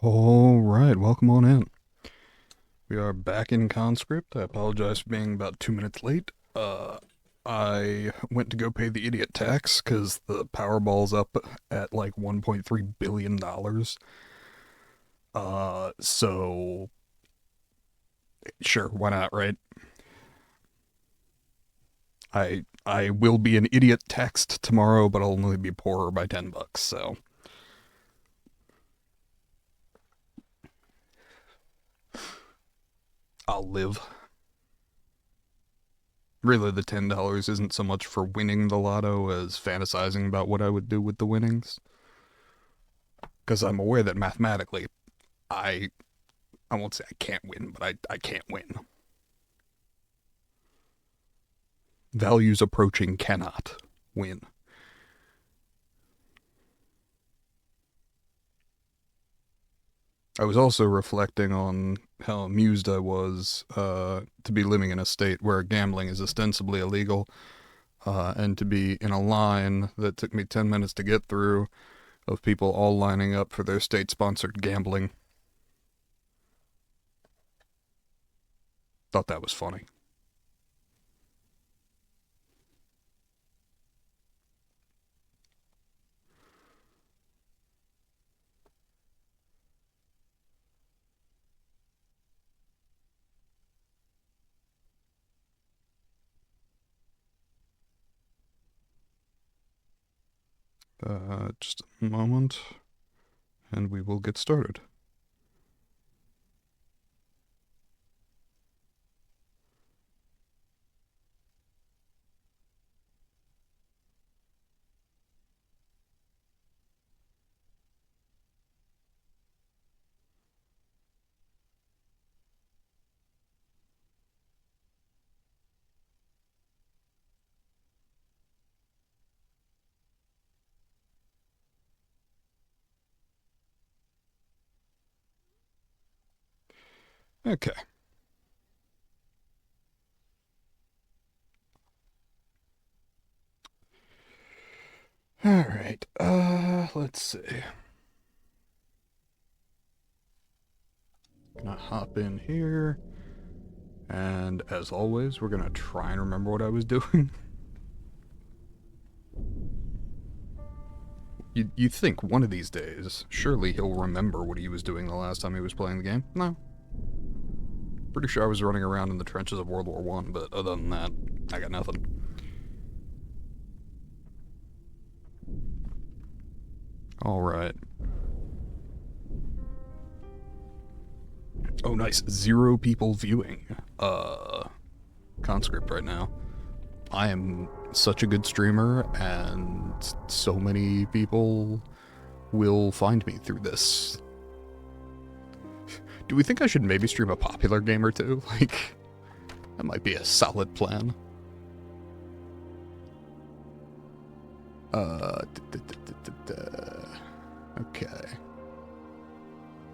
All right, welcome on in. We are back in Conscript. I apologize for being about 2 minutes late. I went to go pay the idiot tax because the Powerball's up at like $1.3 billion. So sure, why not, right? I will be an idiot taxed tomorrow, but I'll only be poorer by $10. So I'll live. Really, the $10 isn't so much for winning the lotto as fantasizing about what I would do with the winnings. Because I'm aware that mathematically, I I won't say I can't win, but I can't win. Values approaching cannot win. I was also reflecting on how amused I was to be living in a state where gambling is ostensibly illegal, and to be in a line that took me 10 minutes to get through of people all lining up for their state sponsored gambling. Thought that was funny. Just a moment, and we will get started. Okay. All right. Let's see. Gonna hop in here. And as always, we're gonna try and remember what I was doing. You think one of these days, surely he'll remember what he was doing the last time he was playing the game? No. Pretty sure I was running around in the trenches of World War One, but other than that, I got nothing. Alright. Oh, nice. 0 people viewing. Conscript right now. I am such a good streamer, and so many people will find me through this. Do we think I should maybe stream a popular game or two? Like, that might be a solid plan. Okay.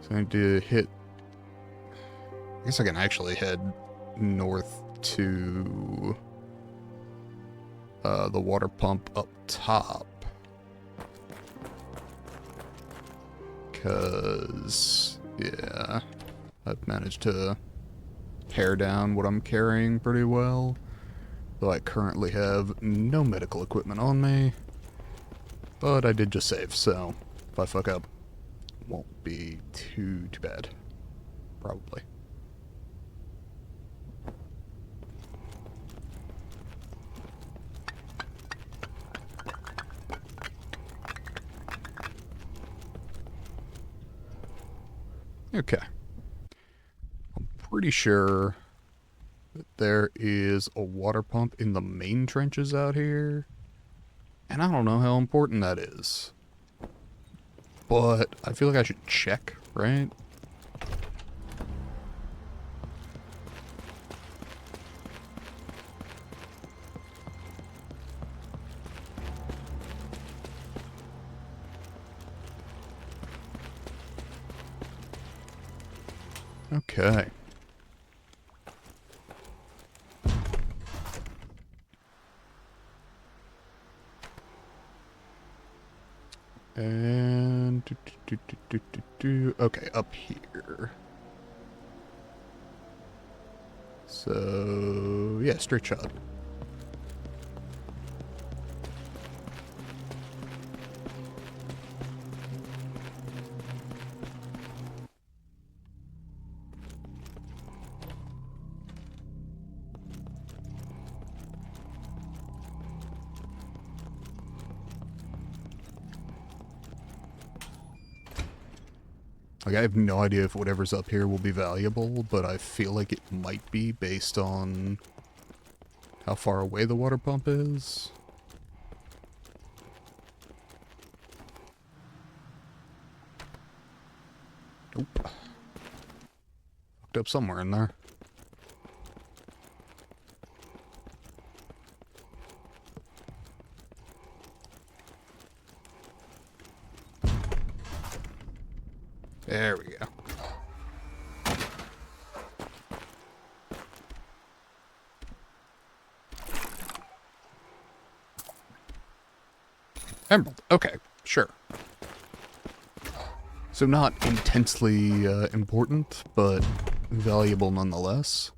So I need to hit. I guess I can actually head north to the water pump up top. Because, yeah, I've managed to pare down what I'm carrying pretty well. Though I currently have no medical equipment on me. But I did just save, so if I fuck up, won't be too bad. Probably. Okay. I'm pretty sure that there is a water pump in the main trenches out here. And I don't know how important that is. But I feel like I should check, right? Okay. And Okay, up here. So, yeah, straight shot. Like, I have no idea if whatever's up here will be valuable, but I feel like it might be based on how far away the water pump is. Nope. Fucked up somewhere in there. There we go. Emerald. Okay, sure. So not intensely important, but valuable nonetheless.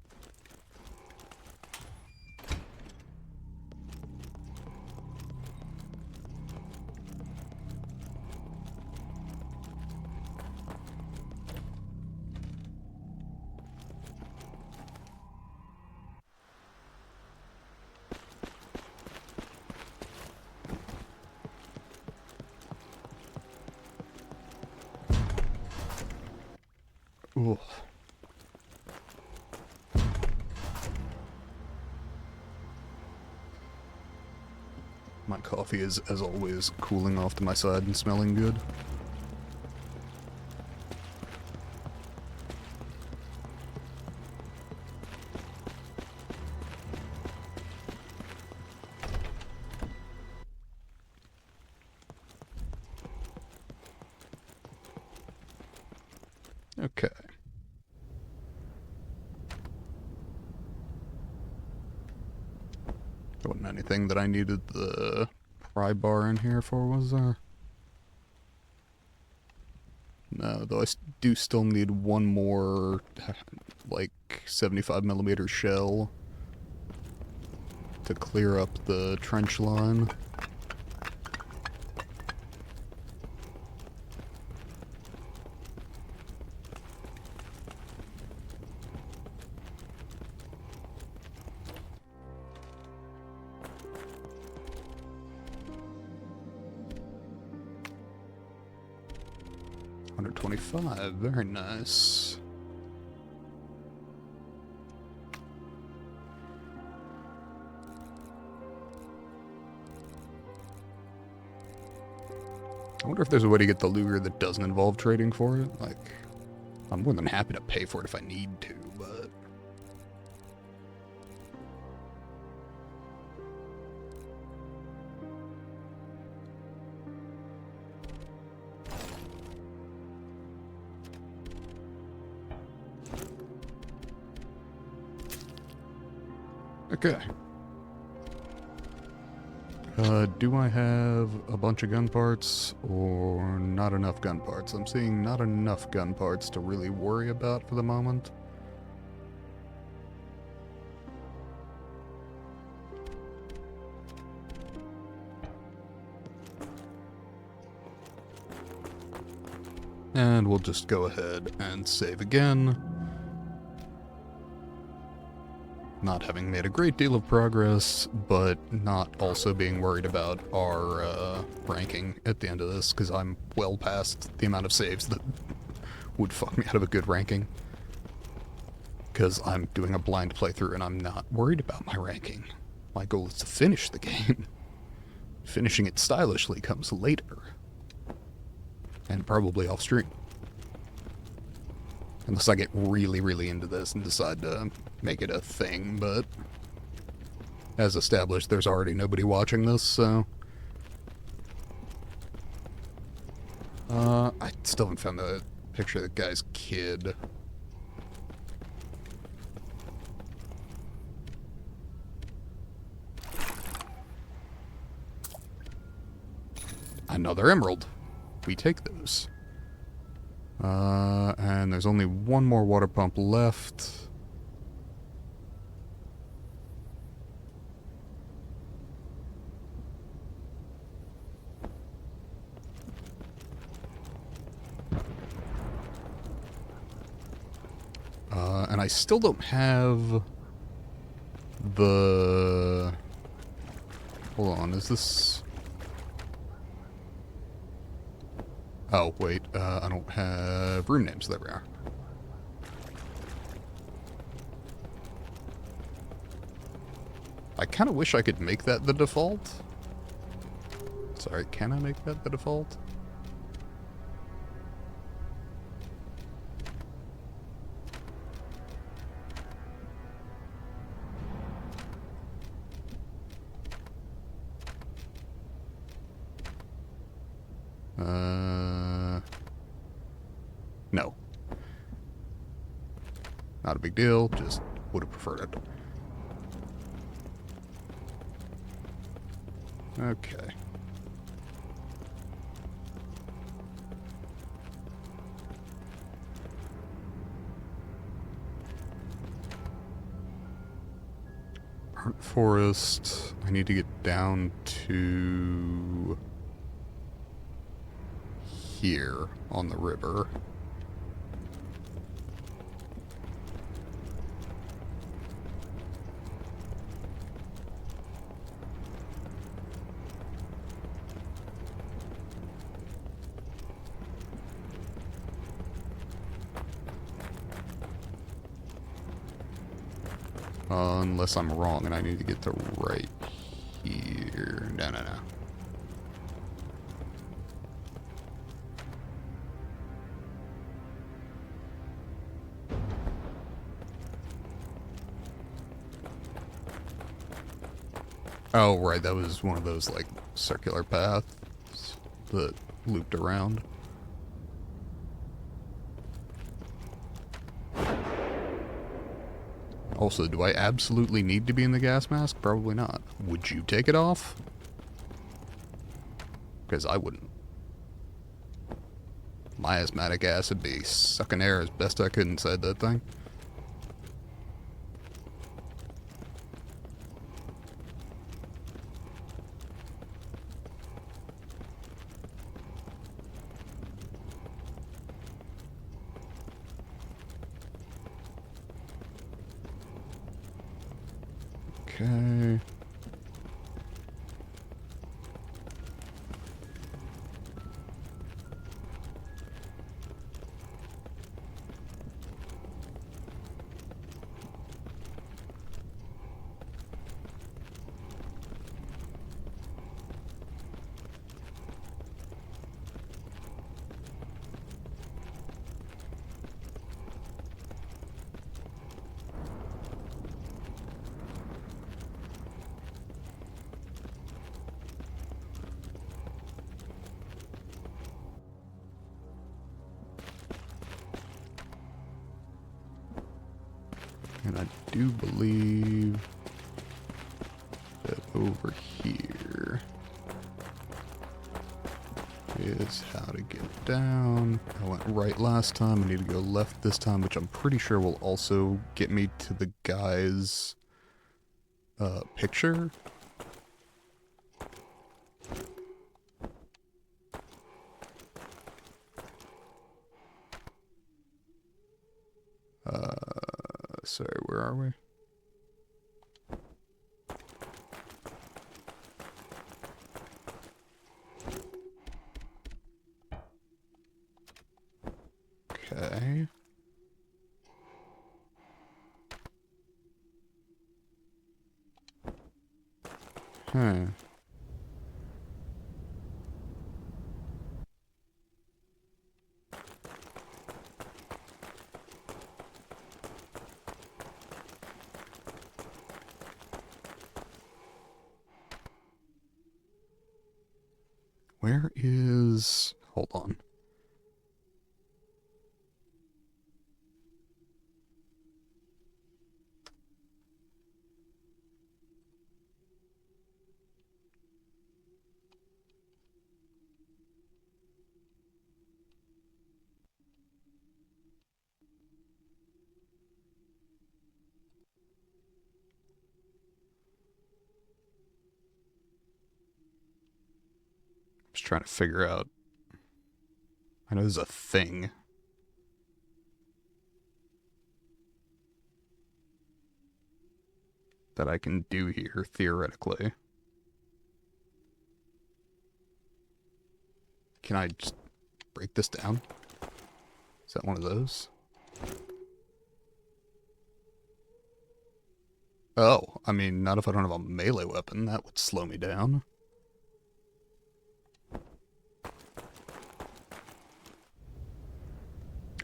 Ooh. My coffee is, as always, cooling off to my side and smelling good. Okay. There wasn't anything that I needed the pry bar in here for, was there? No, though I do still need one more, like, 75mm shell to clear up the trench line. $125, very nice. I wonder if there's a way to get the lure that doesn't involve trading for it. Like, I'm more than happy to pay for it if I need to, but... Okay. Do I have a bunch of gun parts or not enough gun parts? I'm seeing not enough gun parts to really worry about for the moment. And we'll just go ahead and save again. Not having made a great deal of progress, but not also being worried about our ranking at the end of this, because I'm well past the amount of saves that would fuck me out of a good ranking. Because I'm doing a blind playthrough and I'm not worried about my ranking. My goal is to finish the game. Finishing it stylishly comes later. And probably off stream. Unless I get really, really into this and decide to make it a thing, but... as established, there's already nobody watching this, so... I still haven't found the picture of the guy's kid. Another emerald. we take those. And there's only one more water pump left. And I still don't have the... Hold on, is this... Oh, wait, I don't have room names. There we are. I kind of wish I could make that the default. Sorry, can I make that the default? No. Not a big deal, just would have preferred it. Okay. Burnt forest. I need to get down to here on the river. Unless I'm wrong and I need to get to right here. No, no, no. Oh, right, that was one of those, like, circular paths that looped around. Also, do I absolutely need to be in the gas mask? Probably not. Would you take it off? Because I wouldn't. My asthmatic ass would be sucking air as best I could inside that thing. Okay. And I do believe that over here is how to get down. I went right last time. I need to go left this time, which I'm pretty sure will also get me to the guy's picture. Sorry, where are we? Okay. Huh. Where is... Hold on. Just trying to figure out. I know there's a thing. That I can do here, theoretically. Can I just break this down? Is that one of those? Oh, I mean, not if I don't have a melee weapon. That would slow me down.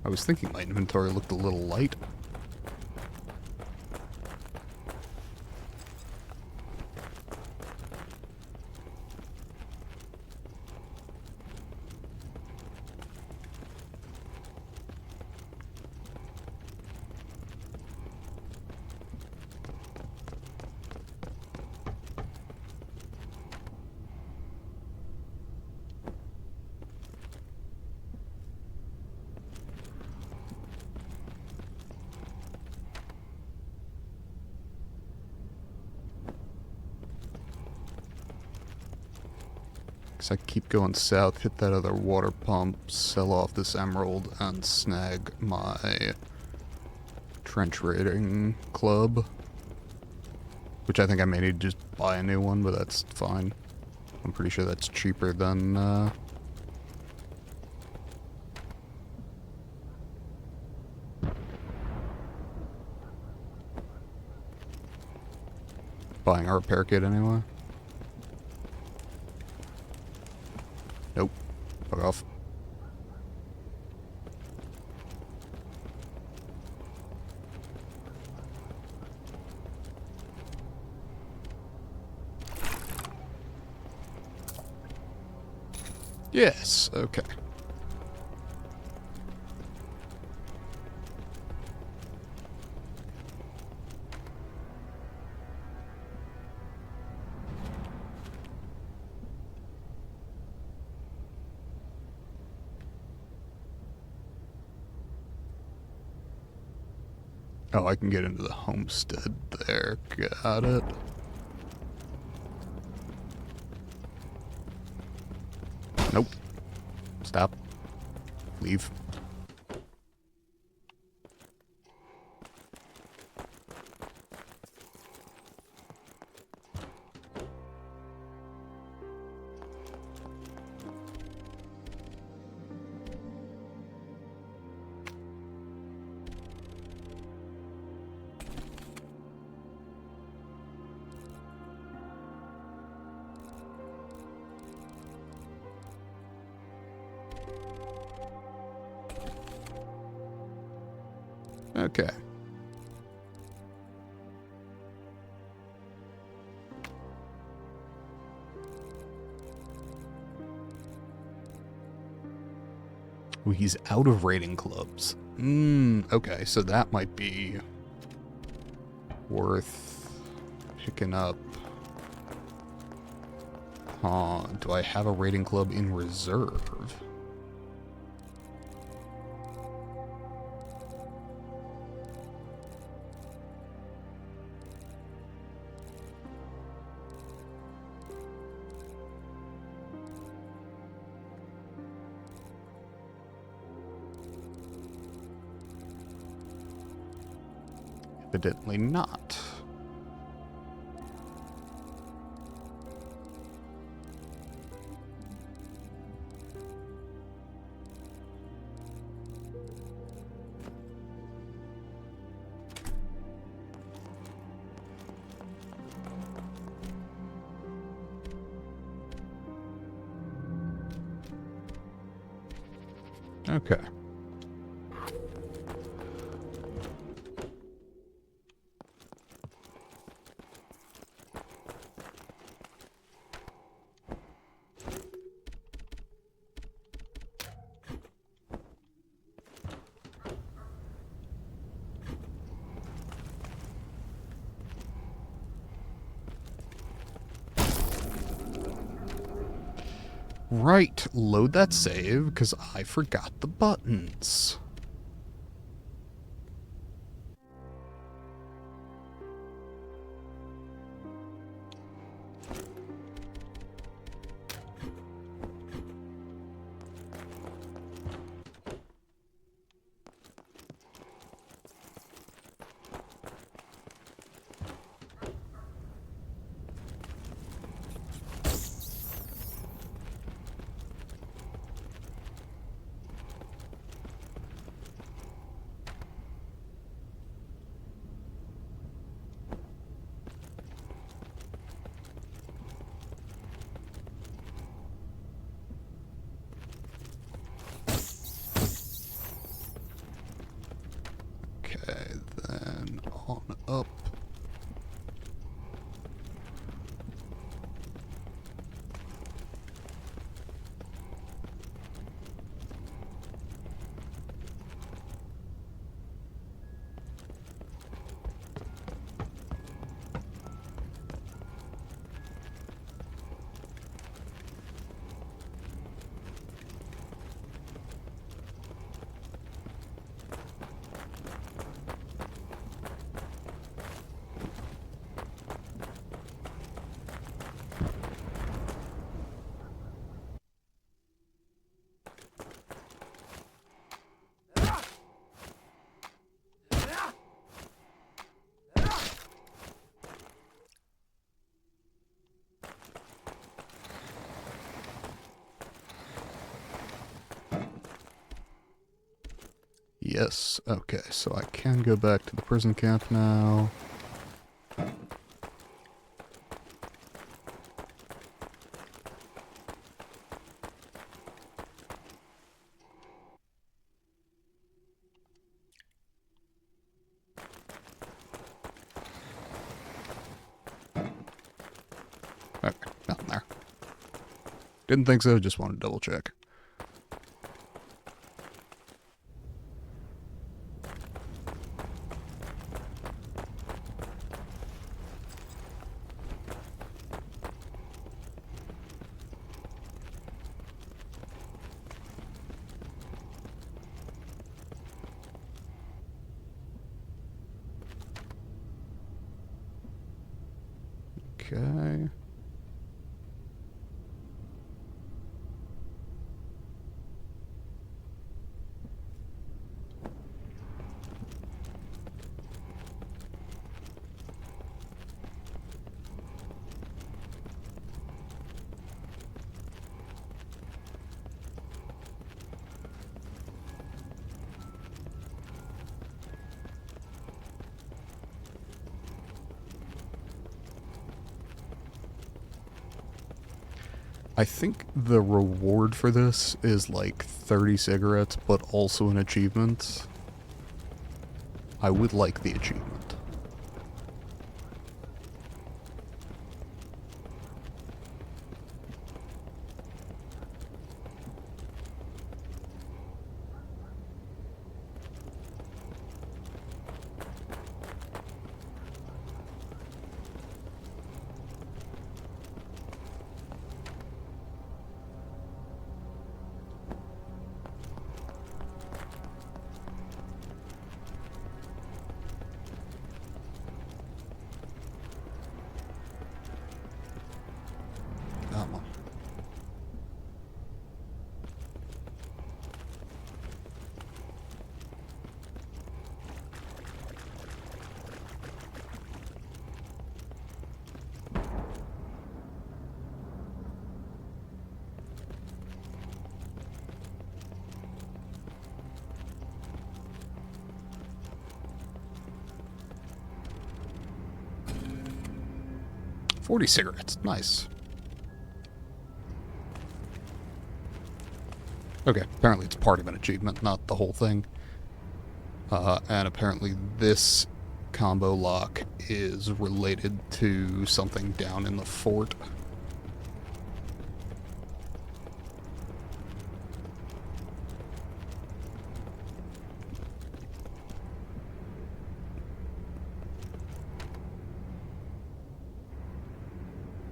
I was thinking my inventory looked a little light. I keep going south, hit that other water pump, sell off this emerald, and snag my trench raiding club. Which I think I may need to just buy a new one, but that's fine. I'm pretty sure that's cheaper than, buying a repair kit anyway. Nope. Fuck off. Yes, okay. Oh, I can get into the homestead there. Got it. Nope. Stop. Leave. Okay. Well, he's out of raiding clubs. Okay, so that might be worth picking up. Huh, do I have a raiding club in reserve? Evidently not. Okay. Right, load that save, because I forgot the buttons. Okay, then on up. Yes, okay, so I can go back to the prison camp now. Okay, nothing there. Didn't think so, just wanted to double check. Okay. I think the reward for this is like 30 cigarettes, but also an achievement. I would like the achievement. Come on. $40 cigarettes. Nice. Okay, apparently it's part of an achievement, not the whole thing. And apparently this combo lock is related to something down in the fort.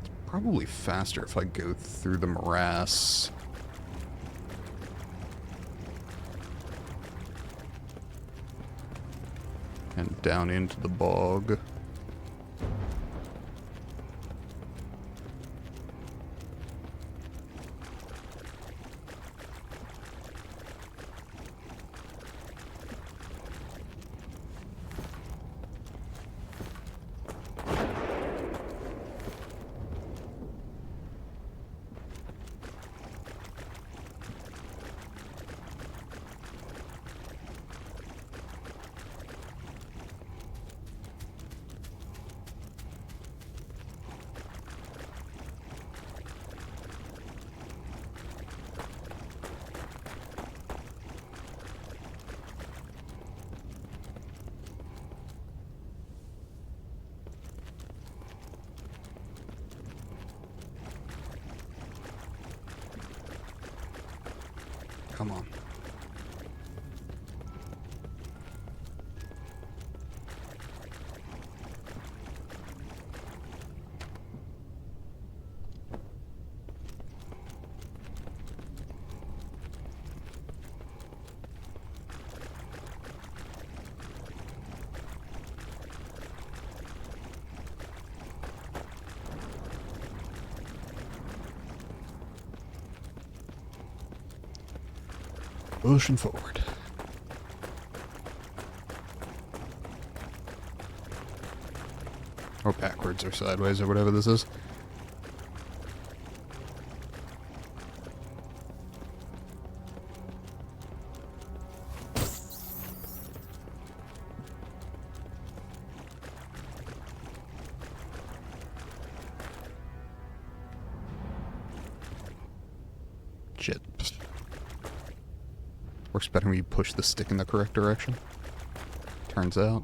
It's probably faster if I go through the morass. And down into the bog. Come on. Pushing forward. Or backwards or sideways or whatever this is. Shit. Works better when you push the stick in the correct direction. Turns out.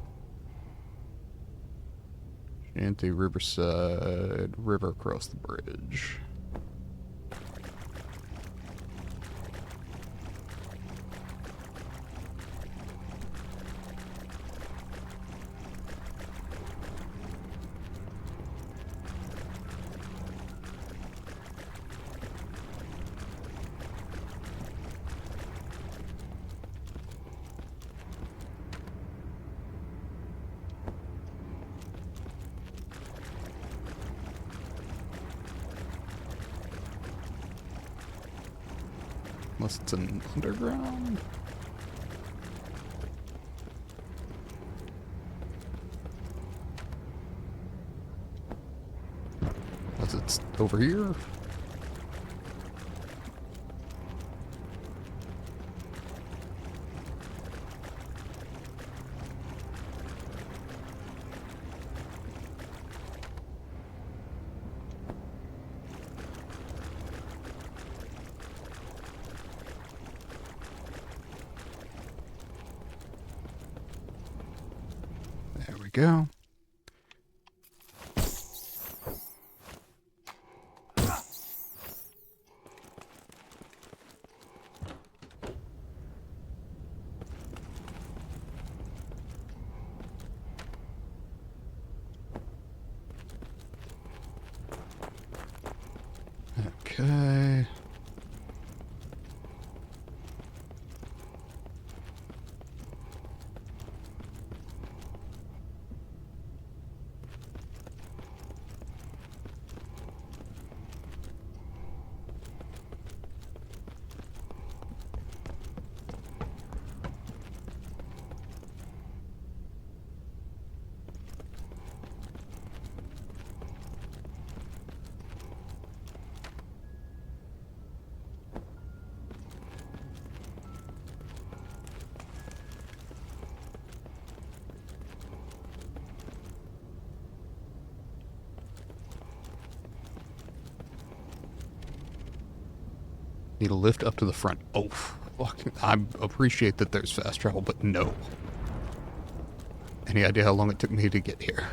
Shanty Riverside, river across the bridge. Unless it's an underground? Unless it's over here? There we go. Okay. Need a lift up to the front. Oh, fuck. I appreciate that there's fast travel, but no. Any idea how long it took me to get here?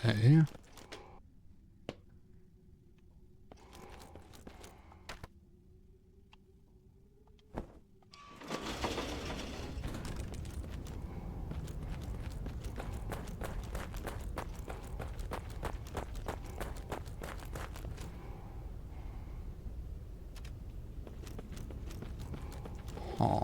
Okay. Huh.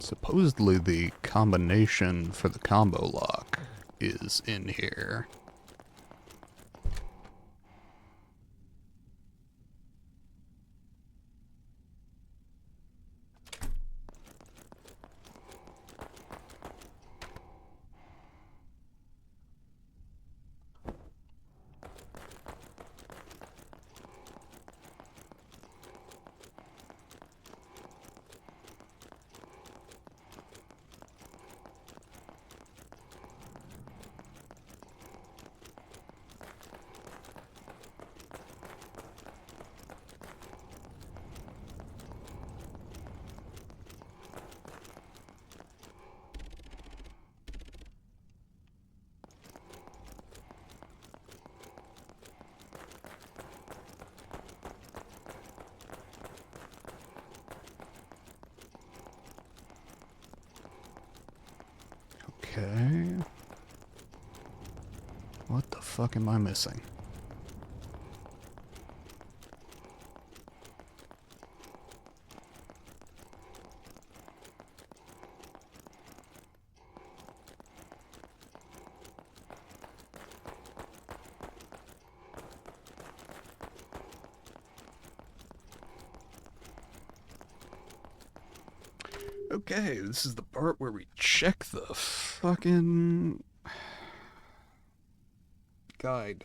Supposedly the combination for the combo lock is in here. Okay. What the fuck am I missing? Okay, this is the part where we check the fucking guide.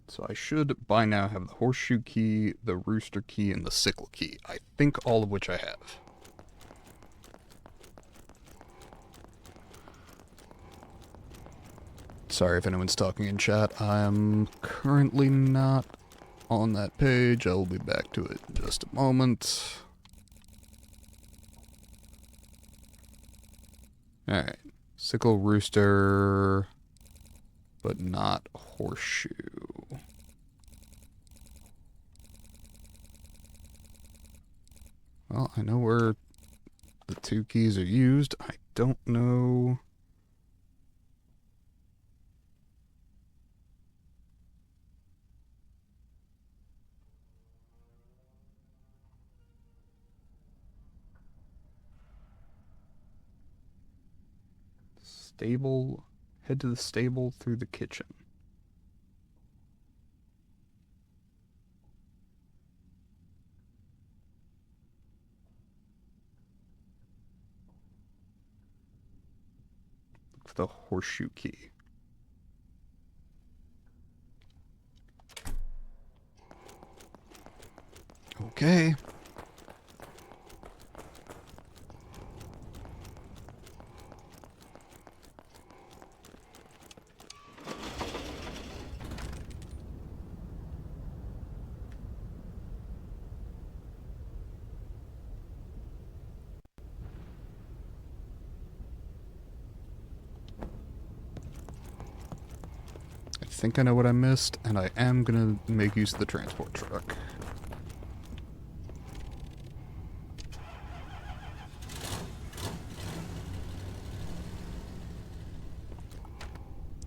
So I should by now have the horseshoe key, the rooster key, and the sickle key. I think all of which I have. Sorry if anyone's talking in chat. I am currently not on that page. I will be back to it in just a moment. Alright. Sickle, rooster, but not horseshoe. Well, I know where the two keys are used. I don't know. Stable. Head to the stable through the kitchen. Look for the horseshoe key. Okay. I think I know what I missed, and I am gonna make use of the transport truck.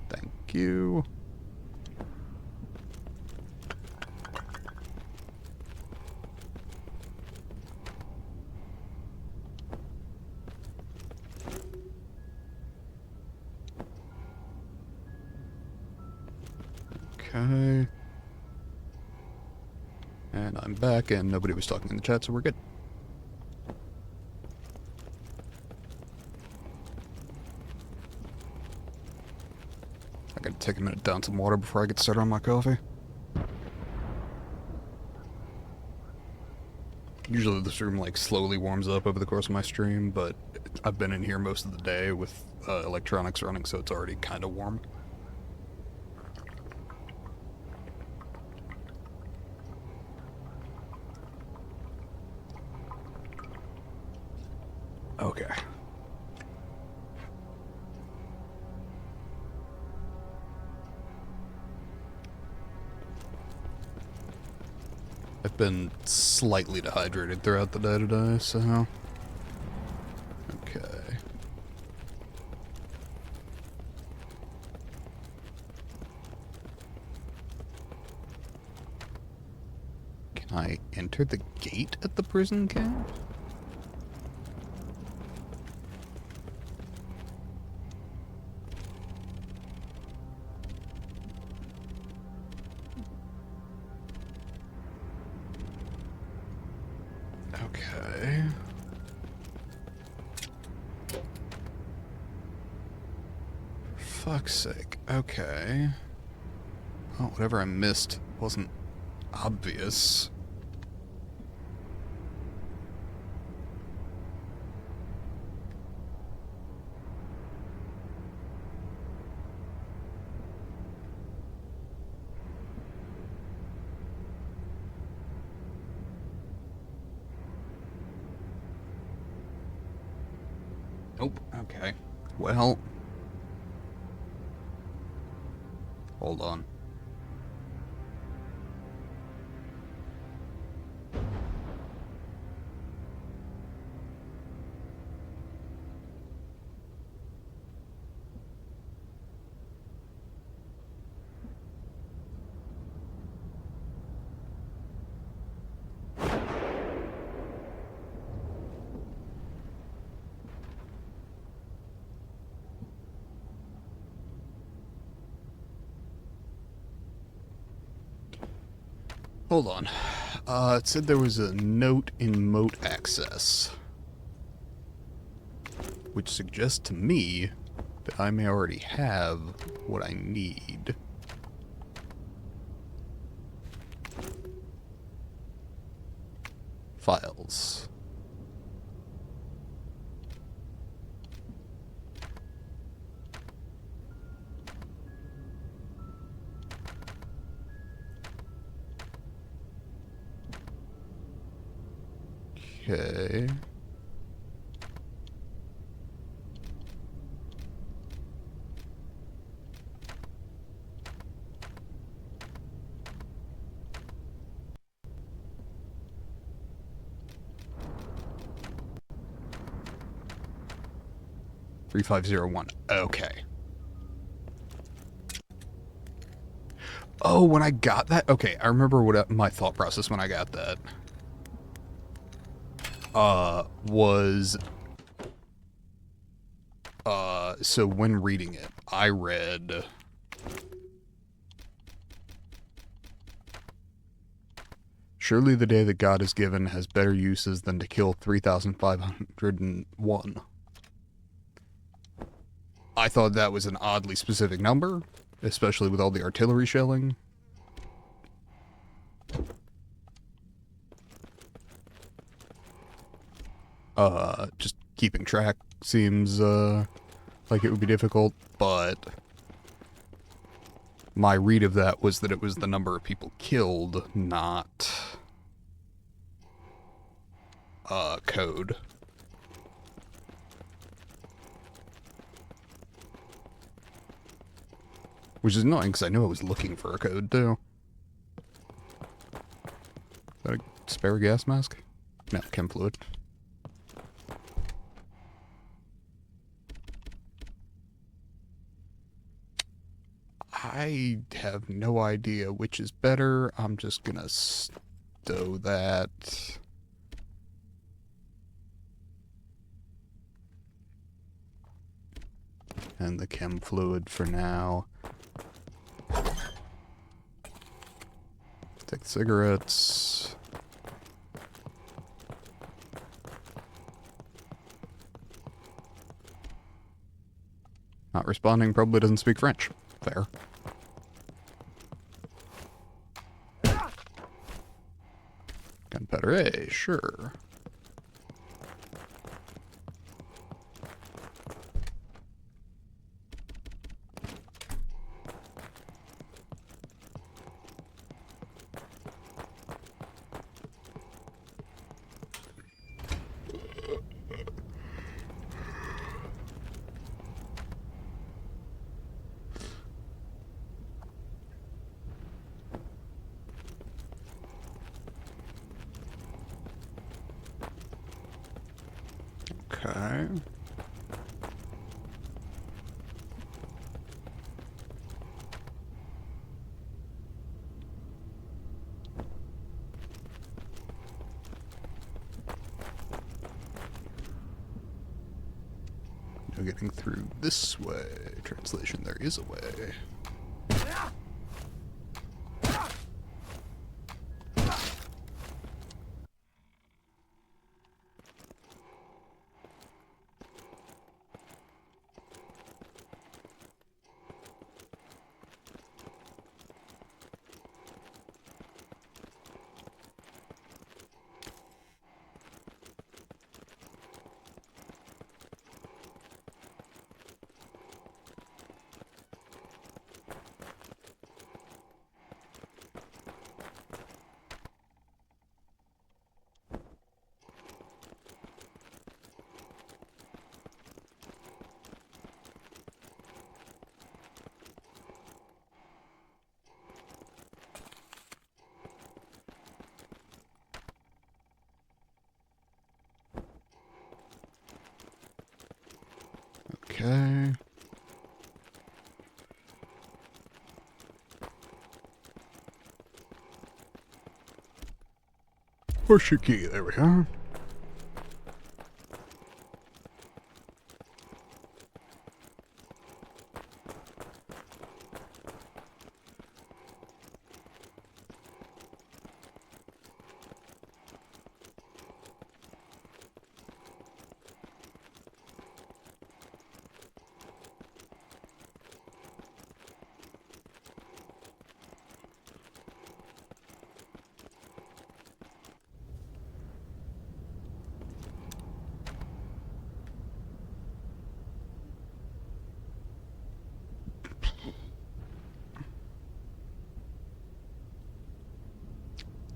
Thank you. Okay. And I'm back, and nobody was talking in the chat, so we're good. I gotta take a minute down some water before I get started on my coffee. Usually this room like slowly warms up over the course of my stream, but I've been in here most of the day with electronics running, so it's already kind of warm. Okay. I've been slightly dehydrated throughout the day today, so... Okay. Can I enter the gate at the prison camp? Okay. For fuck's sake. Okay. Well, whatever I missed wasn't obvious. Nope. Okay. Well. Hold on. Hold on. It said there was a note in moat access, which suggests to me that I may already have what I need. Files. Okay. $3501. Okay. Oh, when I got that? Okay, I remember what my thought process when I got that. Was... so when reading it, I read... Surely the day that God has given has better uses than to kill 3,501. I thought that was an oddly specific number, especially with all the artillery shelling. Just keeping track seems, like it would be difficult, but my read of that was that it was the number of people killed, not, code. Which is annoying, because I knew I was looking for a code, too. Is that a spare gas mask? No, chem fluid. I have no idea which is better. I'm just gonna stow that. And the chem fluid for now. Take the cigarettes. Not responding, probably doesn't speak French. Fair. Gunpowder A, sure. Okay. No getting through this way. Translation, there is a way. Okay. Where's your key? There we are.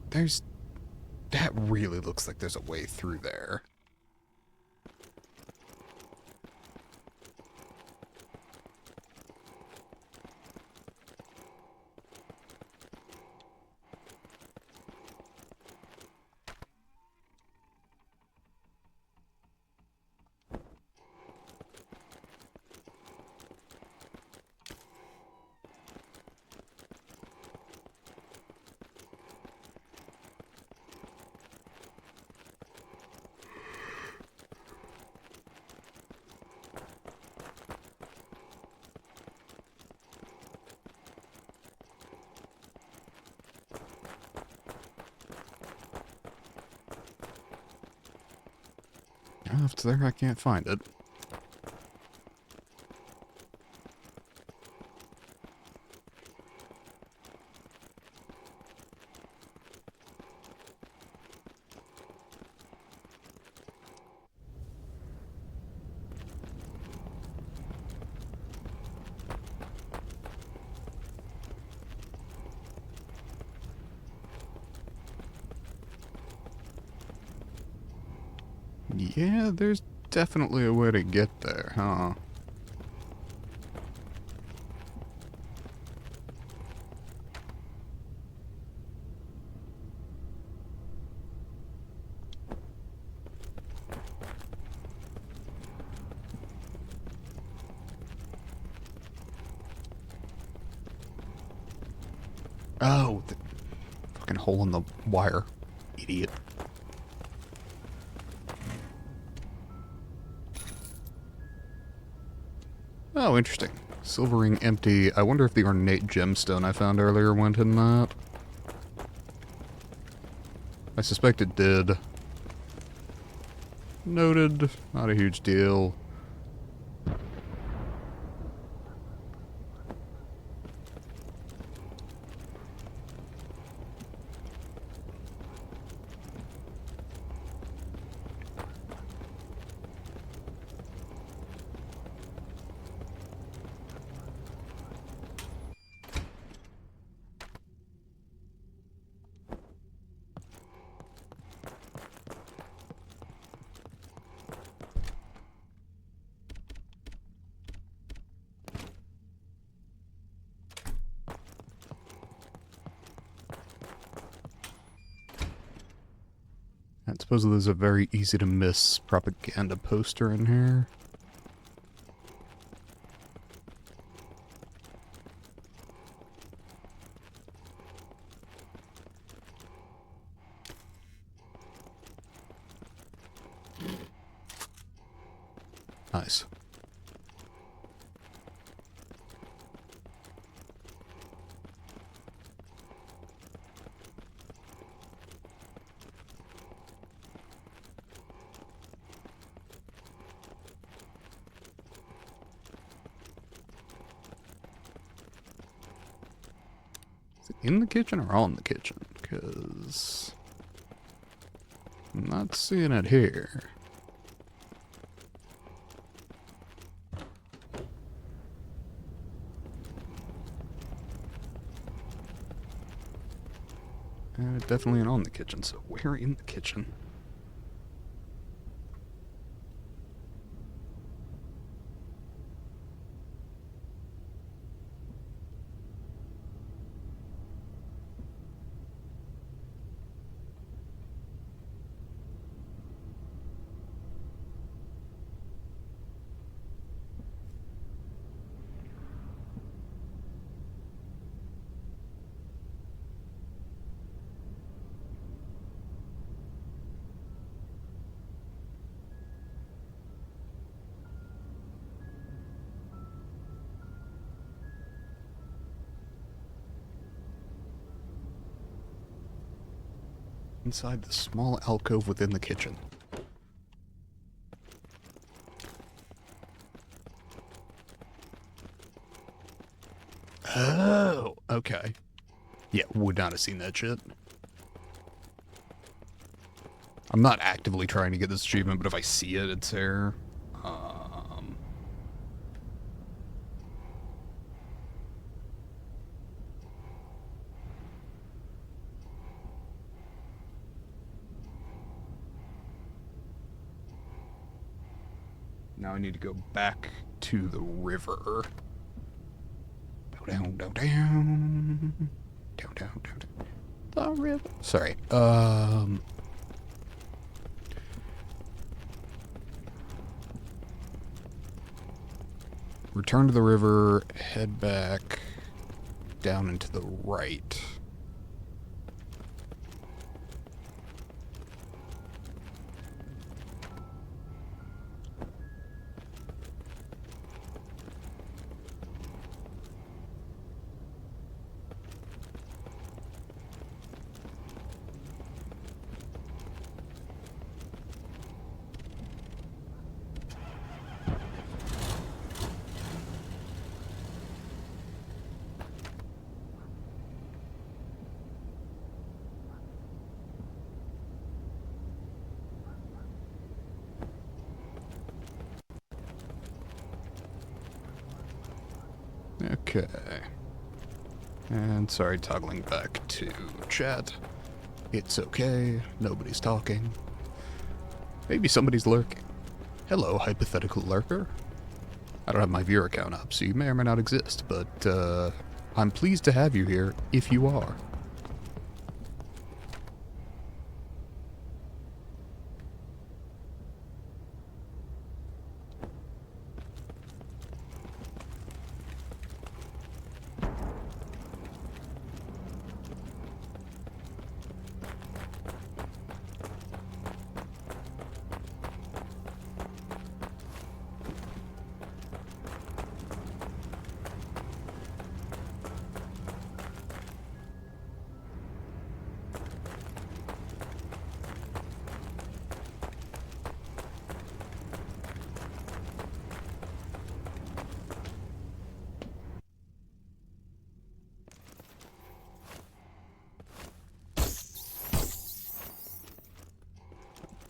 There's... That really looks like there's a way through there. Oh, if it's there, I can't find it. Yeah, there's definitely a way to get there, huh? Oh, the fucking hole in the wire. Idiot. Oh, interesting. Silver ring empty. I wonder if the ornate gemstone I found earlier went in that. I suspect it did. Noted. Not a huge deal. I suppose there's a very easy to miss propaganda poster in here. Nice. Is it in the kitchen or on the kitchen? Because I'm not seeing it here. Definitely on the kitchen, so where in the kitchen? Inside the small alcove within the kitchen. Oh, okay. Yeah, would not have seen that shit. I'm not actively trying to get this achievement, but if I see it, it's there. Now I need to go back to the river. Down, down, down. Down, down, down, down. The river. Sorry. Return to the river, head back down and to the right. Okay. And sorry, toggling back to chat. It's okay, nobody's talking. Maybe somebody's lurking. Hello, hypothetical lurker. I don't have my viewer account up, so you may or may not exist, but I'm pleased to have you here, if you are.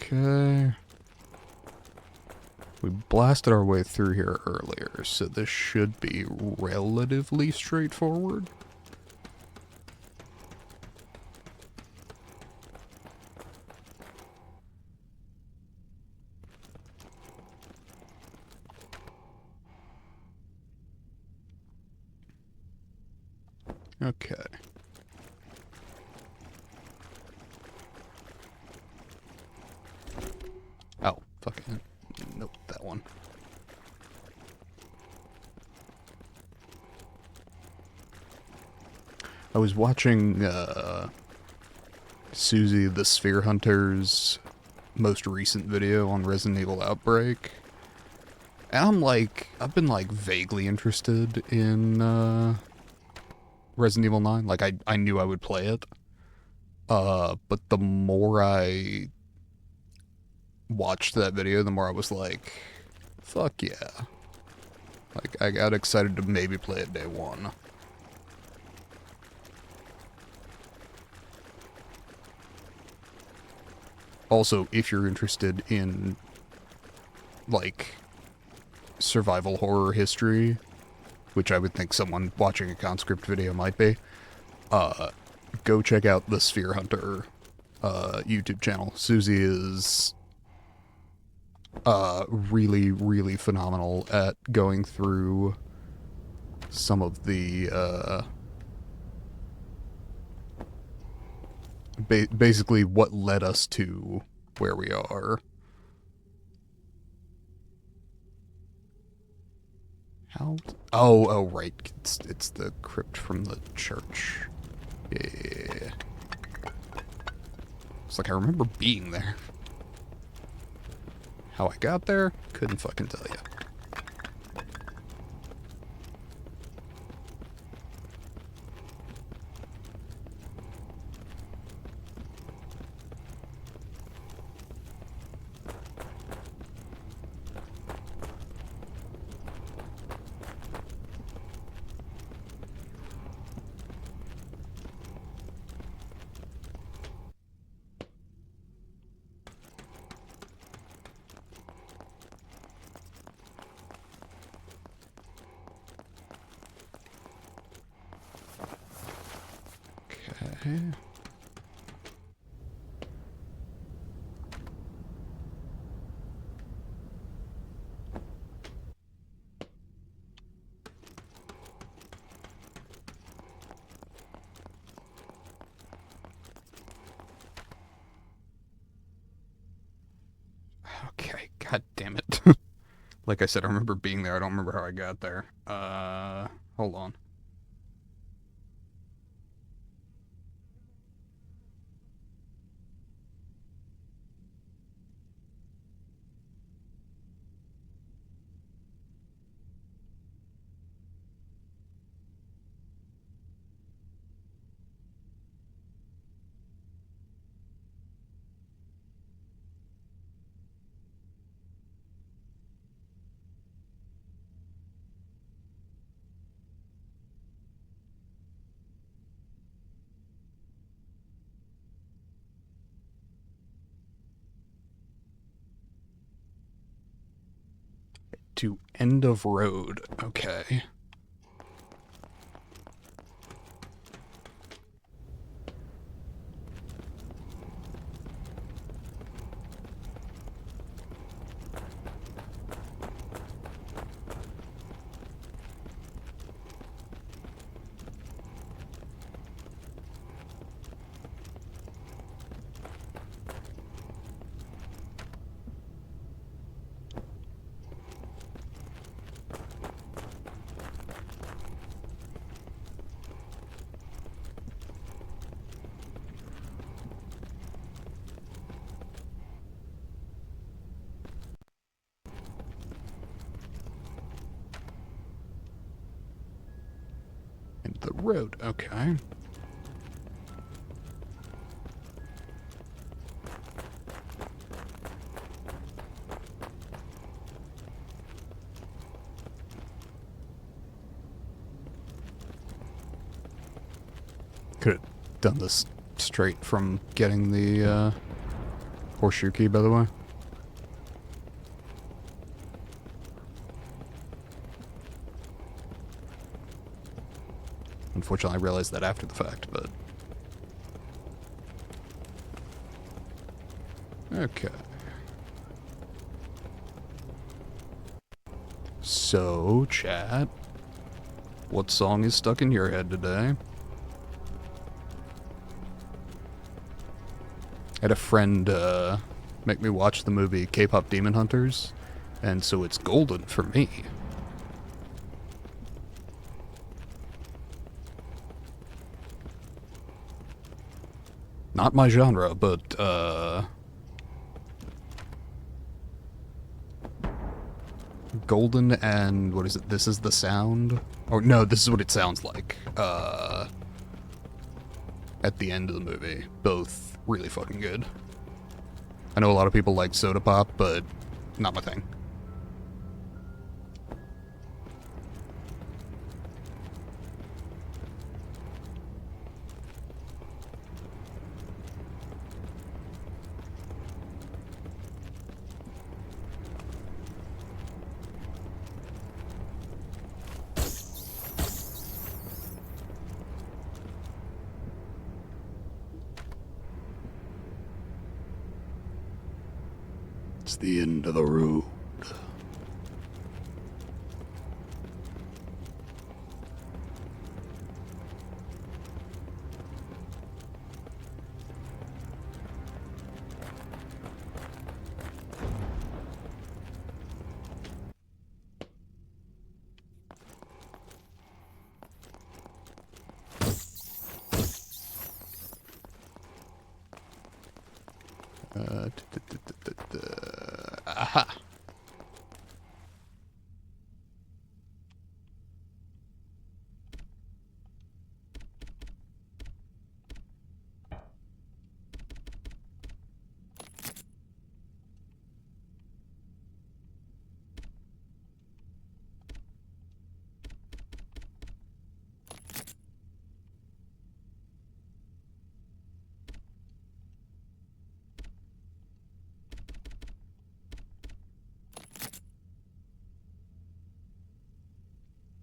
Okay. We blasted our way through here earlier, so this should be relatively straightforward. Okay. Fucking... Nope, that one. I was watching, Susie the Sphere Hunter's most recent video on Resident Evil Outbreak. And I'm like, I've been like vaguely interested in, Resident Evil 9. Like, I knew I would play it. But the more I watched that video, the more I was like, fuck yeah. Like, I got excited to maybe play it day one. Also, if you're interested in, like, survival horror history, which I would think someone watching a Conscript video might be, go check out the Sphere Hunter YouTube channel. Susie is really, really phenomenal at going through some of the basically what led us to where we are. How? Oh, right. It's the crypt from the church. Yeah. It's like I remember being there. How I got there? Couldn't fucking tell you. Okay. Okay, god damn it. Like I said, I remember being there. I don't remember how I got there. Hold on. To end of road. Okay. End the road. Okay. Could have done this straight from getting the horseshoe key, by the way. Unfortunately, I realized that after the fact, but... Okay. So, chat, what song is stuck in your head today? I had a friend make me watch the movie K-pop Demon Hunters, and so it's golden for me. Not my genre, but, golden and, what is it, This Is the Sound? Or, no, this is what it sounds like, at the end of the movie. Both really fucking good. I know a lot of people like soda pop, but not my thing. It's the end of the road. Aha.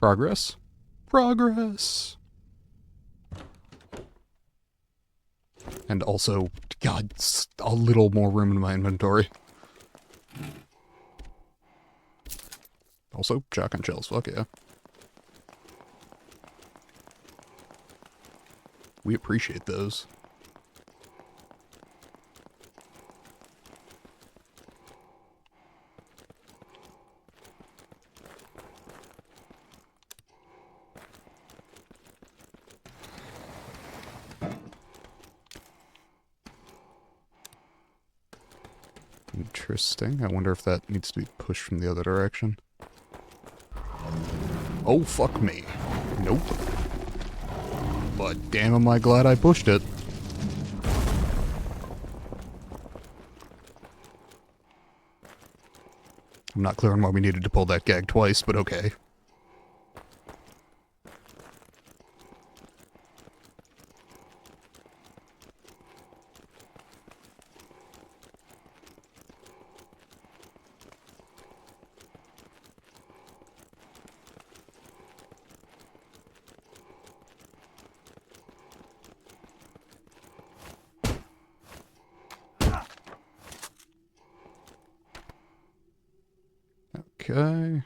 Progress. Progress. And also, God, a little more room in my inventory. Also, shotgun shells, fuck yeah. We appreciate those. Interesting. I wonder if that needs to be pushed from the other direction. Oh, fuck me. Nope. But damn am I glad I pushed it. I'm not clear on why we needed to pull that gag twice, but okay. Okay.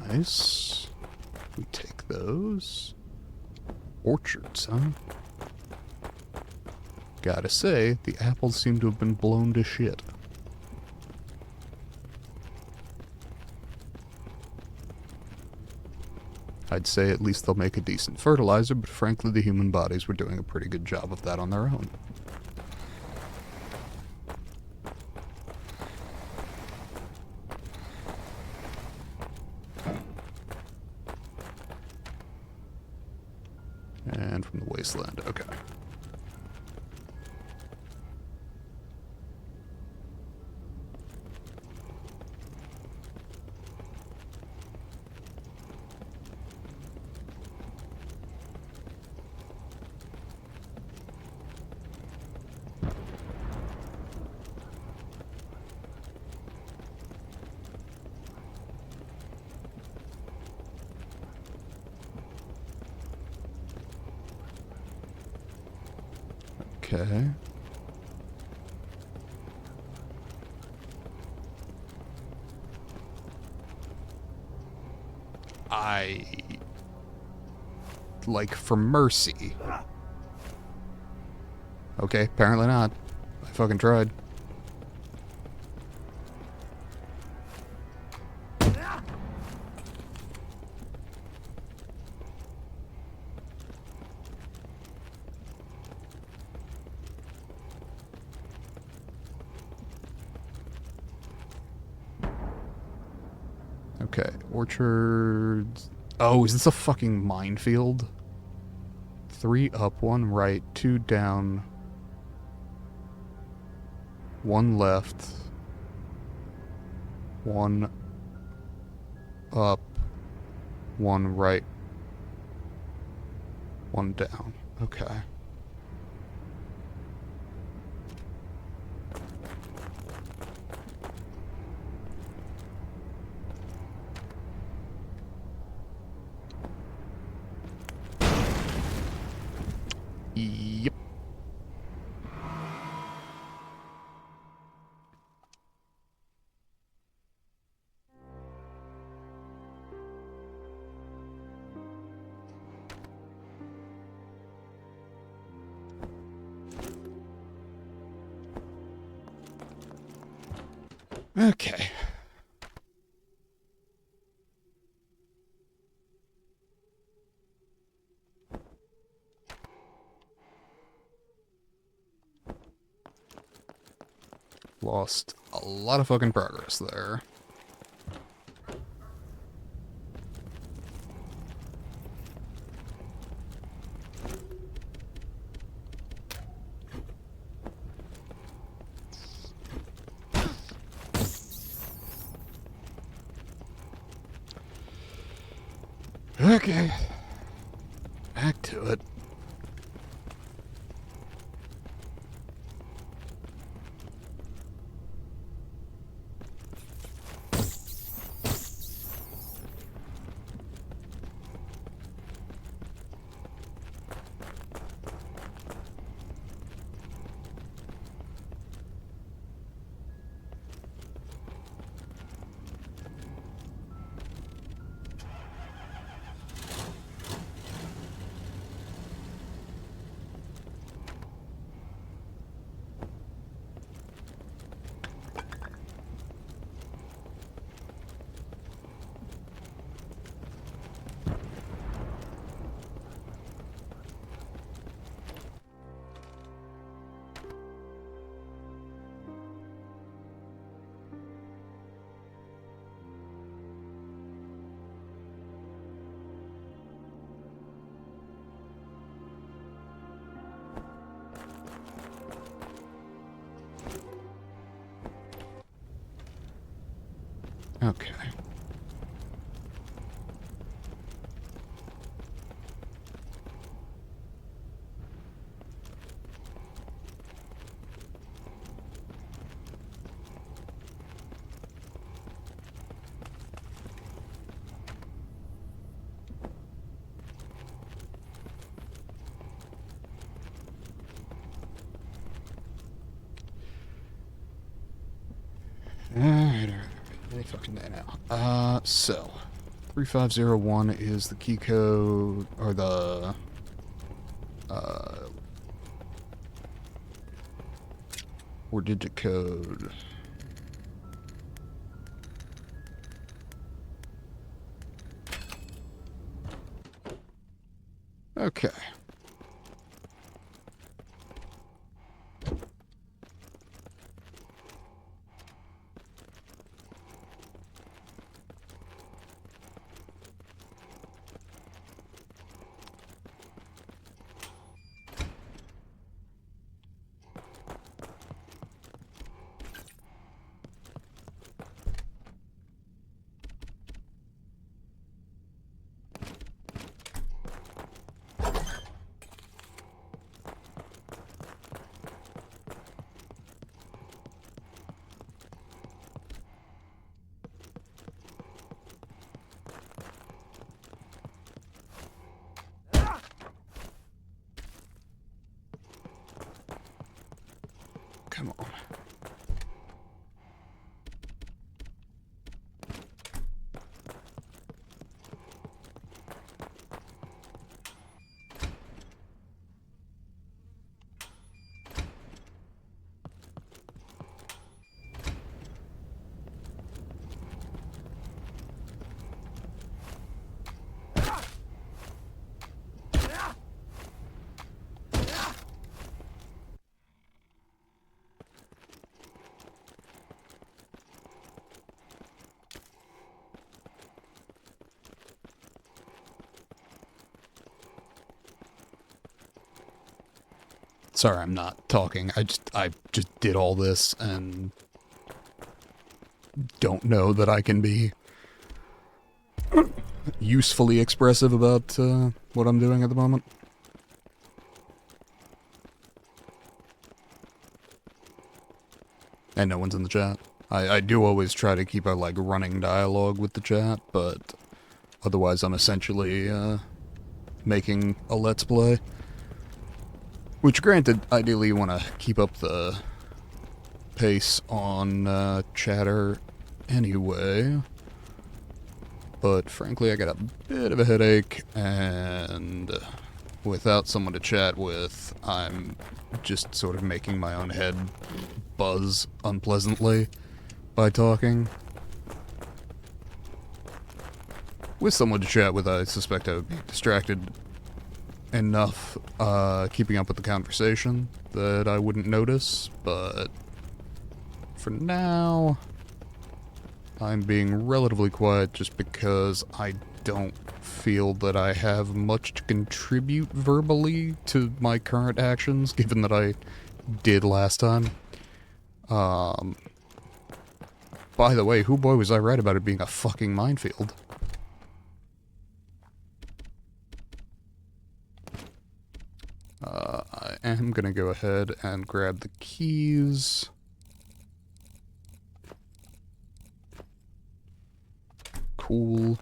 Nice. We take those. Orchards, huh? Gotta say, the apples seem to have been blown to shit. I'd say at least they'll make a decent fertilizer, but frankly the human bodies were doing a pretty good job of that on their own. And from the wasteland, okay. Okay. Like, for mercy. Okay, apparently not. I fucking tried. Okay, orchards. Oh, is this a fucking minefield? 3 up, 1 right, 2 down, 1 left, 1 up, 1 right, 1 down. Okay. Yep. Okay. Lost a lot of fucking progress there. Okay. Back to it. Okay. Alright, any fucking day now. So 3501 is the key code, or the, 4-digit code. Okay. Sorry, I'm not talking. I just did all this and don't know that I can be usefully expressive about what I'm doing at the moment. And no one's in the chat. I do always try to keep a, like, running dialogue with the chat, but otherwise I'm essentially, making a Let's Play. Which, granted, ideally you want to keep up the pace on, chatter anyway. But, frankly, I got a bit of a headache, and without someone to chat with, I'm just sort of making my own head buzz unpleasantly by talking. With someone to chat with, I suspect I would be distracted enough keeping up with the conversation that I wouldn't notice, but for now, I'm being relatively quiet just because I don't feel that I have much to contribute verbally to my current actions, given that I did last time. By the way, who boy was I right about it being a fucking minefield? I am gonna go ahead and grab the keys. Cool.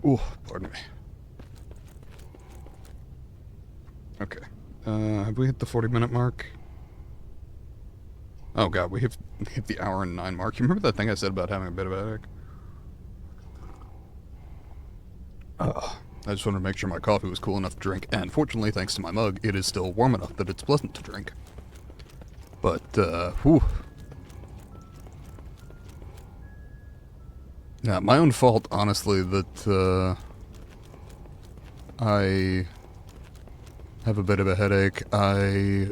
Oh, pardon me. Okay. Have we hit the 40-minute mark? Oh god, we have hit the hour and 9 mark. You remember that thing I said about having a bit of a headache? I just wanted to make sure my coffee was cool enough to drink, and fortunately, thanks to my mug, it is still warm enough that it's pleasant to drink. But, whew. Yeah, my own fault, honestly, that, I have a bit of a headache. I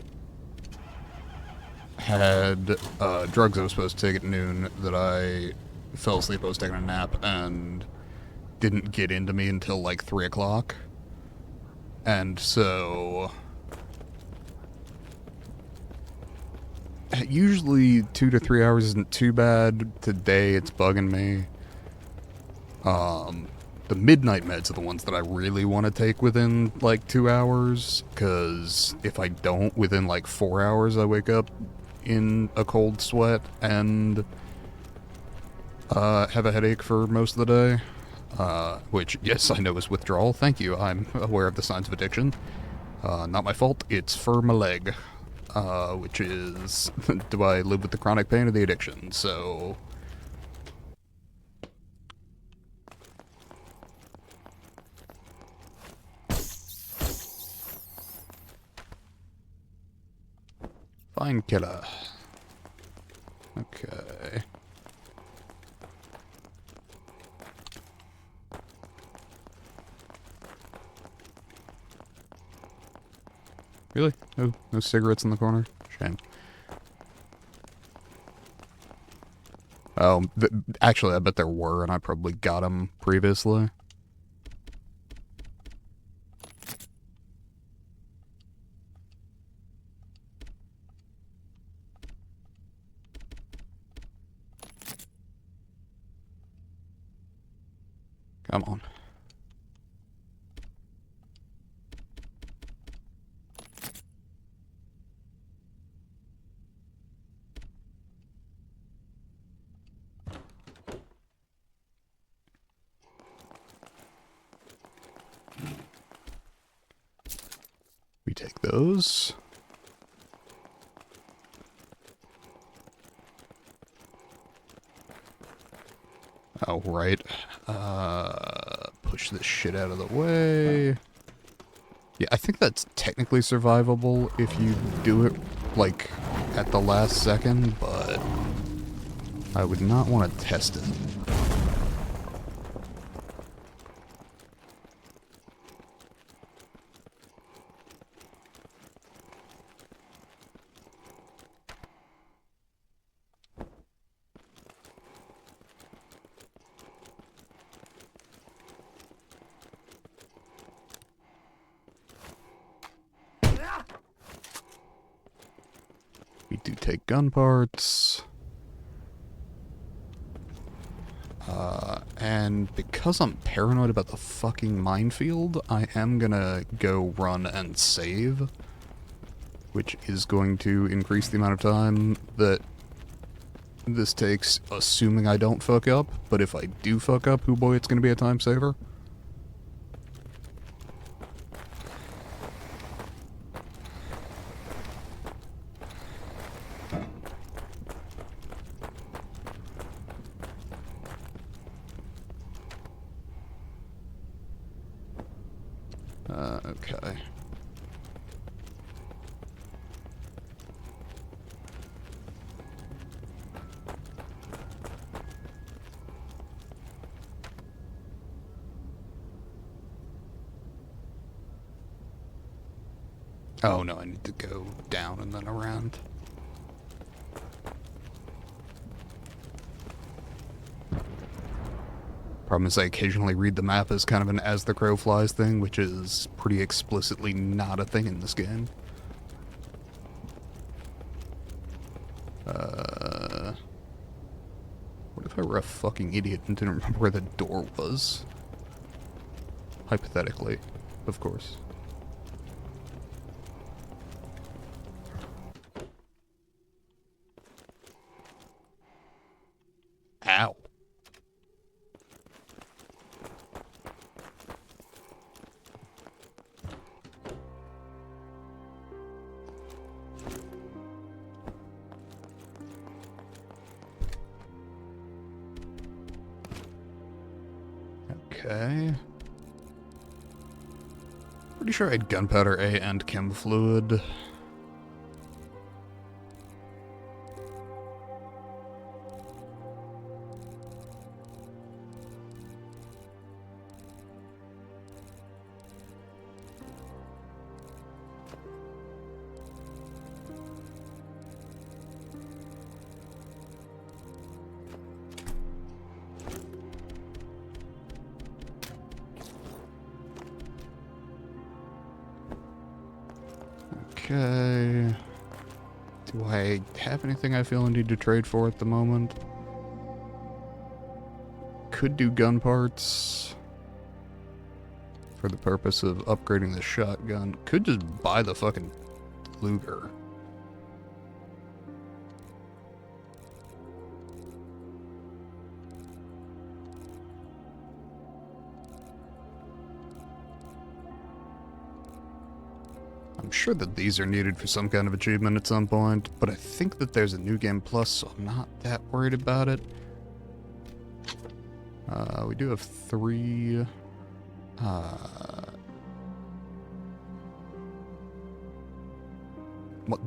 had, drugs I was supposed to take at noon that I fell asleep. I was taking a nap, and didn't get into me until, like, 3 o'clock. And so usually 2 to 3 hours isn't too bad. Today it's bugging me. The midnight meds are the ones that I really want to take within, like, 2 hours, because if I don't, within, like, 4 hours, I wake up in a cold sweat and have a headache for most of the day. Which, yes, I know is withdrawal. Thank you. I'm aware of the signs of addiction. Not my fault. It's for my leg. Which is, do I live with the chronic pain or the addiction? So fine, killer. Okay. Really? No cigarettes in the corner? Shame. Oh, actually, I bet there were, and I probably got them previously. Come on. We take those. Oh, right. Push this shit out of the way. Yeah, I think that's technically survivable if you do it, like, at the last second, but I would not want to test it. We do take gun parts. And because I'm paranoid about the fucking minefield, I am gonna go run and save, which is going to increase the amount of time that this takes, assuming I don't fuck up. But if I do fuck up, oh boy, it's gonna be a time saver. Okay. Oh no, I need to go down and then around. Problem is I occasionally read the map as kind of an as the crow flies thing, which is pretty explicitly not a thing in this game. What if I were a fucking idiot and didn't remember where the door was? Hypothetically, of course. Ow. Okay. Pretty sure I had gunpowder A and chem fluid. Okay. Do I have anything I feel I need to trade for at the moment? Could do gun parts for the purpose of upgrading the shotgun. Could just buy the fucking Luger. I'm sure that these are needed for some kind of achievement at some point, but I think that there's a New Game Plus, so I'm not that worried about it. We do have 3...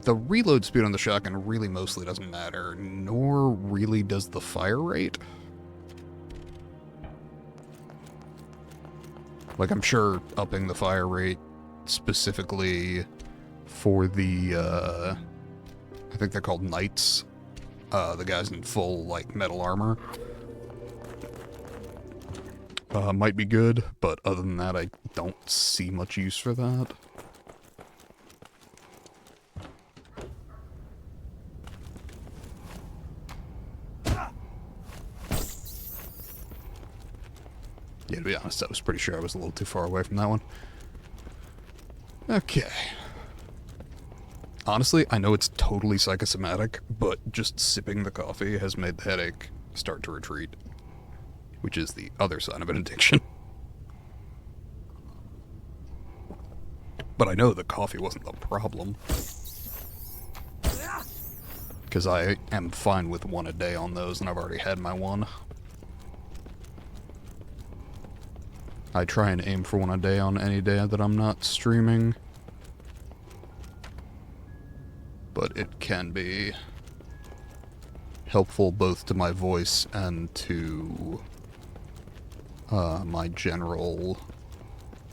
the reload speed on the shotgun really mostly doesn't matter, nor really does the fire rate. Like, I'm sure upping the fire rate specifically for the, I think they're called knights, the guys in full, like, metal armor, might be good, but other than that, I don't see much use for that. Yeah, to be honest, I was pretty sure I was a little too far away from that one. Okay. Honestly, I know it's totally psychosomatic, but just sipping the coffee has made the headache start to retreat, which is the other sign of an addiction. But I know the coffee wasn't the problem, because I am fine with one a day on those, and I've already had my one. I try and aim for one a day on any day that I'm not streaming. But it can be helpful both to my voice and to my general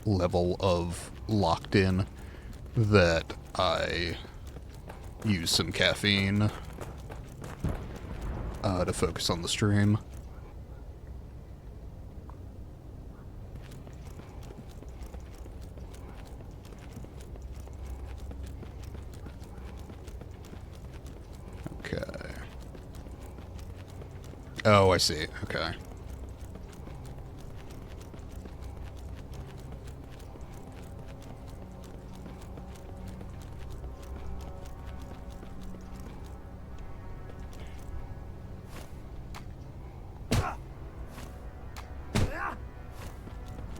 level of locked in that I use some caffeine to focus on the stream. Okay. Oh, I see. Okay.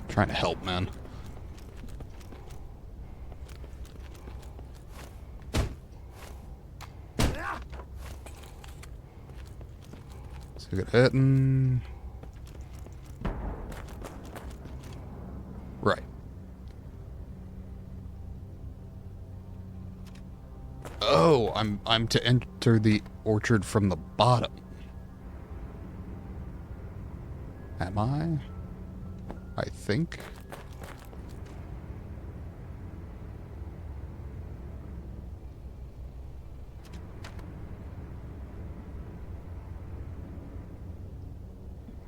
Trying to help, man. So we got hitting. Right. Oh, I'm to enter the orchard from the bottom. Am I? I think.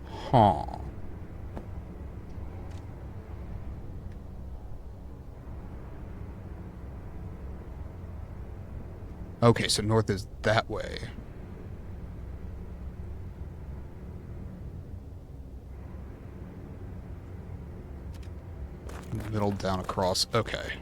Huh. Okay, so north is that way. Middle down across. Okay.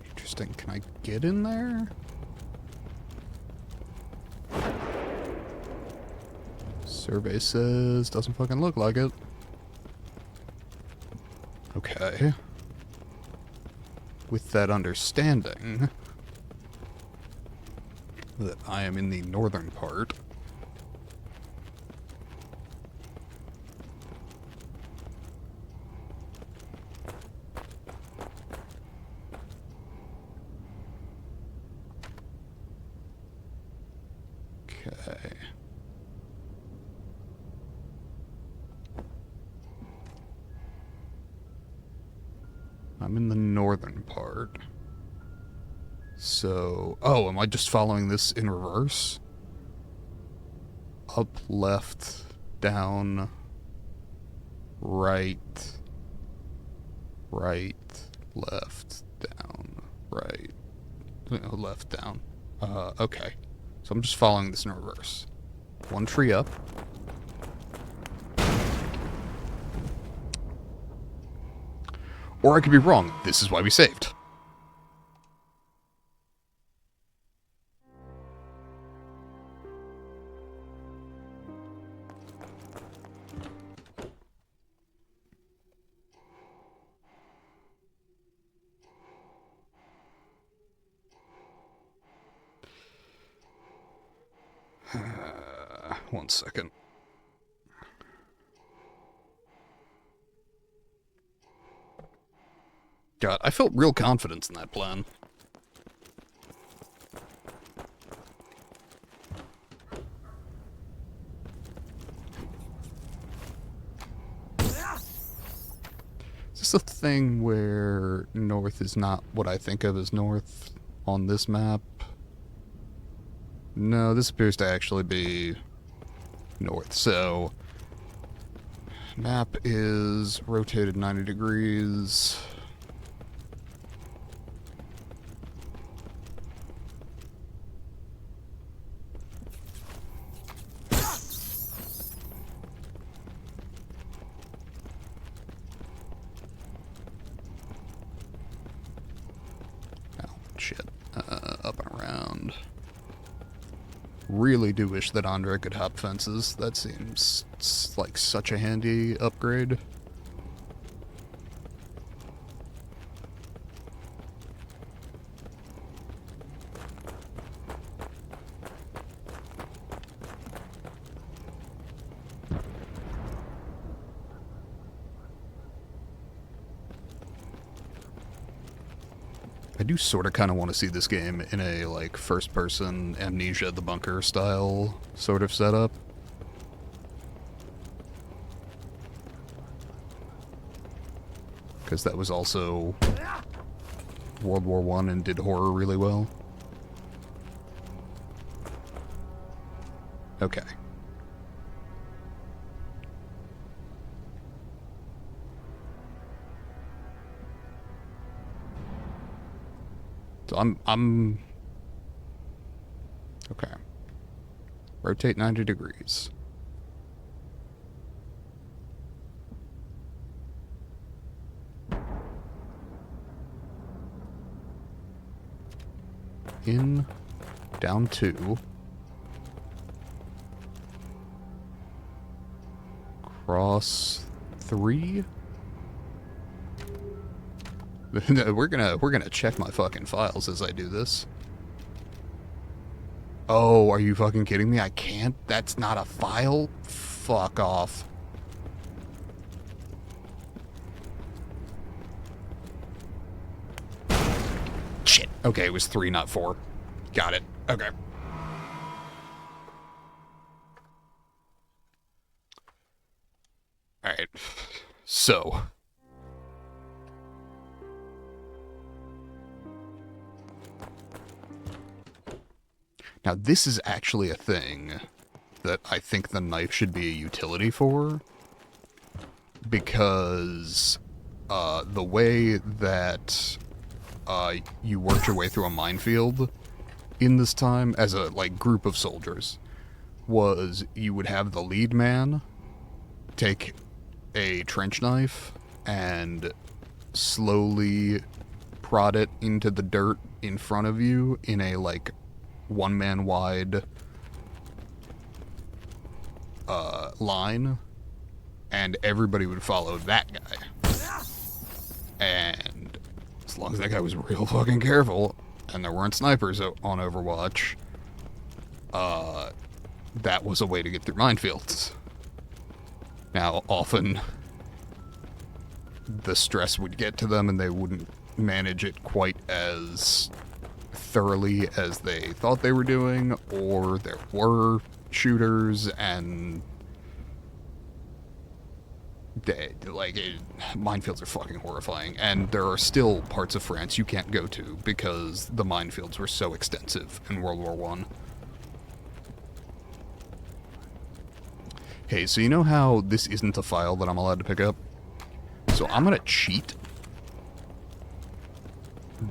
Interesting. Can I get in there? Survey says doesn't fucking look like it. Okay. With that understanding that I am in the northern part. Okay. I'm in the northern part. So, oh, am I just following this in reverse? Up, left, down, right, left, down, right, left, down. Okay. So I'm just following this in reverse. One tree up. Or I could be wrong. This is why we saved. One second. God, I felt real confidence in that plan. Is this a thing where north is not what I think of as north on this map? No, this appears to actually be north, so map is rotated 90 degrees. Oh, shit. Up and around. really do wish that Andre could hop fences. That seems like such a handy upgrade. I do sort of kind of want to see this game in a, like, first-person Amnesia the Bunker style sort of setup. Because that was also World War I and did horror really well. Okay. So I'm okay. Rotate 90 degrees. In, down 2. Cross 3. we're gonna check my fucking files as I do this. Oh, are you fucking kidding me? I can't? That's not a file? Fuck off. Shit. Okay, it was 3, not 4. Got it. Okay. Alright. So... now, this is actually a thing that I think the knife should be a utility for, because the way that you worked your way through a minefield in this time as a, like, group of soldiers was you would have the lead man take a trench knife and slowly prod it into the dirt in front of you in a, like, one-man wide line, and everybody would follow that guy. And as long as that guy was real fucking careful, and there weren't snipers on Overwatch, that was a way to get through minefields. Now, often the stress would get to them and they wouldn't manage it quite as thoroughly as they thought they were doing, or there were shooters and minefields are fucking horrifying, and there are still parts of France you can't go to because the minefields were so extensive in World War I. Hey, so you know how this isn't a file that I'm allowed to pick up? So I'm gonna cheat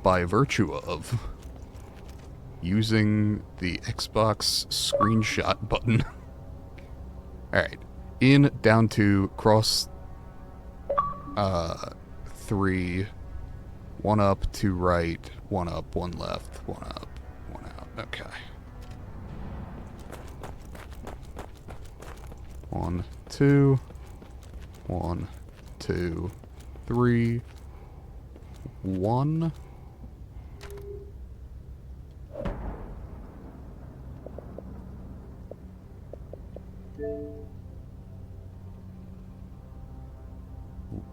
by virtue of using the Xbox screenshot button. Alright. In, down 2, cross 3, 1 up, 2 right, 1 up, 1 left, 1 up, 1 out. Okay. 1, 2, 1, 2, 3, 1.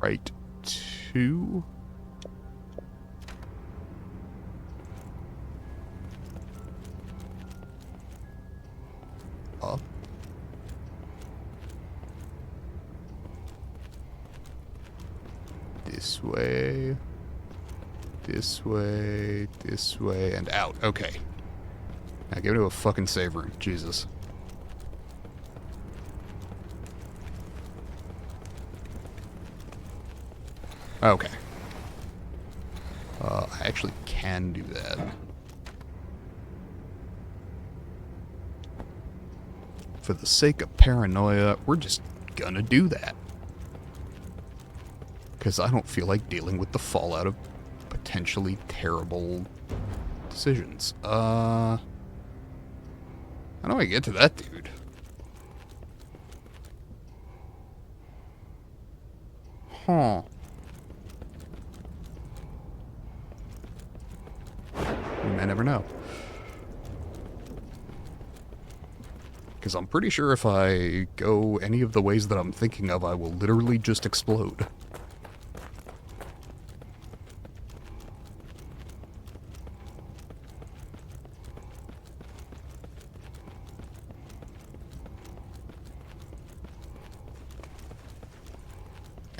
Right 2. Up. This way. This way. This way. And out. Okay. Now give it to a fucking save room. Jesus. Okay. I actually can do that. For the sake of paranoia, we're just gonna do that. Because I don't feel like dealing with the fallout of potentially terrible decisions. How do I get to that dude? Huh. You may never know. Because I'm pretty sure if I go any of the ways that I'm thinking of, I will literally just explode.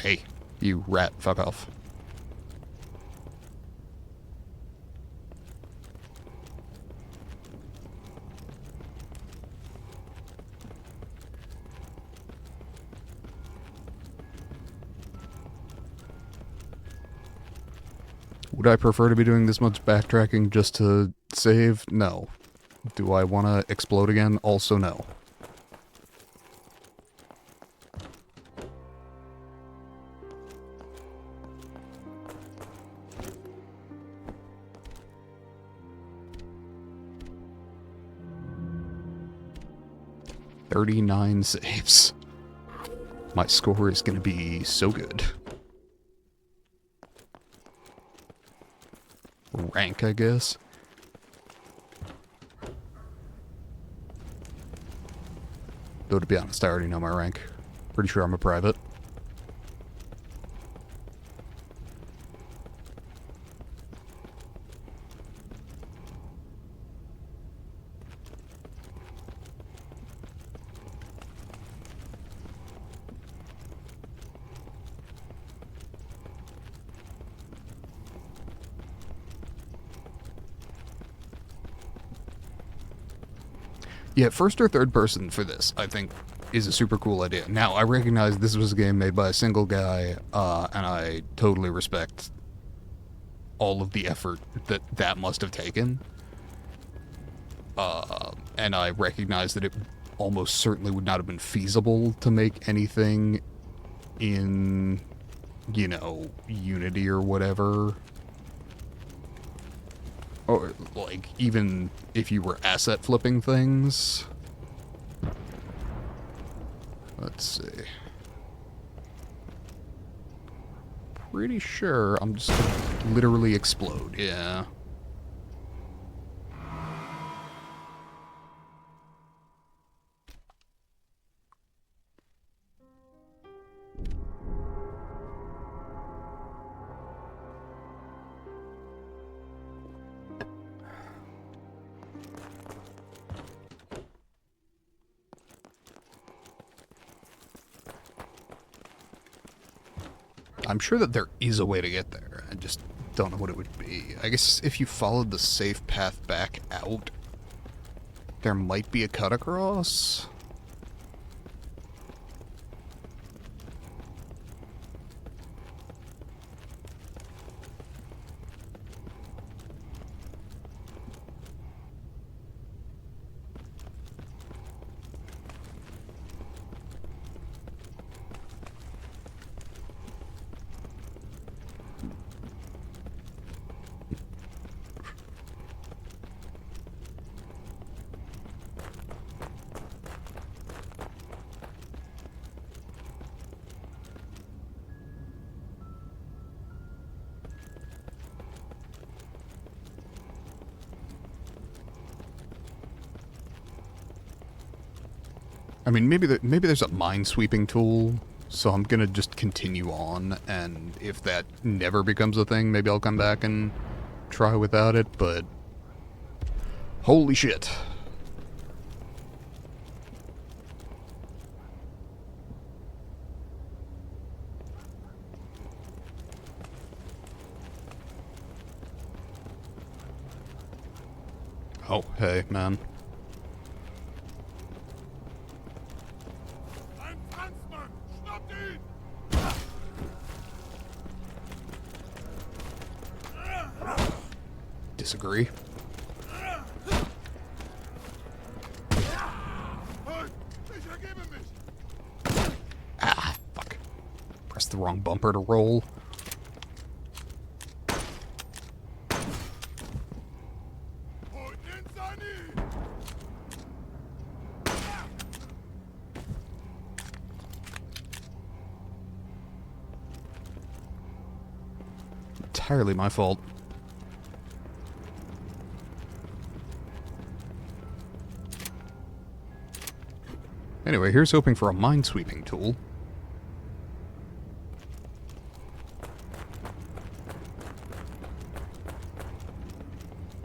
Hey, you rat, fuck off. Would I prefer to be doing this much backtracking just to save? No. Do I want to explode again? Also no. "39 saves. My score is going to be so good. Rank, I guess. Though, to be honest, I already know my rank. Pretty sure I'm a private. Yeah, first or third person for this, I think, is a super cool idea. Now, I recognize this was a game made by a single guy, and I totally respect all of the effort that must have taken. And I recognize that it almost certainly would not have been feasible to make anything in, you know, Unity or whatever. Or, like, even if you were asset flipping things. Let's see. Pretty sure I'm just gonna literally explode, yeah. I'm sure that there is a way to get there. I just don't know what it would be. I guess if you followed the safe path back out, there might be a cut across. I mean, maybe there's a mine-sweeping tool, so I'm gonna just continue on, and if that never becomes a thing, maybe I'll come back and try without it, but... holy shit. Oh, hey, man. Disagree. Ah, fuck. Pressed the wrong bumper to roll. entirely my fault. Anyway, here's hoping for a minesweeping tool.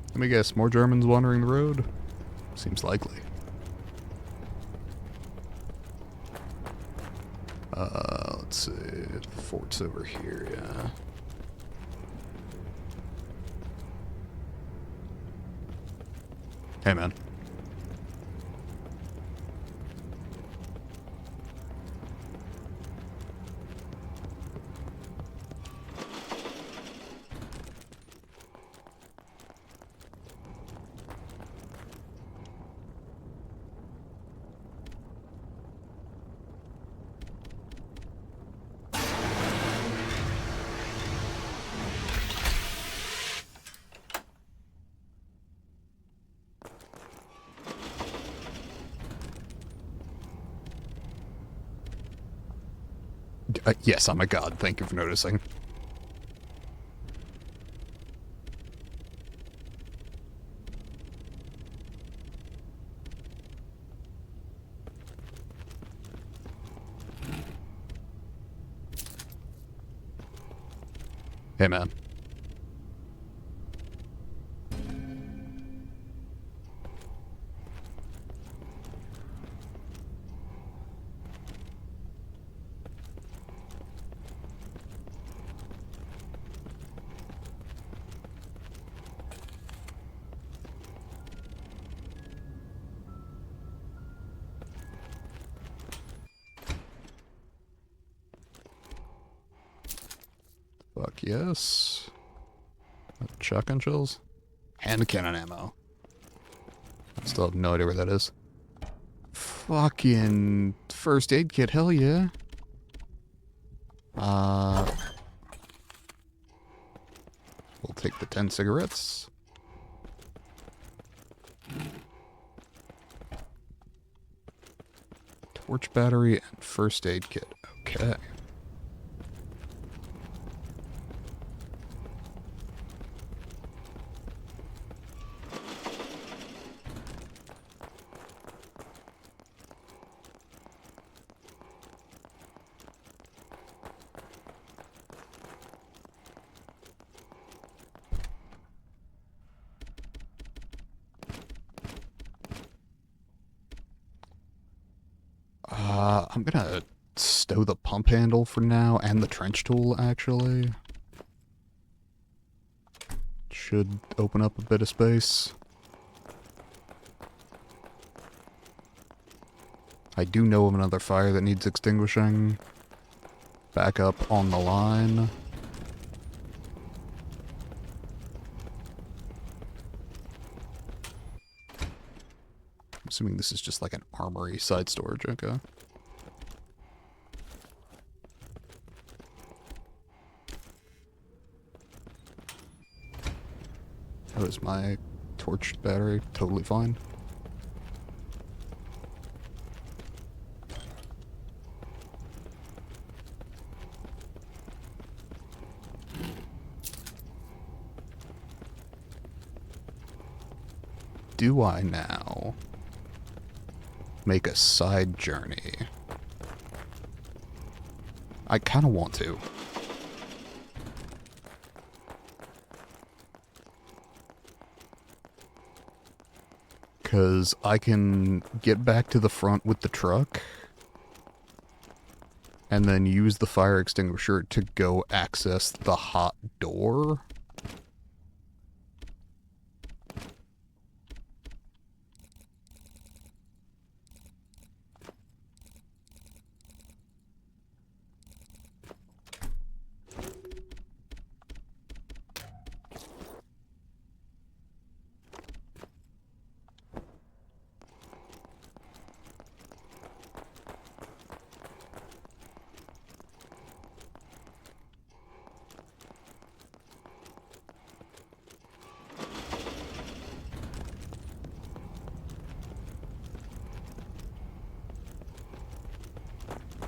Let me guess, more Germans wandering the road? Seems likely. Let's see. The fort's over here, yeah. Hey, man. Yes, I'm a god. Thank you for noticing. Hey, man. Fuck yes. Shotgun shells? Hand cannon ammo. I still have no idea where that is. Fucking first aid kit, hell yeah. We'll take the 10 cigarettes. Torch battery and first aid kit. Okay. I'm gonna stow the pump handle for now, and the trench tool, actually. Should open up a bit of space. I do know of another fire that needs extinguishing. Back up on the line. I'm assuming this is just like an armory side storage, okay. How is my torch battery? Totally fine. Do I now make a side journey? I kind of want to. Because I can get back to the front with the truck and then use the fire extinguisher to go access the hot door.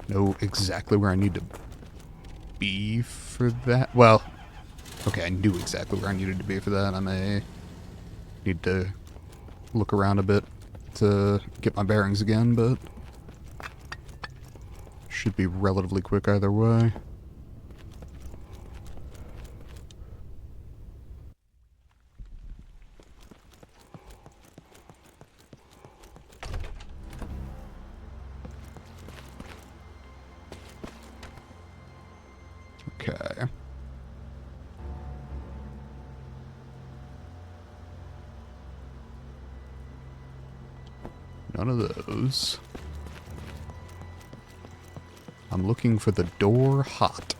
Know exactly where I need to be for that. Well, Okay, I knew exactly where I needed to be for that. I may need to look around a bit to get my bearings again, but should be relatively quick either way. Okay. None of those. I'm looking for the door hot.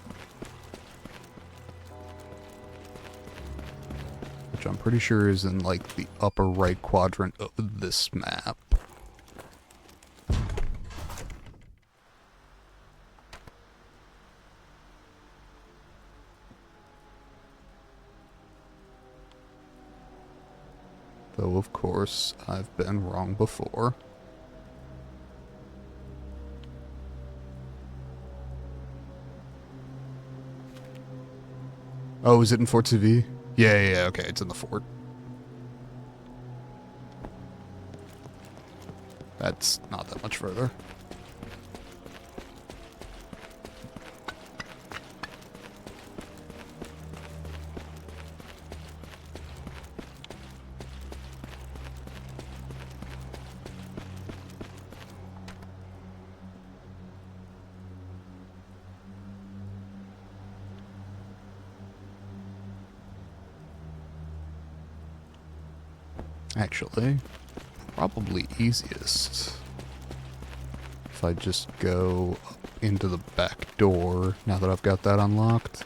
Which I'm pretty sure is in, like, the upper right quadrant of this map. Though, of course, I've been wrong before. Oh, is it in Fort CV? Yeah, okay, it's in the fort. That's not that much further. Actually, probably easiest if I just go up into the back door now that I've got that unlocked.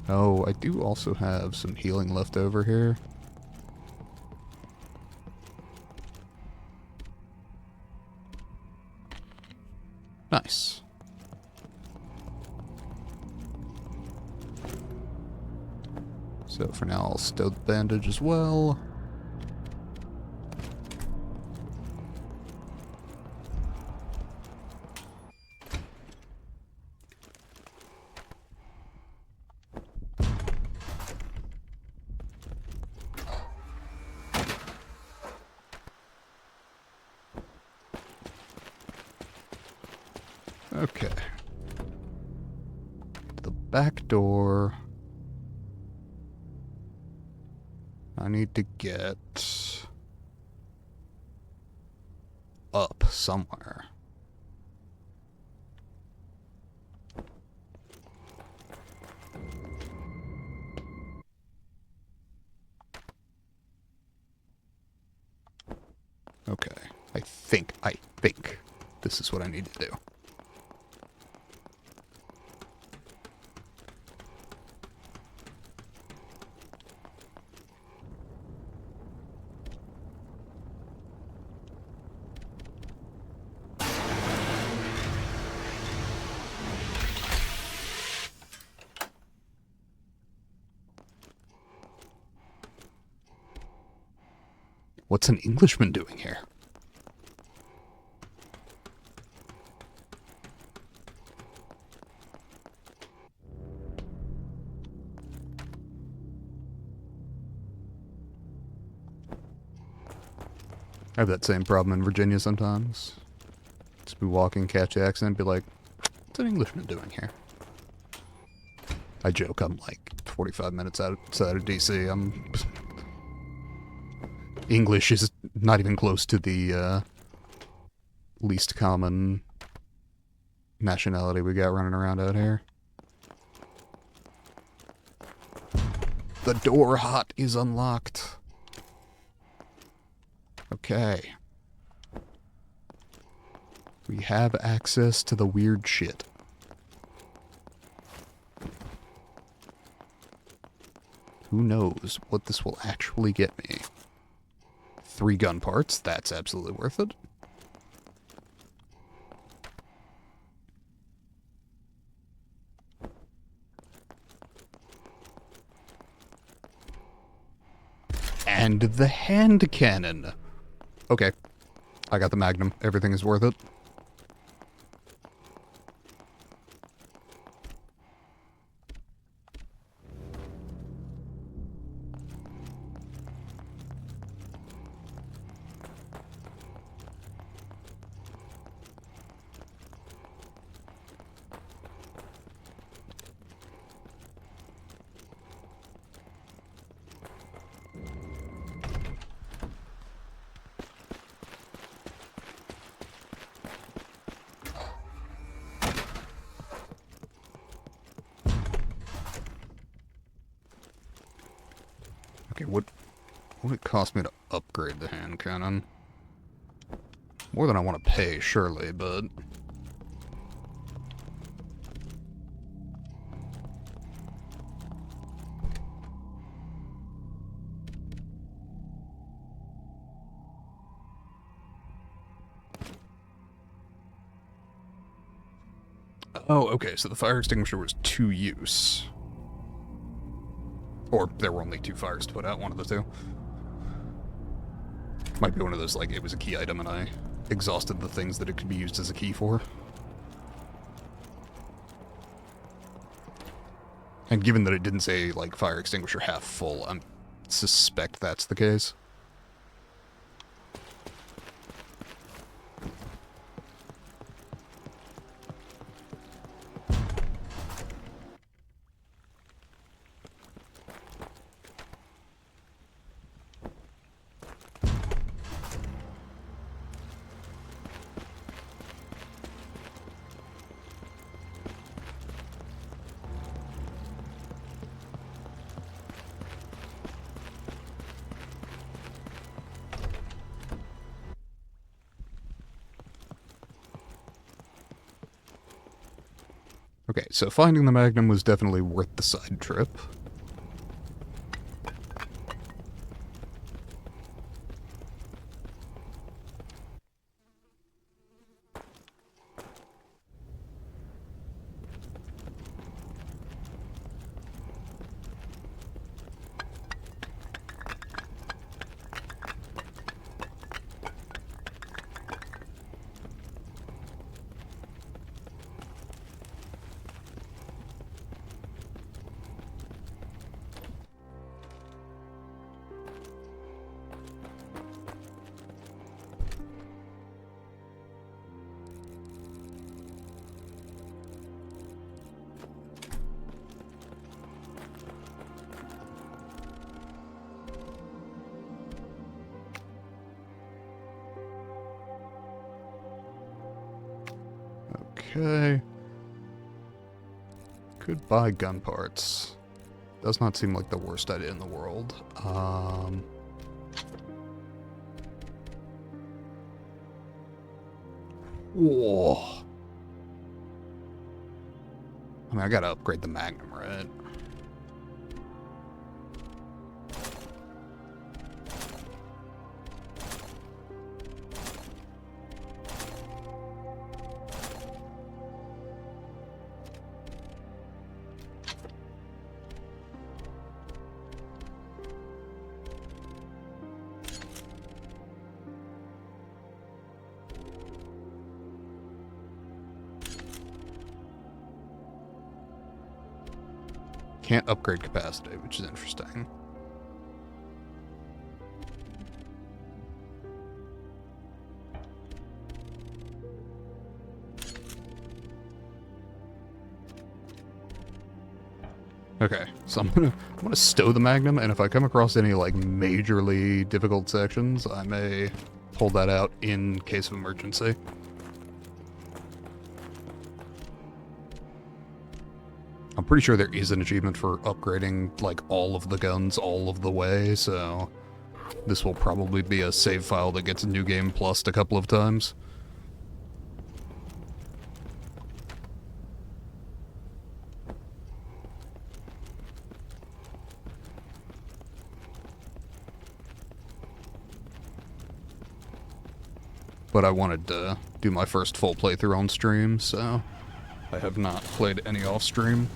Oh, I do also have some healing left over here. Nice. So for now, I'll stow the bandage as well. Okay. The back door. I need to get up somewhere. Okay. I think this is what I need to do. What's an Englishman doing here? I have that same problem in Virginia sometimes. Just be walking, catch the accent, be like, what's an Englishman doing here? I joke, I'm like 45 minutes outside of DC. English is not even close to the least common nationality we got running around out here. The door hot is unlocked. Okay. We have access to the weird shit. Who knows what this will actually get me? 3 gun parts, that's absolutely worth it. And the hand cannon. Okay. I got the Magnum. Everything is worth it. Okay, what would it cost me to upgrade the hand cannon? More than I want to pay, surely, but... Oh, okay, so the fire extinguisher was 2 use. Or there were only 2 fires to put out, one of the 2. Might be one of those, like, it was a key item and I exhausted the things that it could be used as a key for. And given that it didn't say, like, fire extinguisher half full, I suspect that's the case. Okay, so finding the Magnum was definitely worth the side trip. Okay. Could buy gun parts. Does not seem like the worst idea in the world. Whoa. I mean, I gotta upgrade the Magnum, right? Can't upgrade capacity, which is interesting. Okay, so I'm gonna stow the Magnum, and if I come across any like majorly difficult sections, I may pull that out in case of emergency. I'm pretty sure there is an achievement for upgrading, like, all of the guns all of the way, so this will probably be a save file that gets New Game Plused a couple of times. But I wanted to do my first full playthrough on stream, so I have not played any off stream.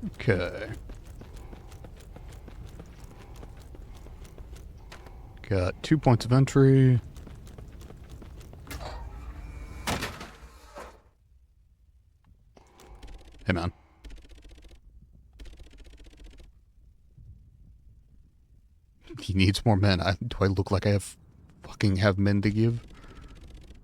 Okay. Got 2 points of entry. Hey, man. He needs more men. Do I look like I fucking have men to give?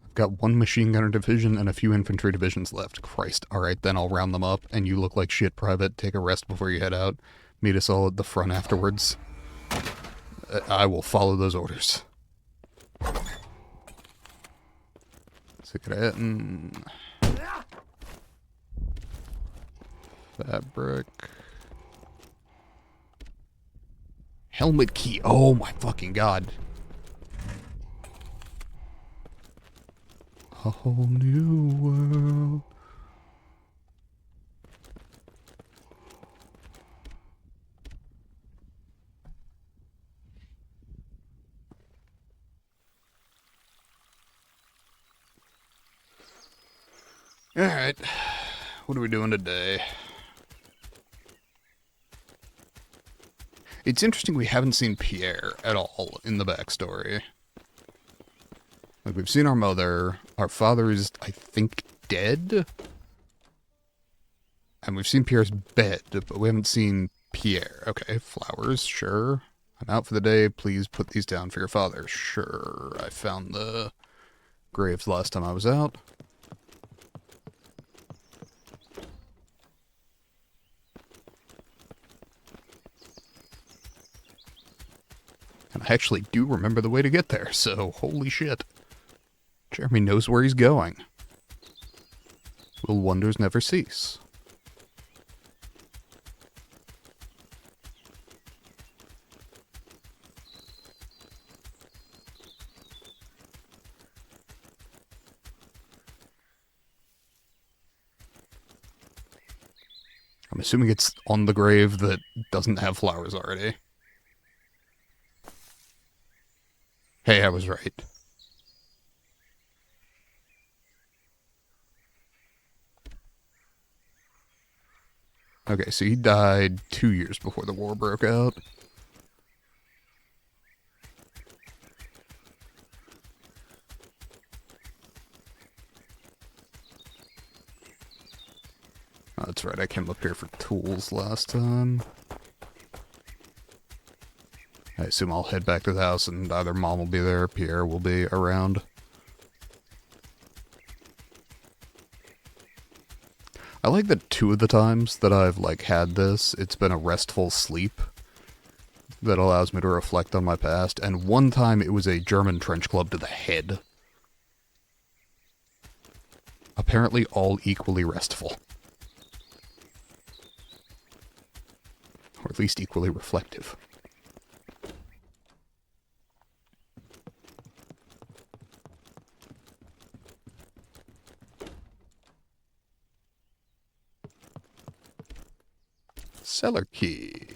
I've got 1 machine gunner division and a few infantry divisions left. Christ. Alright, then I'll round them up, and you look like shit, Private. Take a rest before you head out. Meet us all at the front afterwards. I will follow those orders. Cigaretten. Fabric. Helmet key. Oh my fucking god. A whole new world. Alright. What are we doing today? It's interesting we haven't seen Pierre at all in the backstory. Like, we've seen our mother. Our father is, I think, dead? And we've seen Pierre's bed, but we haven't seen Pierre. Okay, flowers, sure. I'm out for the day. Please put these down for your father. Sure. I found the graves last time I was out. And I actually do remember the way to get there, so holy shit. Jeremy knows where he's going. Will wonders never cease? I'm assuming it's on the grave that doesn't have flowers already. Hey, I was right. Okay, so he died 2 years before the war broke out. Oh, that's right, I came up here for tools last time. I assume I'll head back to the house and either Mom will be there or Pierre will be around. I like that 2 of the times that I've, like, had this, it's been a restful sleep that allows me to reflect on my past, and 1 time it was a German trench club to the head. Apparently all equally restful. Or at least equally reflective. Cellar key.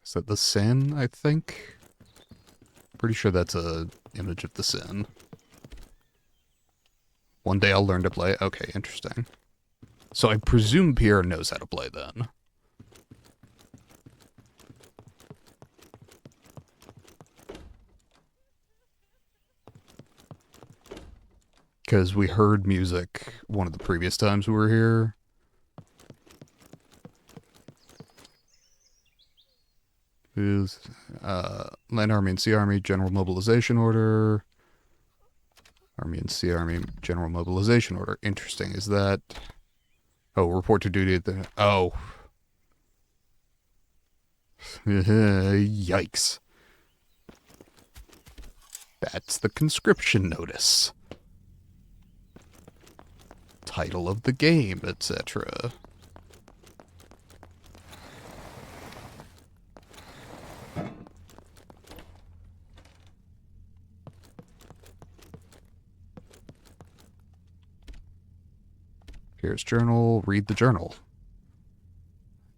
Is that the Seine, I think? Pretty sure that's a image of the Seine. One day I'll learn to play. Okay, interesting. So I presume Pierre knows how to play then. Because we heard music one of the previous times we were here. Is Land Army and Sea Army General Mobilization Order. Army and Sea Army General Mobilization Order. Interesting. Is that... Oh, report to duty at the... Oh. Yikes. That's the conscription notice. Title of the game, etc. Here's journal. Read the journal.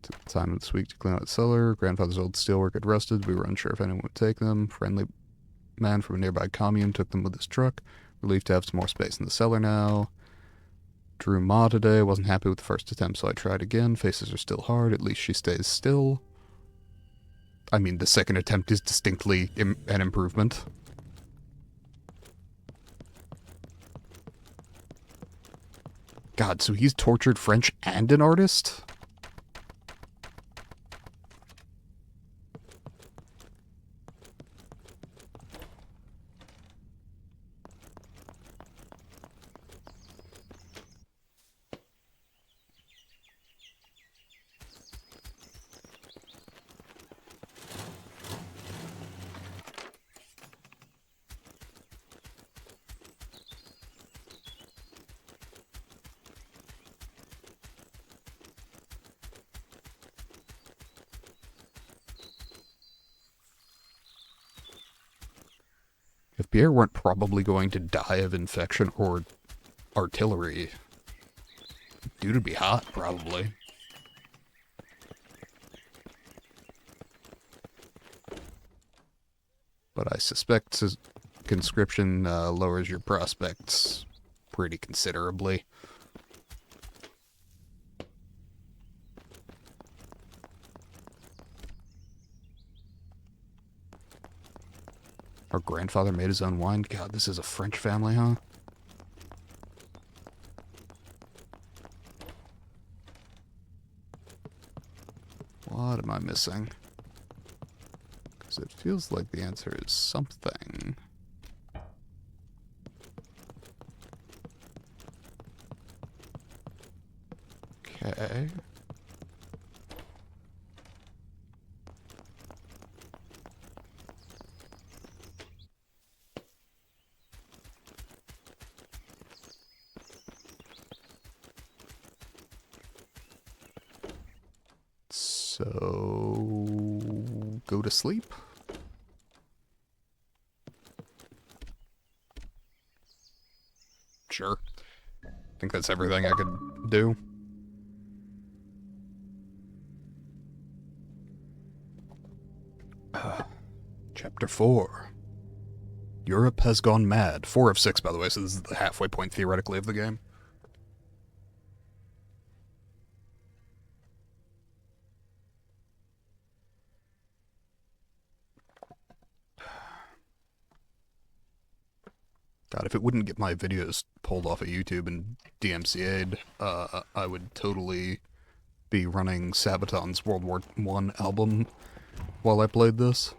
Took the time of this week to clean out the cellar. Grandfather's old steelwork had rusted. We were unsure if anyone would take them. Friendly man from a nearby commune took them with his truck. Relieved to have some more space in the cellar now. Drew Ma today. Wasn't happy with the first attempt, so I tried again. Faces are still hard. At least she stays still. I mean, the second attempt is distinctly an improvement. God, so he's tortured French and an artist? If Pierre weren't probably going to die of infection or artillery, dude would be hot, probably. But I suspect conscription lowers your prospects pretty considerably. Our grandfather made his own wine. God, this is a French family, huh? What am I missing? Because it feels like the answer is something. Okay. So, go to sleep? Sure. I think that's everything I could do. Chapter 4. Europe has gone mad. 4 of 6, by the way, so this is the halfway point, theoretically, of the game. God, if it wouldn't get my videos pulled off of YouTube and DMCA'd, I would totally be running Sabaton's World War I album while I played this.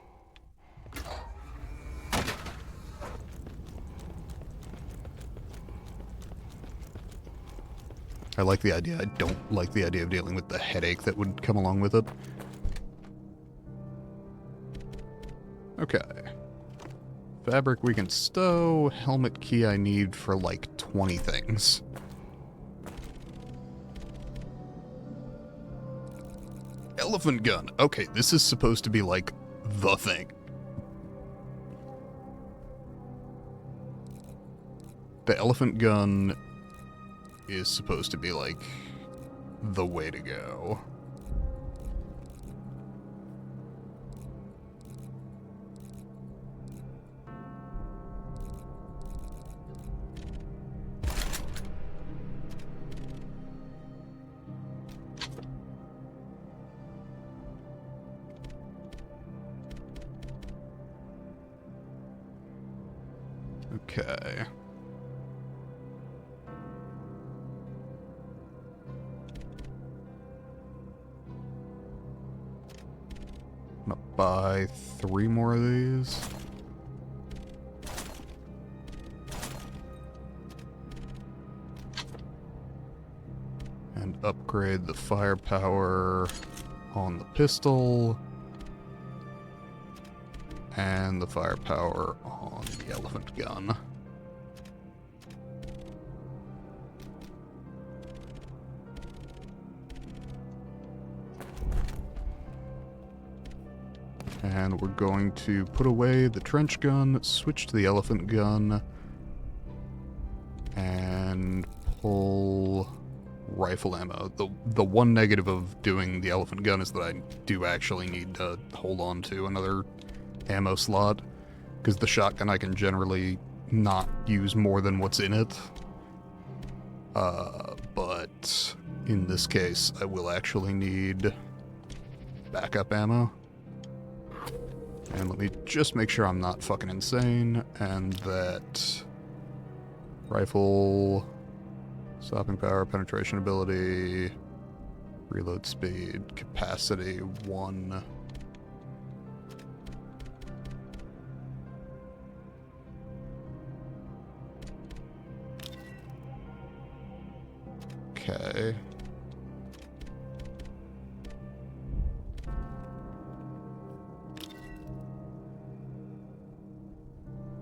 I like the idea. I don't like the idea of dealing with the headache that would come along with it. Okay. Fabric we can stow. Helmet key I need for like 20 things. Elephant gun. Okay, this is supposed to be like the thing. The elephant gun is supposed to be like the way to go. Okay. I'm gonna buy 3 more of these. And upgrade the firepower on the pistol. And the firepower on the elephant gun. And we're going to put away the trench gun, switch to the elephant gun, and pull rifle ammo. The one negative of doing the elephant gun is that I do actually need to hold on to another ammo slot, because the shotgun I can generally not use more than what's in it. but in this case, I will actually need backup ammo. And let me just make sure I'm not fucking insane, and that rifle, stopping power, penetration ability, reload speed, capacity 1. Okay.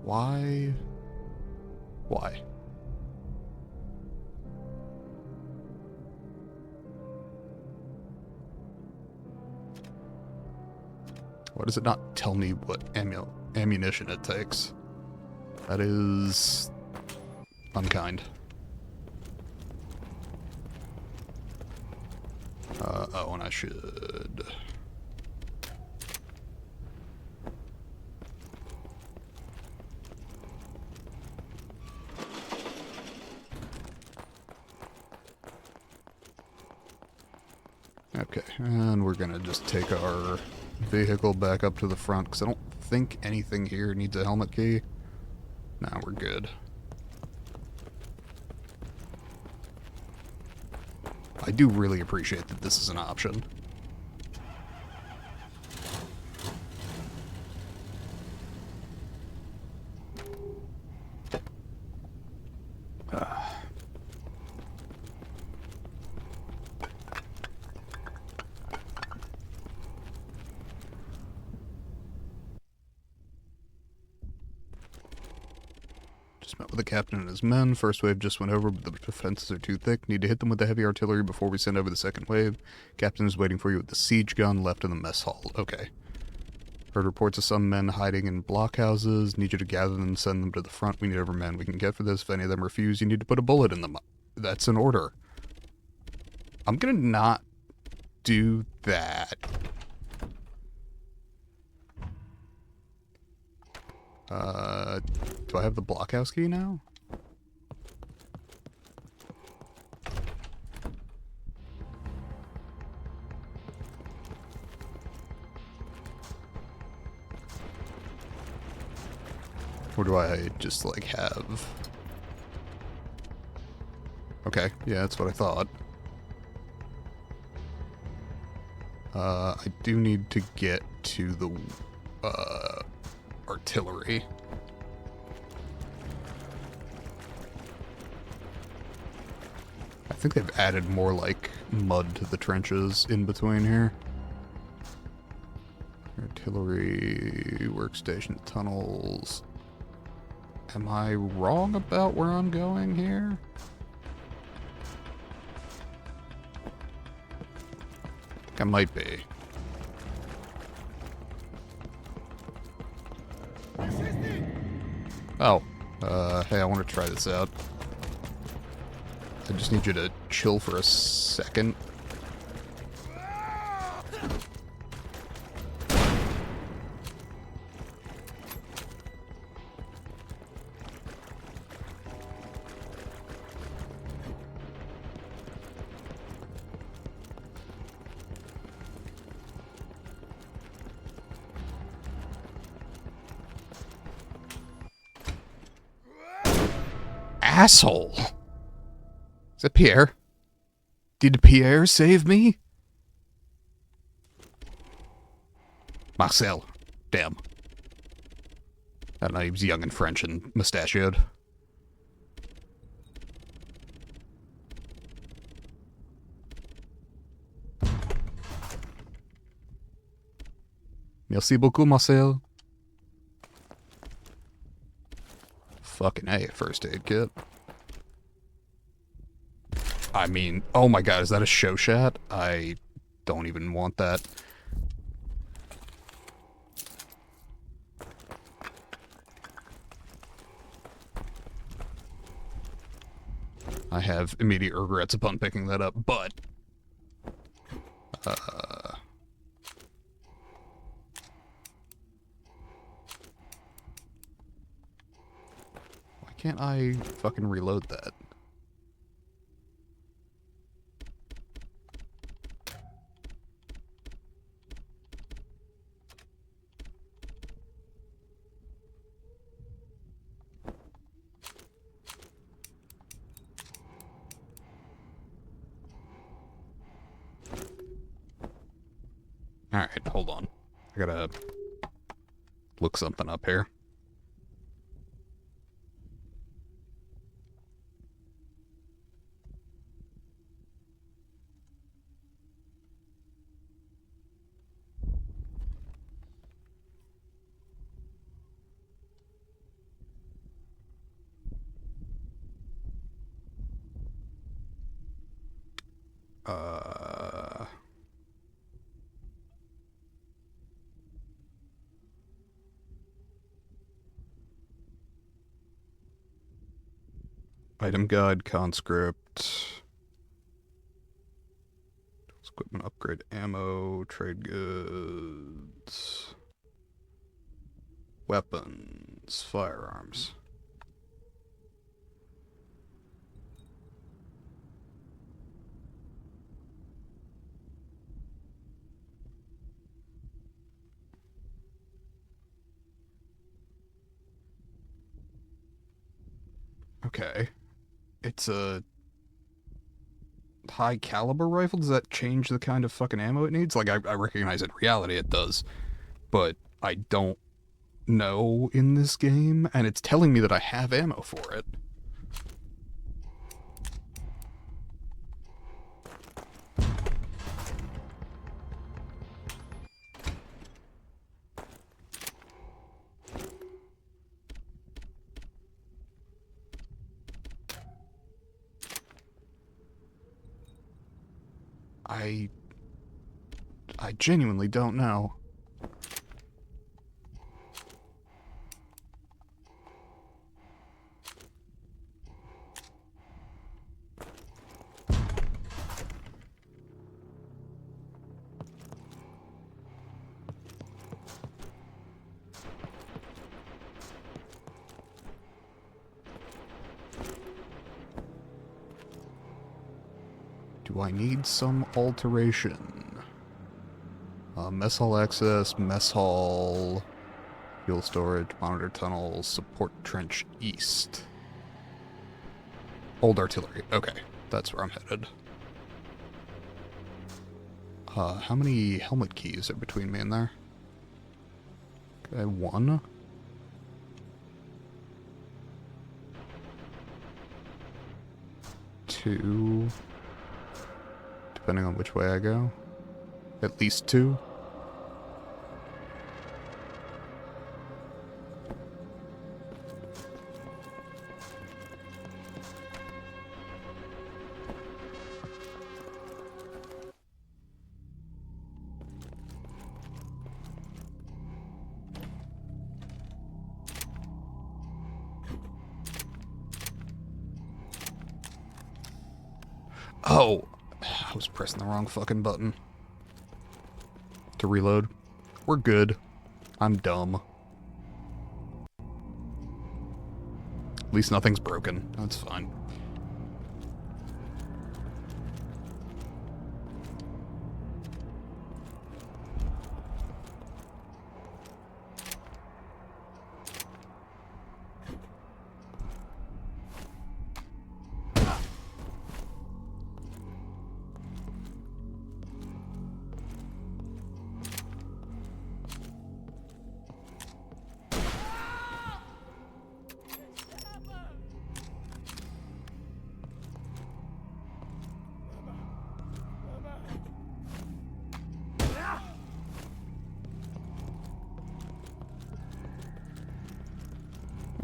Why? Why? Why does it not tell me what ammunition it takes? That is unkind. Oh, and I should... Okay, and we're gonna just take our vehicle back up to the front, because I don't think anything here needs a helmet key. Nah, we're good. I do really appreciate that this is an option. Just met with the captain and his men. First wave just went over, but the defenses are too thick. Need to hit them with the heavy artillery before we send over the second wave. Captain is waiting for you with the siege gun left in the mess hall. Okay. Heard reports of some men hiding in blockhouses. Need you to gather them and send them to the front. We need every man we can get for this. If any of them refuse, you need to put a bullet in them. That's an order. I'm gonna not do that. Do I have the blockhouse key now? Or do I just, like, have... Okay, yeah, that's what I thought. I do need to get to the, artillery. I think they've added more, like, mud to the trenches in between here. Artillery, workstation, tunnels. Am I wrong about where I'm going here? I think I might be. Oh, hey, I want to try this out. I just need you to chill for a second. Asshole! Is that Pierre? Did Pierre save me? Marcel. Damn. I don't know, he was young and French and mustachioed. Merci beaucoup, Marcel. Fucking A, first aid kit. I mean, oh my god, is that a show shot? I don't even want that. I have immediate regrets upon picking that up, but... why can't I fucking reload that? Alright, hold on. I gotta look something up here. Item guide, conscript. Equipment upgrade, ammo, trade goods. Weapons, firearms. Okay. It's a high caliber rifle. Does that change the kind of fucking ammo it needs? Like, I recognize in reality it does, but I don't know in this game, and it's telling me that I have ammo for it. I genuinely don't know. Do I need some alteration? Mess hall access, mess hall, fuel storage, monitor tunnels, support trench east. Old artillery. Okay, that's where I'm headed. How many helmet keys are between me and there? Okay, 1. 2. Depending on which way I go. At least 2. Oh, I was pressing the wrong fucking button. To reload. We're good. I'm dumb. At least nothing's broken. That's fine.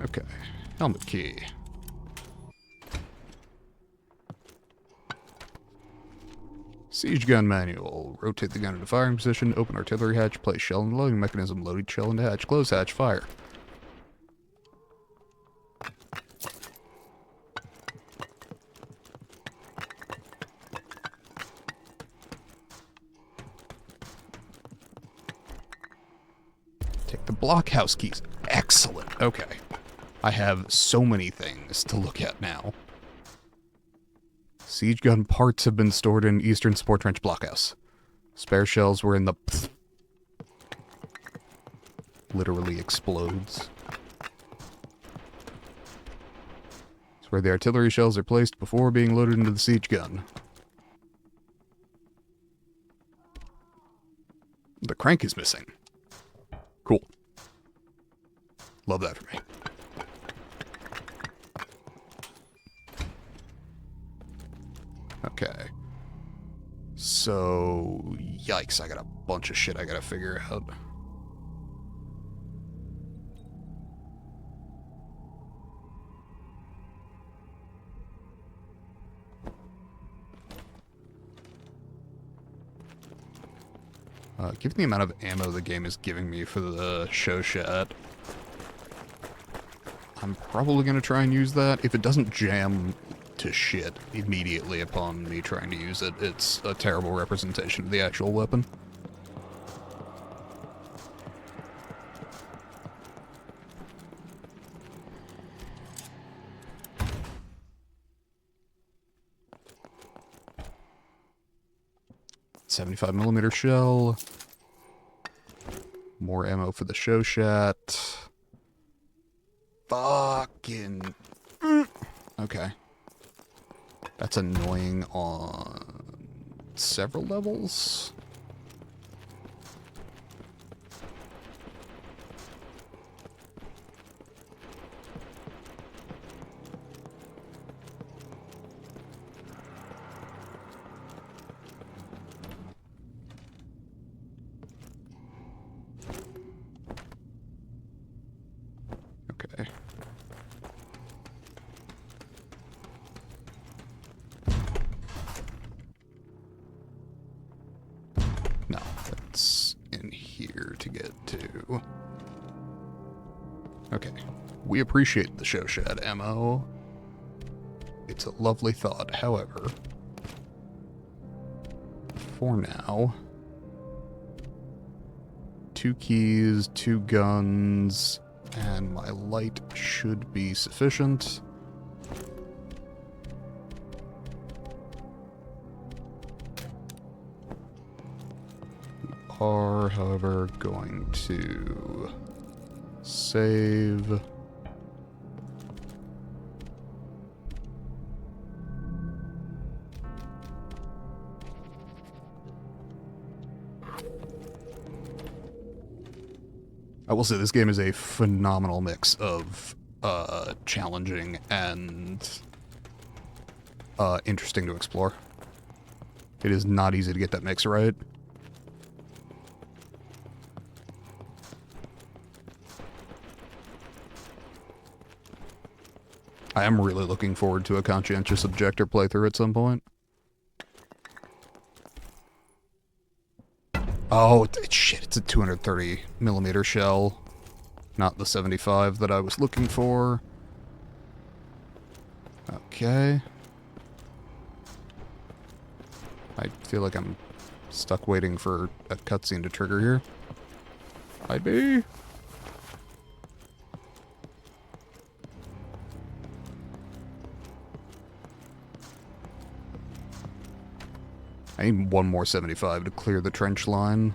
Okay, helmet key. Siege gun manual. Rotate the gun into firing position, open artillery hatch, place shell in the loading mechanism, load each shell into hatch, close hatch, fire. Take the blockhouse keys. Excellent. Okay. I have so many things to look at now. Siege gun parts have been stored in Eastern Support Trench blockhouse. Spare shells were in the... Literally explodes. It's where the artillery shells are placed before being loaded into the siege gun. The crank is missing. Cool. Love that for me. Okay. So, yikes, I got a bunch of shit I gotta figure out. Given the amount of ammo the game is giving me for the show shot, I'm probably going to try and use that. If it doesn't jam to shit immediately upon me trying to use it, it's a terrible representation of the actual weapon. .75mm shell. More ammo for the show shot. Fucking... Okay. That's annoying on several levels. Okay. No, that's in here to get to. Okay. We appreciate the show shed ammo. It's a lovely thought. However, for now, 2 keys, 2 guns, and my light should be sufficient. We are, however, going to save. I will say this game is a phenomenal mix of challenging and interesting to explore. It is not easy to get that mix right. I am really looking forward to a conscientious objector playthrough at some point. Oh, shit, it's a 230mm shell, not the 75 that I was looking for. Okay. I feel like I'm stuck waiting for a cutscene to trigger here. I'd be. I need one more 75 to clear the trench line.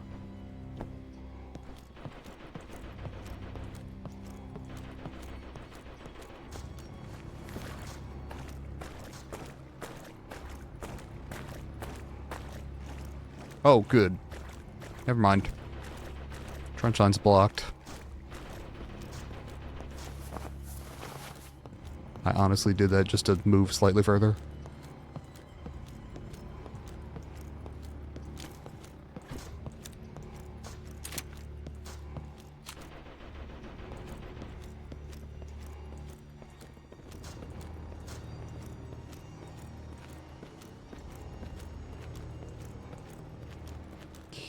Oh, good. Never mind. Trench line's blocked. I honestly did that just to move slightly further.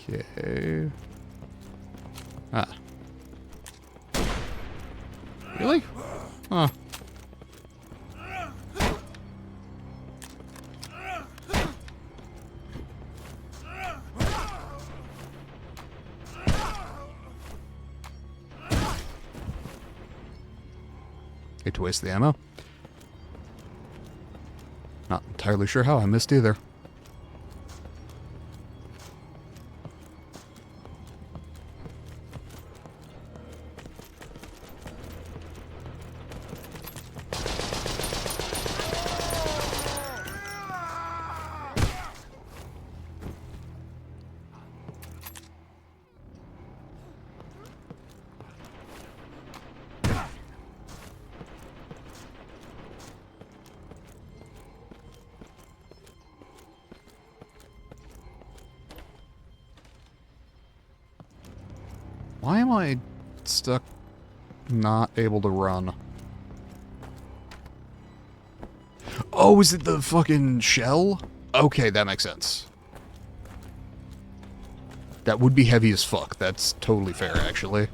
Okay. Ah. Really? Huh. Hate to waste the ammo. Not entirely sure how I missed either. Why am I stuck not able to run? Oh, is it the fucking shell? Okay, that makes sense. That would be heavy as fuck. That's totally fair, actually.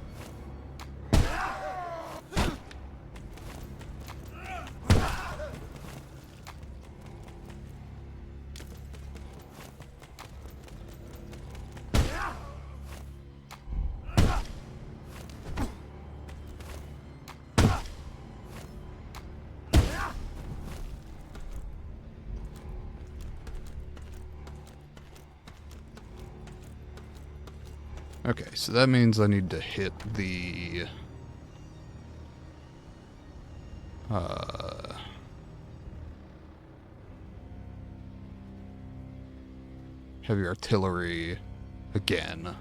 Okay, so that means I need to hit the... heavy artillery again.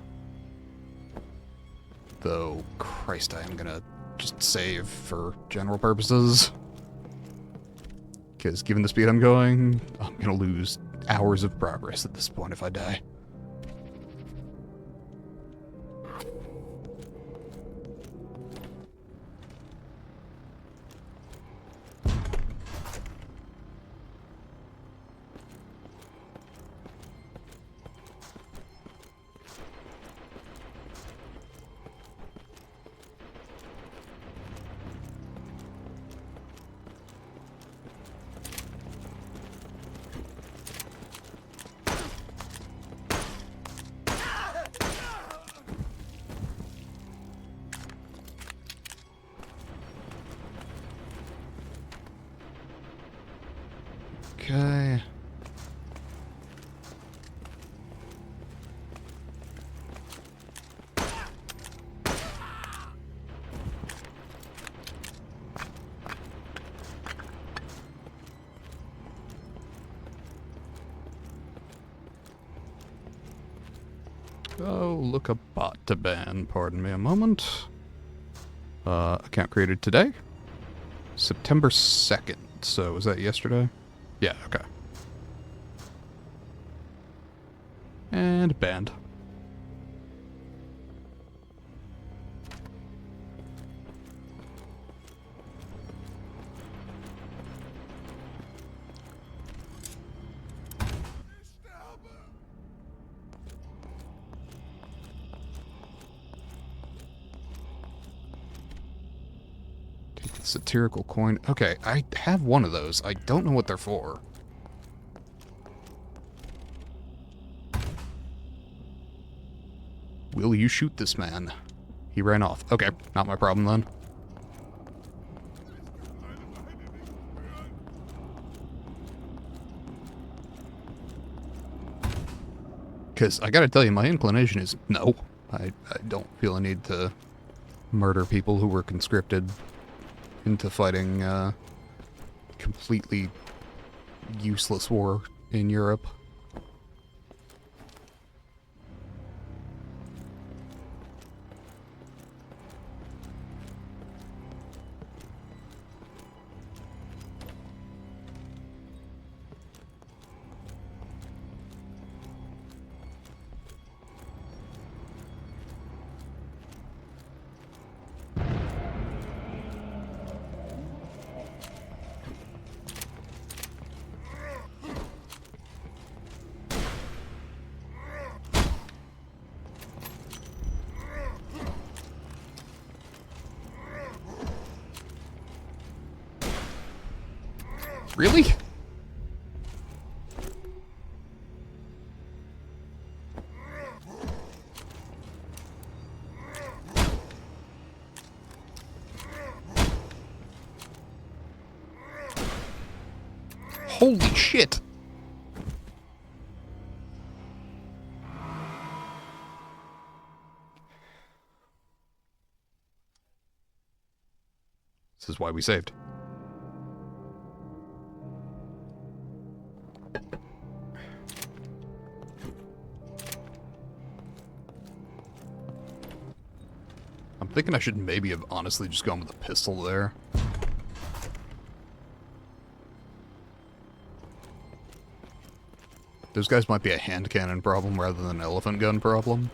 Though, Christ, I am gonna just save for general purposes. Because given the speed I'm going, I'm gonna lose hours of progress at this point if I die. Okay. Oh, look a bot to ban. Pardon me a moment. Account created today? September 2nd. So, was that yesterday? Yeah, okay. And banned. Take the satirical coin. Okay, I have one of those. I don't know what they're for. Will you shoot this man? He ran off. Okay, not my problem then. Because I gotta tell you, my inclination is no. I don't feel a need to murder people who were conscripted into fighting completely useless war in Europe. Really? Holy shit! This is why we saved. I'm thinking I should maybe have honestly just gone with a pistol there. Those guys might be a hand cannon problem rather than an elephant gun problem.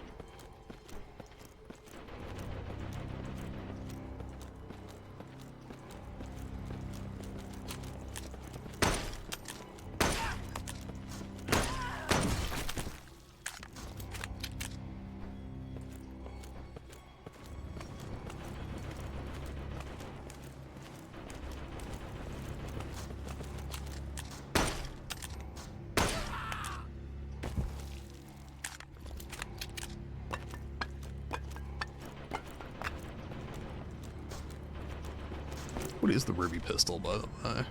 What is the ruby pistol, by the way?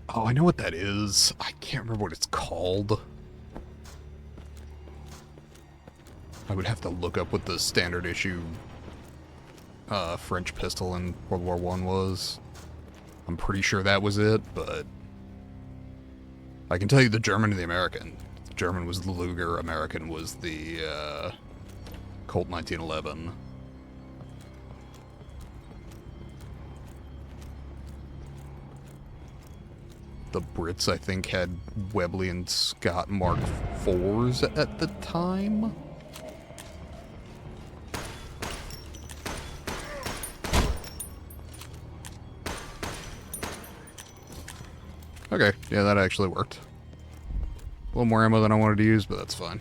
Oh, I know what that is. I can't remember what it's called. I would have to look up what the standard issue French pistol in World War I was. I'm pretty sure that was it, but I can tell you the German and the American. The German was the Luger, American was the Colt 1911. The Brits, I think, had Webley and Scott Mark IVs at the time. Okay, yeah, that actually worked. A little more ammo than I wanted to use, but that's fine.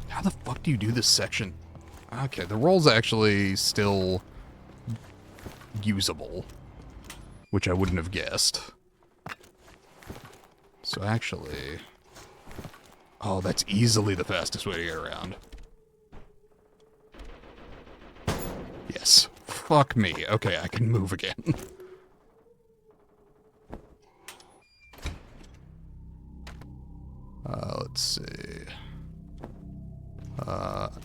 How the fuck do you do this section? Okay, the roll's actually still usable, which I wouldn't have guessed. So actually... Oh, that's easily the fastest way to get around. Yes. Fuck me. Okay, I can move again. Let's see.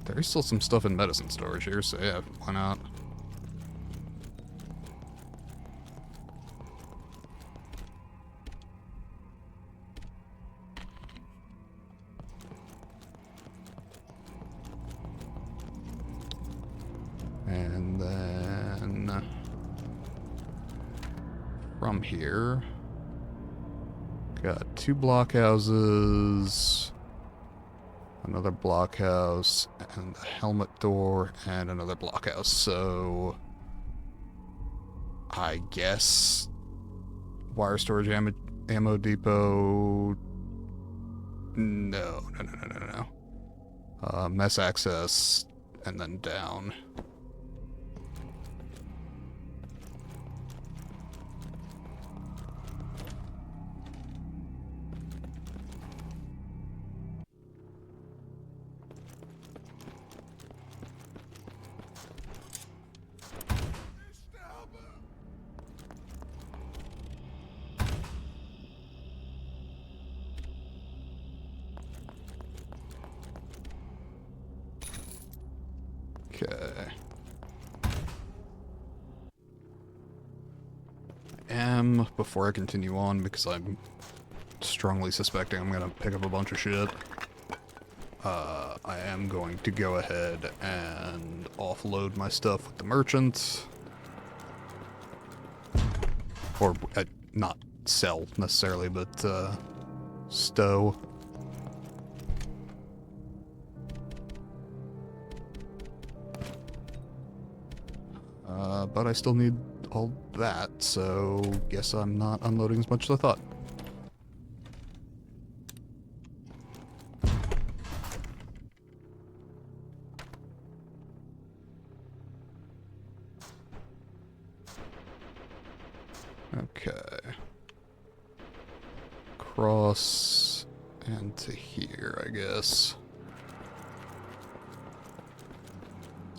There's still some stuff in medicine storage here, so yeah, why not? And then from here, got 2 blockhouses, another blockhouse, and a helmet door, and another blockhouse. So I guess wire storage ammo depot. No. Mess access, and then down. Okay. Before I continue on, because I'm strongly suspecting I'm gonna pick up a bunch of shit, I am going to go ahead and offload my stuff with the merchant. Or, not sell, necessarily, but, stow. But I still need all that, so guess I'm not unloading as much as I thought. Okay. Cross and to here, I guess.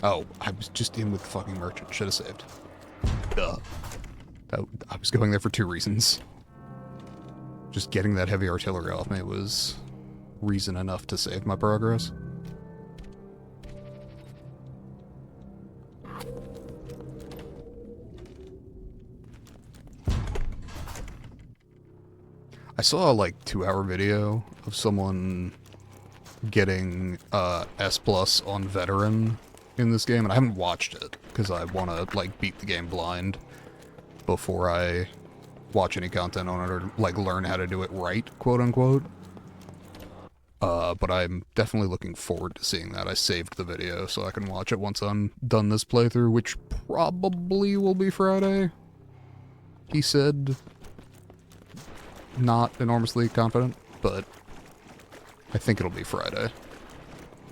Oh, I was just in with the fucking merchant. Should have saved. Duh. I was going there for 2 reasons. Just getting that heavy artillery off me was reason enough to save my progress. I saw a like 2-hour video of someone getting S+ on veteran in this game, and I haven't watched it because I want to like beat the game blind before I watch any content on it or like learn how to do it right, quote unquote. But I'm definitely looking forward to seeing that. I saved the video so I can watch it once I'm done this playthrough, which probably will be Friday. He said not enormously confident, but I think it'll be Friday.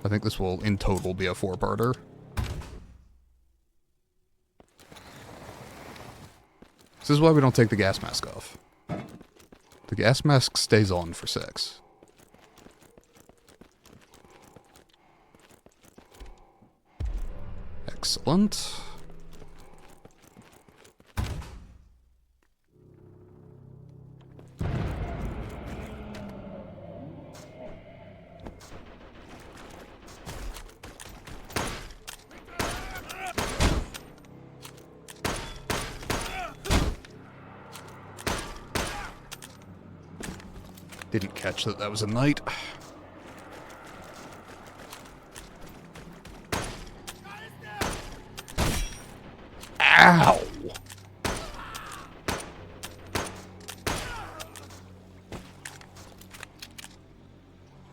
I think this will in total be a 4-parter. This is why we don't take the gas mask off. The gas mask stays on for sex. Excellent. Didn't catch that that was a knight. Ow!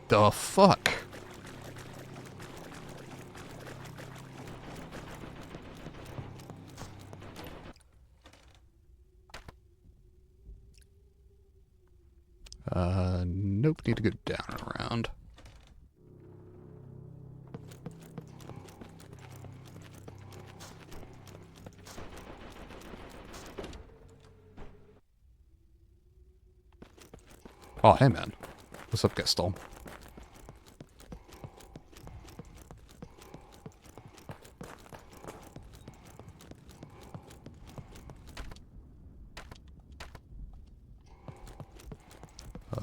The fuck? Nope, need to go down and around. Oh, hey man. What's up, Gaston?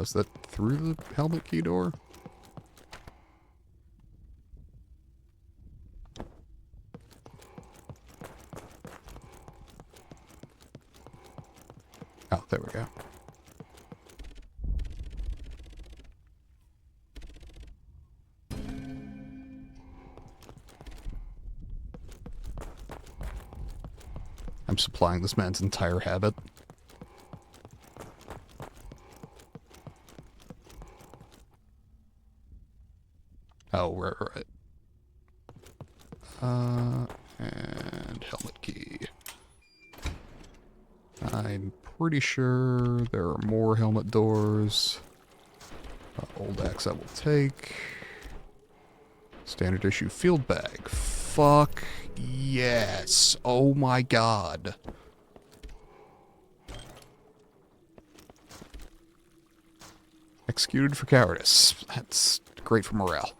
Is that through the helmet key door? Oh, there we go. I'm supplying this man's entire habit. Oh, right. And helmet key. I'm pretty sure there are more helmet doors. Old axe I will take. Standard issue field bag. Fuck yes. Oh my god. Executed for cowardice. That's great for morale.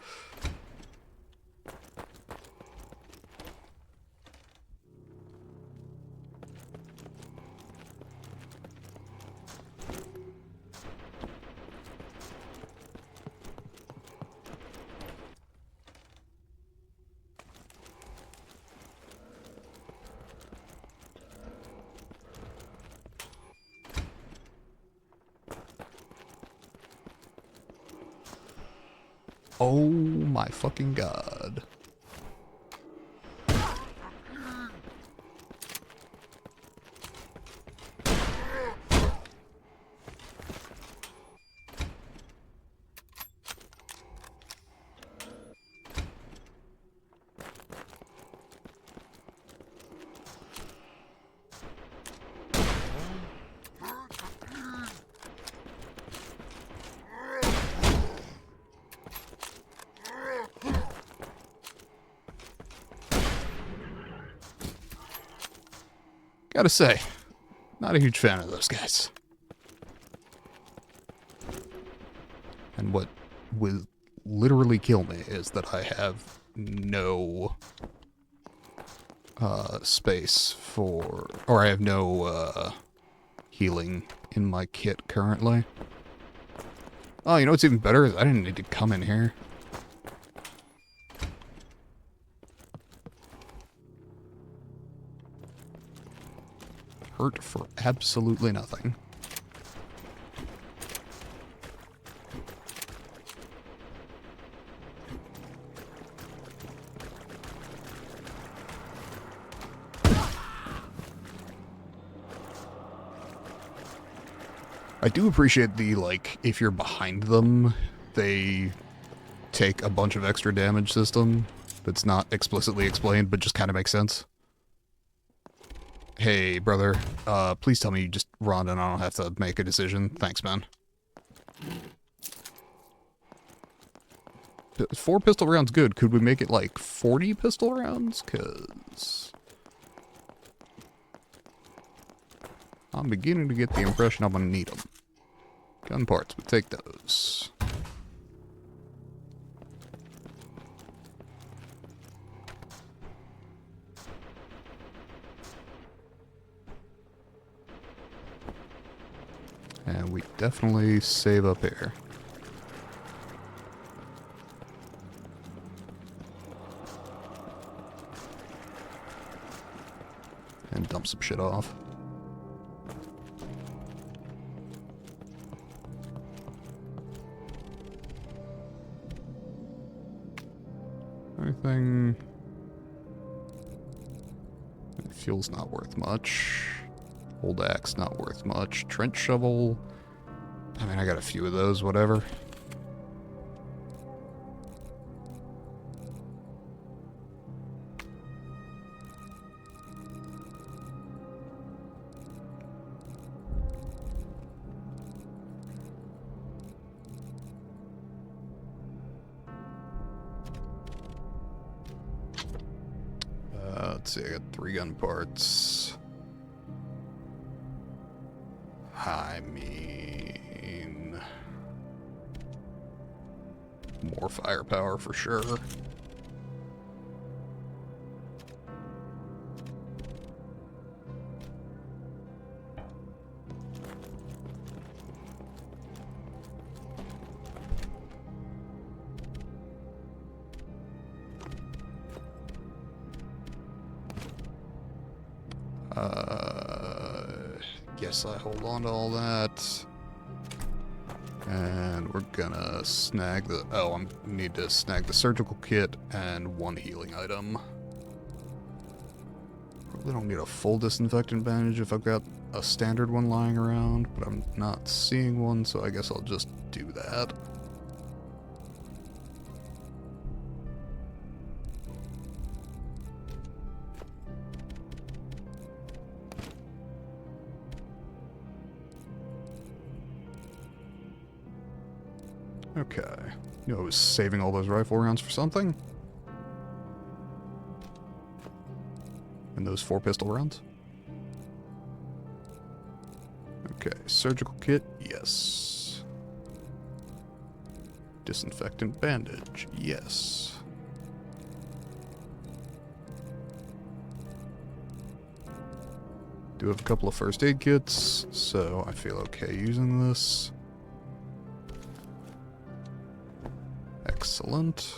Oh my fucking god. Gotta say, not a huge fan of those guys. And what will literally kill me is that I have no space for, or I have no healing in my kit currently. Oh, you know what's even better is I didn't need to come in here. Hurt for absolutely nothing. I do appreciate the, like, if you're behind them, they take a bunch of extra damage system that's not explicitly explained, but just kind of makes sense. Hey, brother, please tell me you just run and I don't have to make a decision. Thanks, man. 4 pistol rounds good. Could we make it like 40 pistol rounds? Because I'm beginning to get the impression I'm going to need them. Gun parts, we'll take those. And we definitely save up here. And dump some shit off. Anything... Fuel's not worth much. Old axe not worth much. Trench shovel... I mean, I got a few of those, whatever. Let's see, I got 3 gun parts. I mean... more firepower for sure. Guess I hold on to all that. And we're gonna snag the... Oh, I need to snag the surgical kit and 1 healing item. Probably don't need a full disinfectant bandage if I've got a standard one lying around, but I'm not seeing one, so I guess I'll just do that. Okay. You know, I was saving all those rifle rounds for something? And those 4 pistol rounds? Okay, surgical kit, yes. Disinfectant bandage, yes. Do have a couple of first aid kits, so I feel okay using this. Excellent.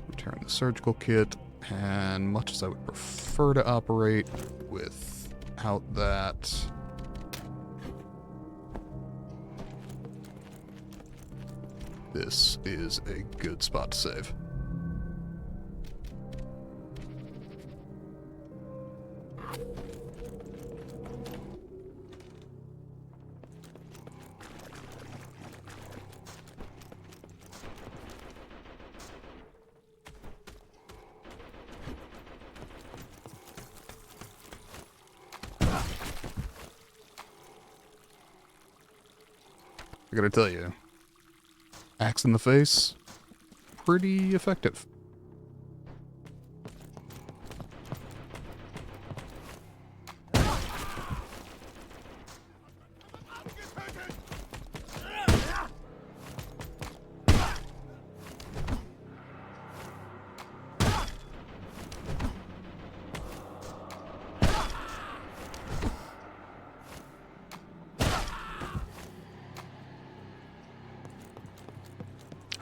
Return the surgical kit, and much as I would prefer to operate without that, this is a good spot to save. I gotta tell you, axe in the face, pretty effective.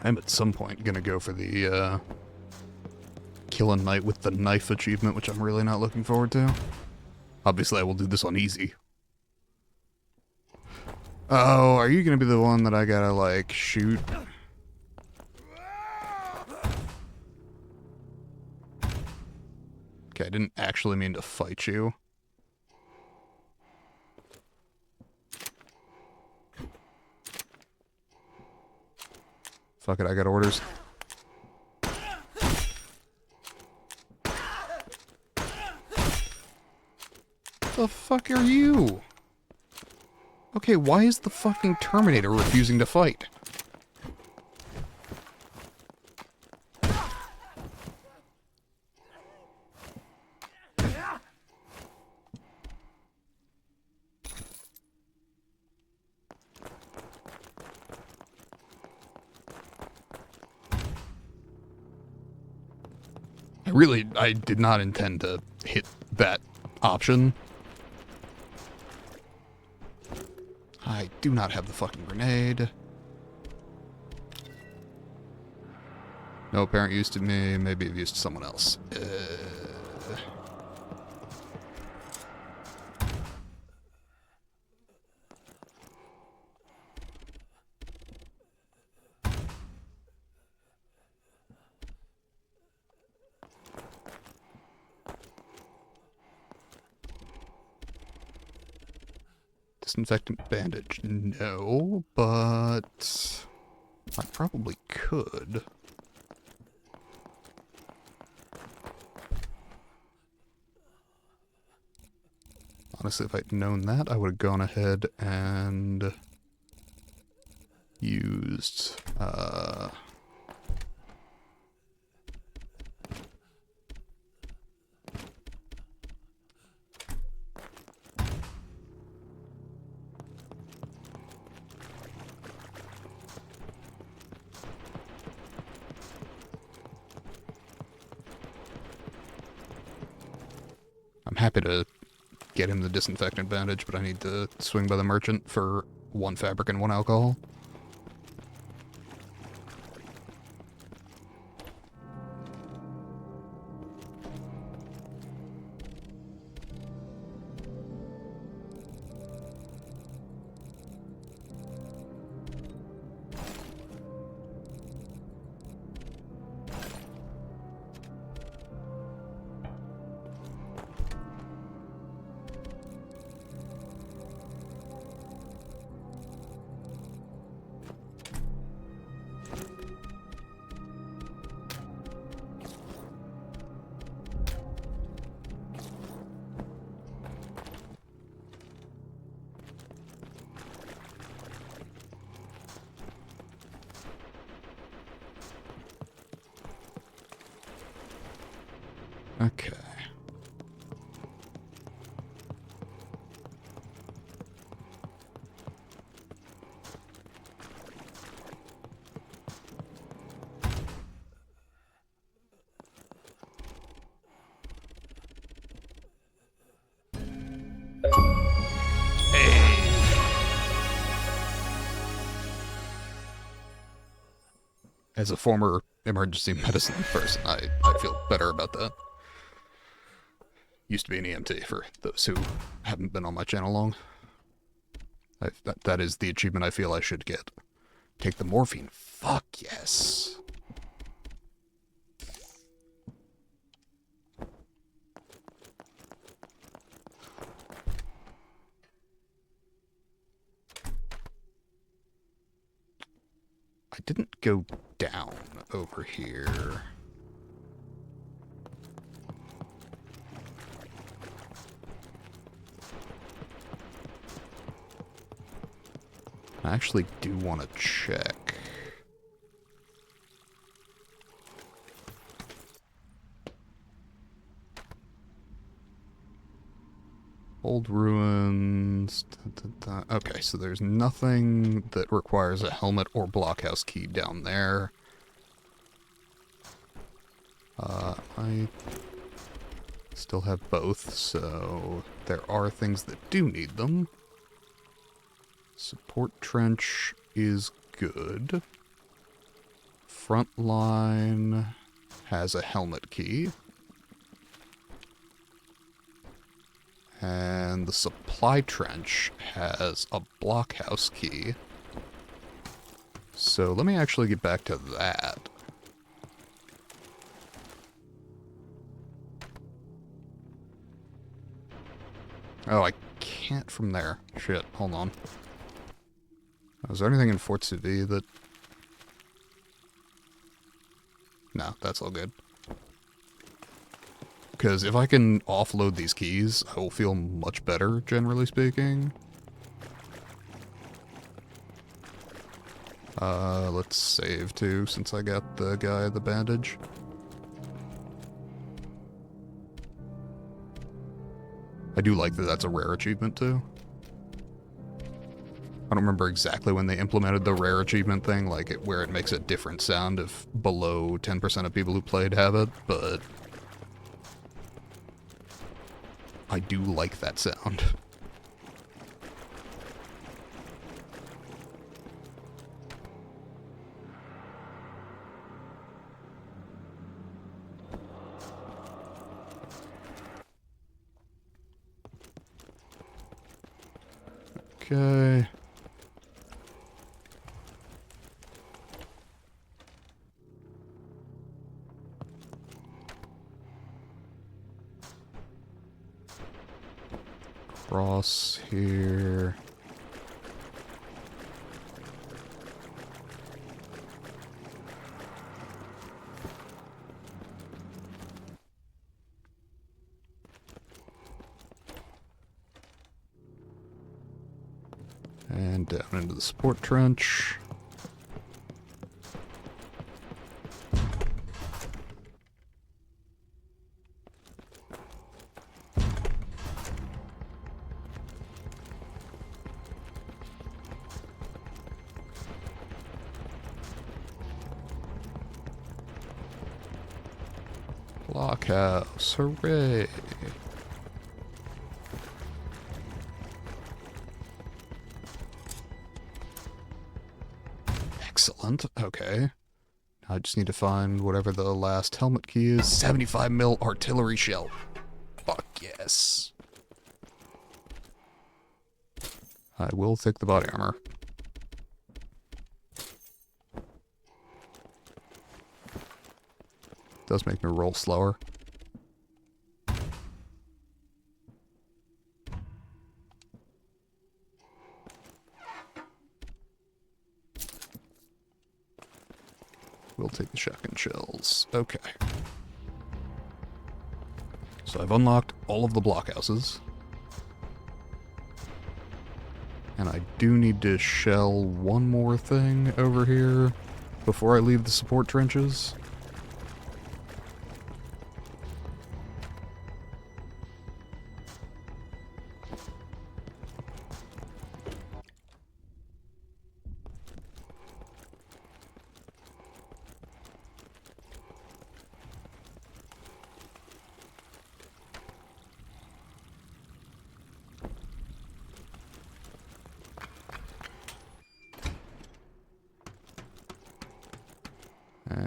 I'm at some point gonna go for the kill a knight with the knife achievement, which I'm really not looking forward to. Obviously I will do this on easy. Oh, are you gonna be the one that I gotta, like, shoot? Okay, I didn't actually mean to fight you. Fuck it, I got orders. The fuck are you? Okay, why is the fucking Terminator refusing to fight? I did not intend to hit that option. I do not have the fucking grenade. No apparent use to me. Maybe of use to someone else. Disinfectant bandage. No, but I probably could. Honestly, if I'd known that, I would have gone ahead and used, I'm happy to get him the disinfectant bandage, but I need to swing by the merchant for 1 fabric and 1 alcohol. Okay. As a former emergency medicine person, I feel better about that. Used to be an EMT, for those who haven't been on my channel long. That is the achievement I feel I should get. Take the morphine. Fuck yes. I didn't go down over here. I actually do want to check. Old ruins. Okay, so there's nothing that requires a helmet or blockhouse key down there. I still have both, so there are things that do need them. Support trench is good. Front line has a helmet key. And the supply trench has a blockhouse key. So let me actually get back to that. Oh, I can't from there. Shit, hold on. Is there anything in Fort Seville that... No, that's all good. Because if I can offload these keys, I will feel much better, generally speaking. Let's save too, since I got the guy the bandage. I do like that that's a rare achievement too. I don't remember exactly when they implemented the rare achievement thing, like where it makes a different sound if below 10% of people who played have it, but I do like that sound. Okay. Cross here. And down into the support trench. Blockhouse, hooray! Excellent, okay. I just need to find whatever the last helmet key is. 75 mil artillery shell. Fuck yes. I will take the body armor. Does make me roll slower. We'll take the shotgun shells. Okay. So I've unlocked all of the blockhouses. And I do need to shell one more thing over here before I leave the support trenches.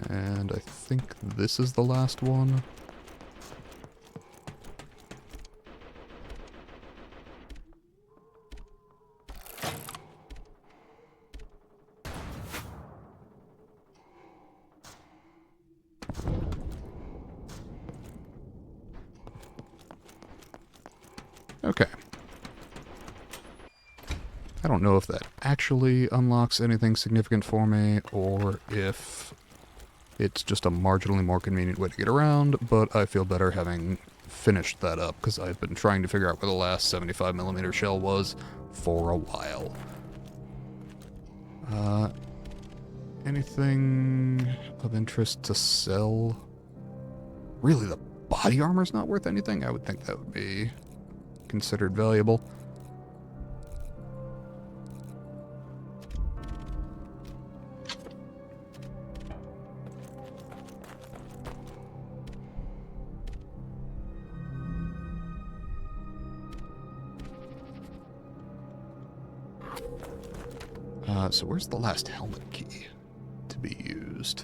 And I think this is the last one. Okay. I don't know if that actually unlocks anything significant for me, or if it's just a marginally more convenient way to get around, but I feel better having finished that up, because I've been trying to figure out where the last 75mm shell was for a while. Anything of interest to sell? Really, the body armor's not worth anything? I would think that would be considered valuable. So where's the last helmet key to be used?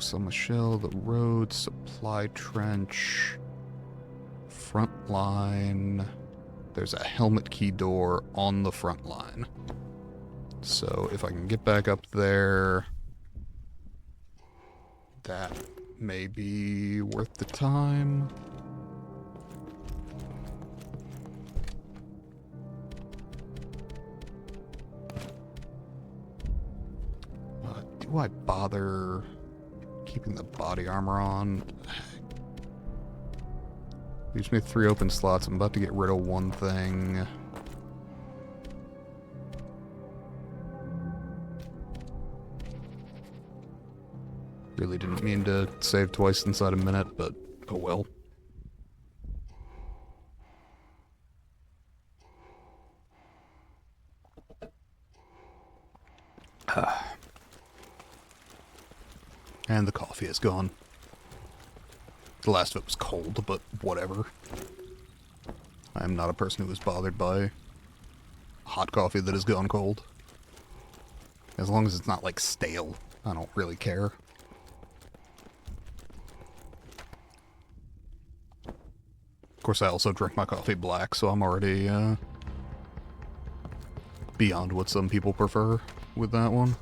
Fort Michelle, the road, supply trench, front line. There's a helmet key door on the front line. So if I can get back up there, that may be worth the time. Do I bother keeping the body armor on? Leaves me 3 open slots. I'm about to get rid of one thing. Really didn't mean to save twice inside a minute, but oh well. And the coffee is gone. The last of it was cold, but whatever. I am not a person who is bothered by hot coffee that has gone cold. As long as it's not, like, stale, I don't really care. Of course, I also drink my coffee black, so I'm already, beyond what some people prefer with that one.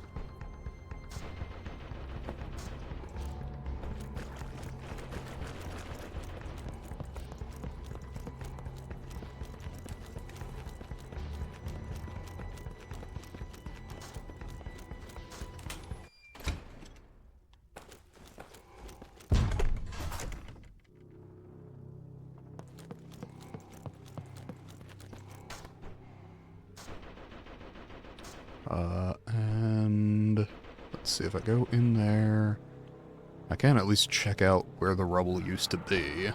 And let's see if I go in there. I can at least check out where the rubble used to be.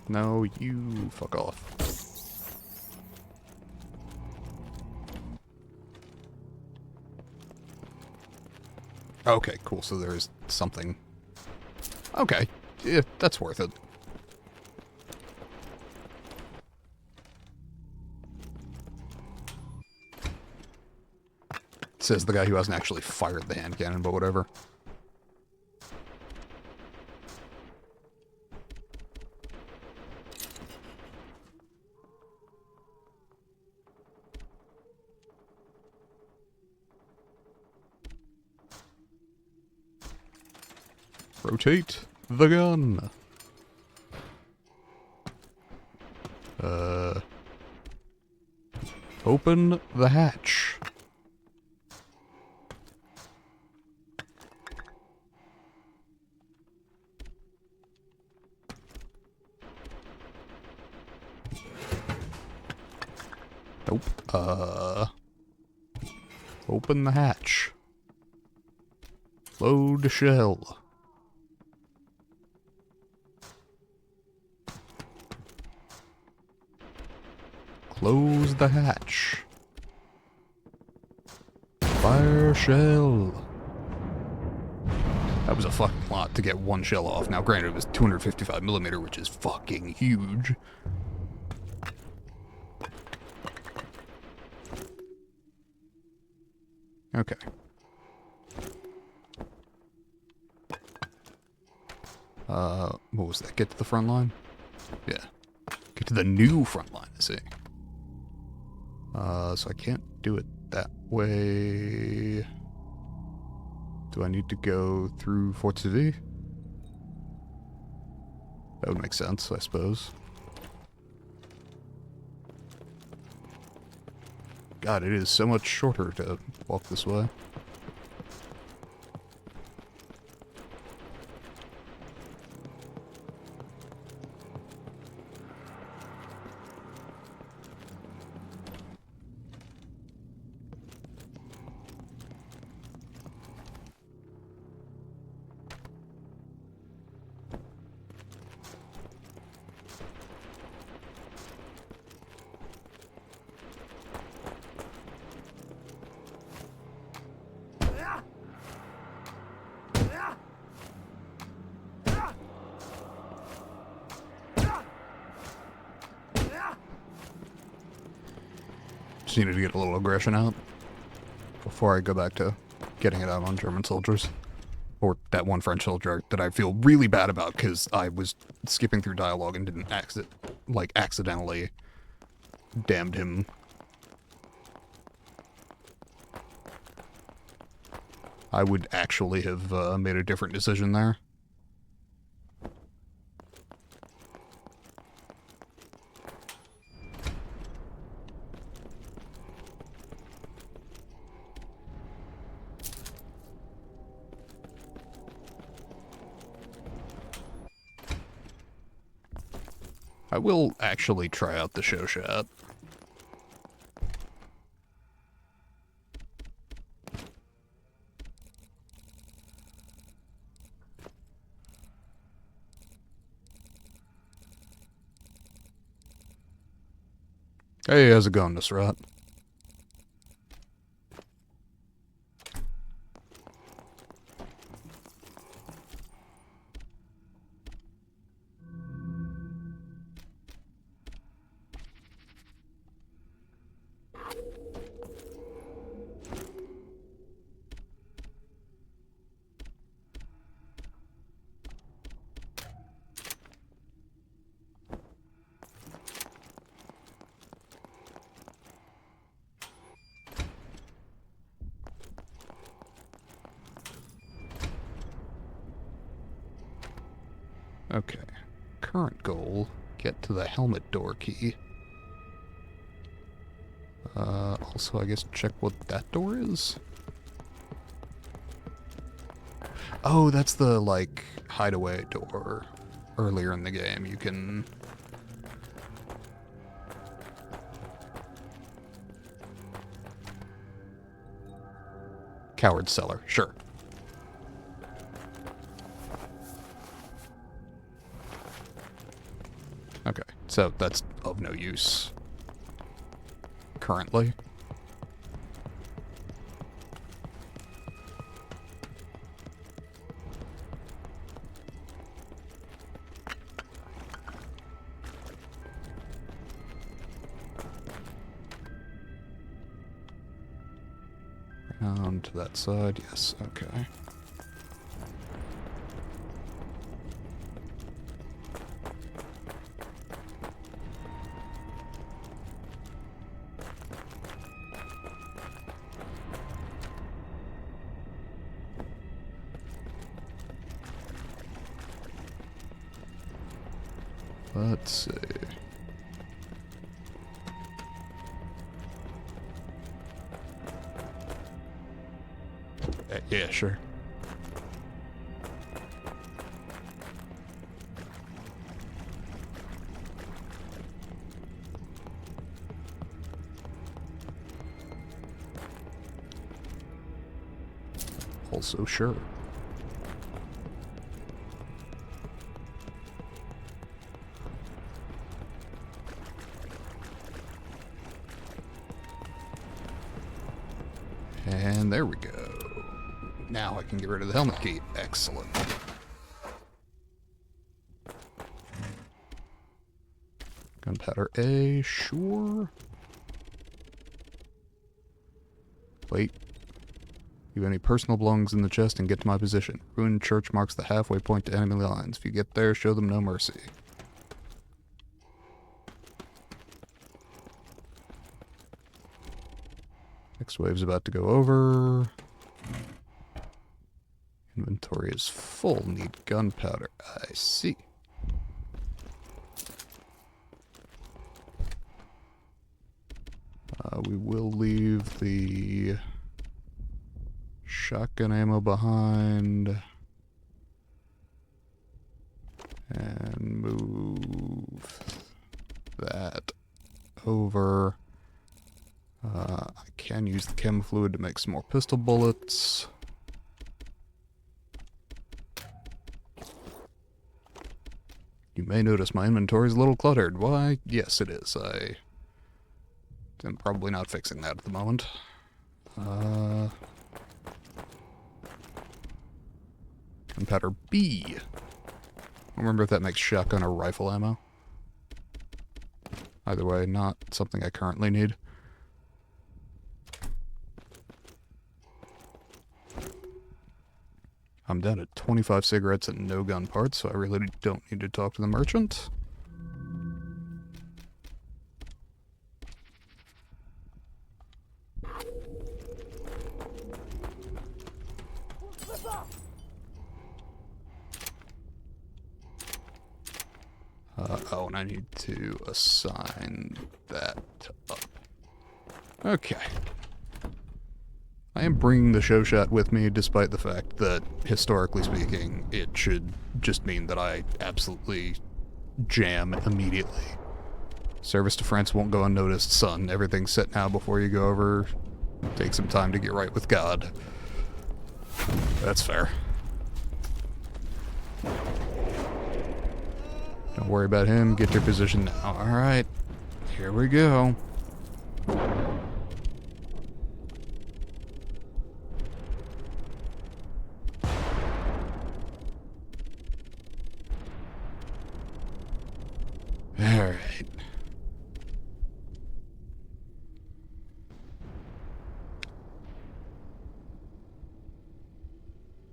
No, you fuck off. Okay, cool, so there's something. Okay, yeah, that's worth it. Says the guy who hasn't actually fired the hand cannon, but whatever. Rotate the gun. Open the hatch. Nope. Open the hatch. Load shell. Close the hatch. Fire shell. That was a fucking lot to get one shell off. Now, granted, it was 255mm, which is fucking huge. Okay. What was that? Get to the front line? Yeah. Get to the new front line, I see. So I can't do it that way. Do I need to go through Fort Civil? That would make sense, I suppose. God, it is so much shorter to walk this way. Just needed to get a little aggression out before I go back to getting it out on German soldiers. Or that one French soldier that I feel really bad about because I was skipping through dialogue and didn't accidentally damned him. I would actually have made a different decision there. I will actually try out the show shot. Hey, how's it going, Nusrat? Okay. Current goal, get to the helmet door key. Also, I guess check what that door is? Oh, that's the, like, hideaway door earlier in the game. You can... Coward cellar, sure. Okay, so that's of no use currently. On to that side, yes, okay. Let's see. Yeah, sure. Also sure. And there we go. Now I can get rid of the helmet key. Excellent. Gunpowder A, sure. Wait. You have any personal belongings in the chest and get to my position. Ruined church marks the halfway point to enemy lines. If you get there, show them no mercy. Next wave's about to go over. Inventory is full. Need gunpowder. I see. We will leave the shotgun ammo behind. And move that over. I can use the chem fluid to make some more pistol bullets. You may notice my inventory is a little cluttered. Why? Yes, it is. I'm probably not fixing that at the moment. Gunpowder B. I don't remember if that makes shotgun or rifle ammo. Either way, not something I currently need. I'm down to 25 cigarettes and no gun parts, so I really don't need to talk to the merchant. Oh, and I need to assign that up. Okay. I am bringing the show shot with me, despite the fact that, historically speaking, it should just mean that I absolutely jam immediately. Service to France won't go unnoticed, son. Everything's set now before you go over. Take some time to get right with God. That's fair. Don't worry about him. Get your position now. Alright. Here we go. Alright.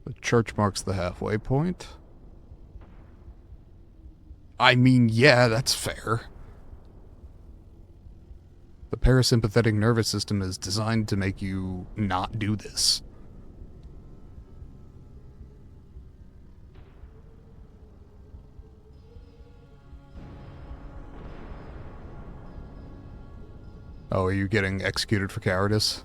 The church marks the halfway point. I mean, yeah, that's fair. The parasympathetic nervous system is designed to make you not do this. Oh, are you getting executed for cowardice?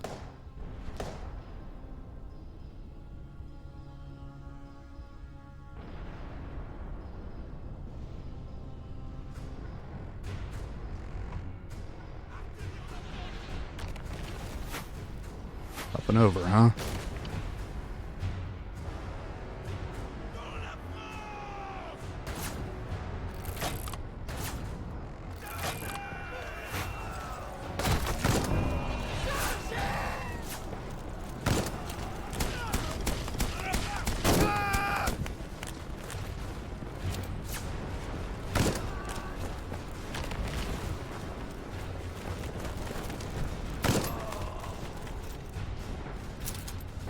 Up and over, huh?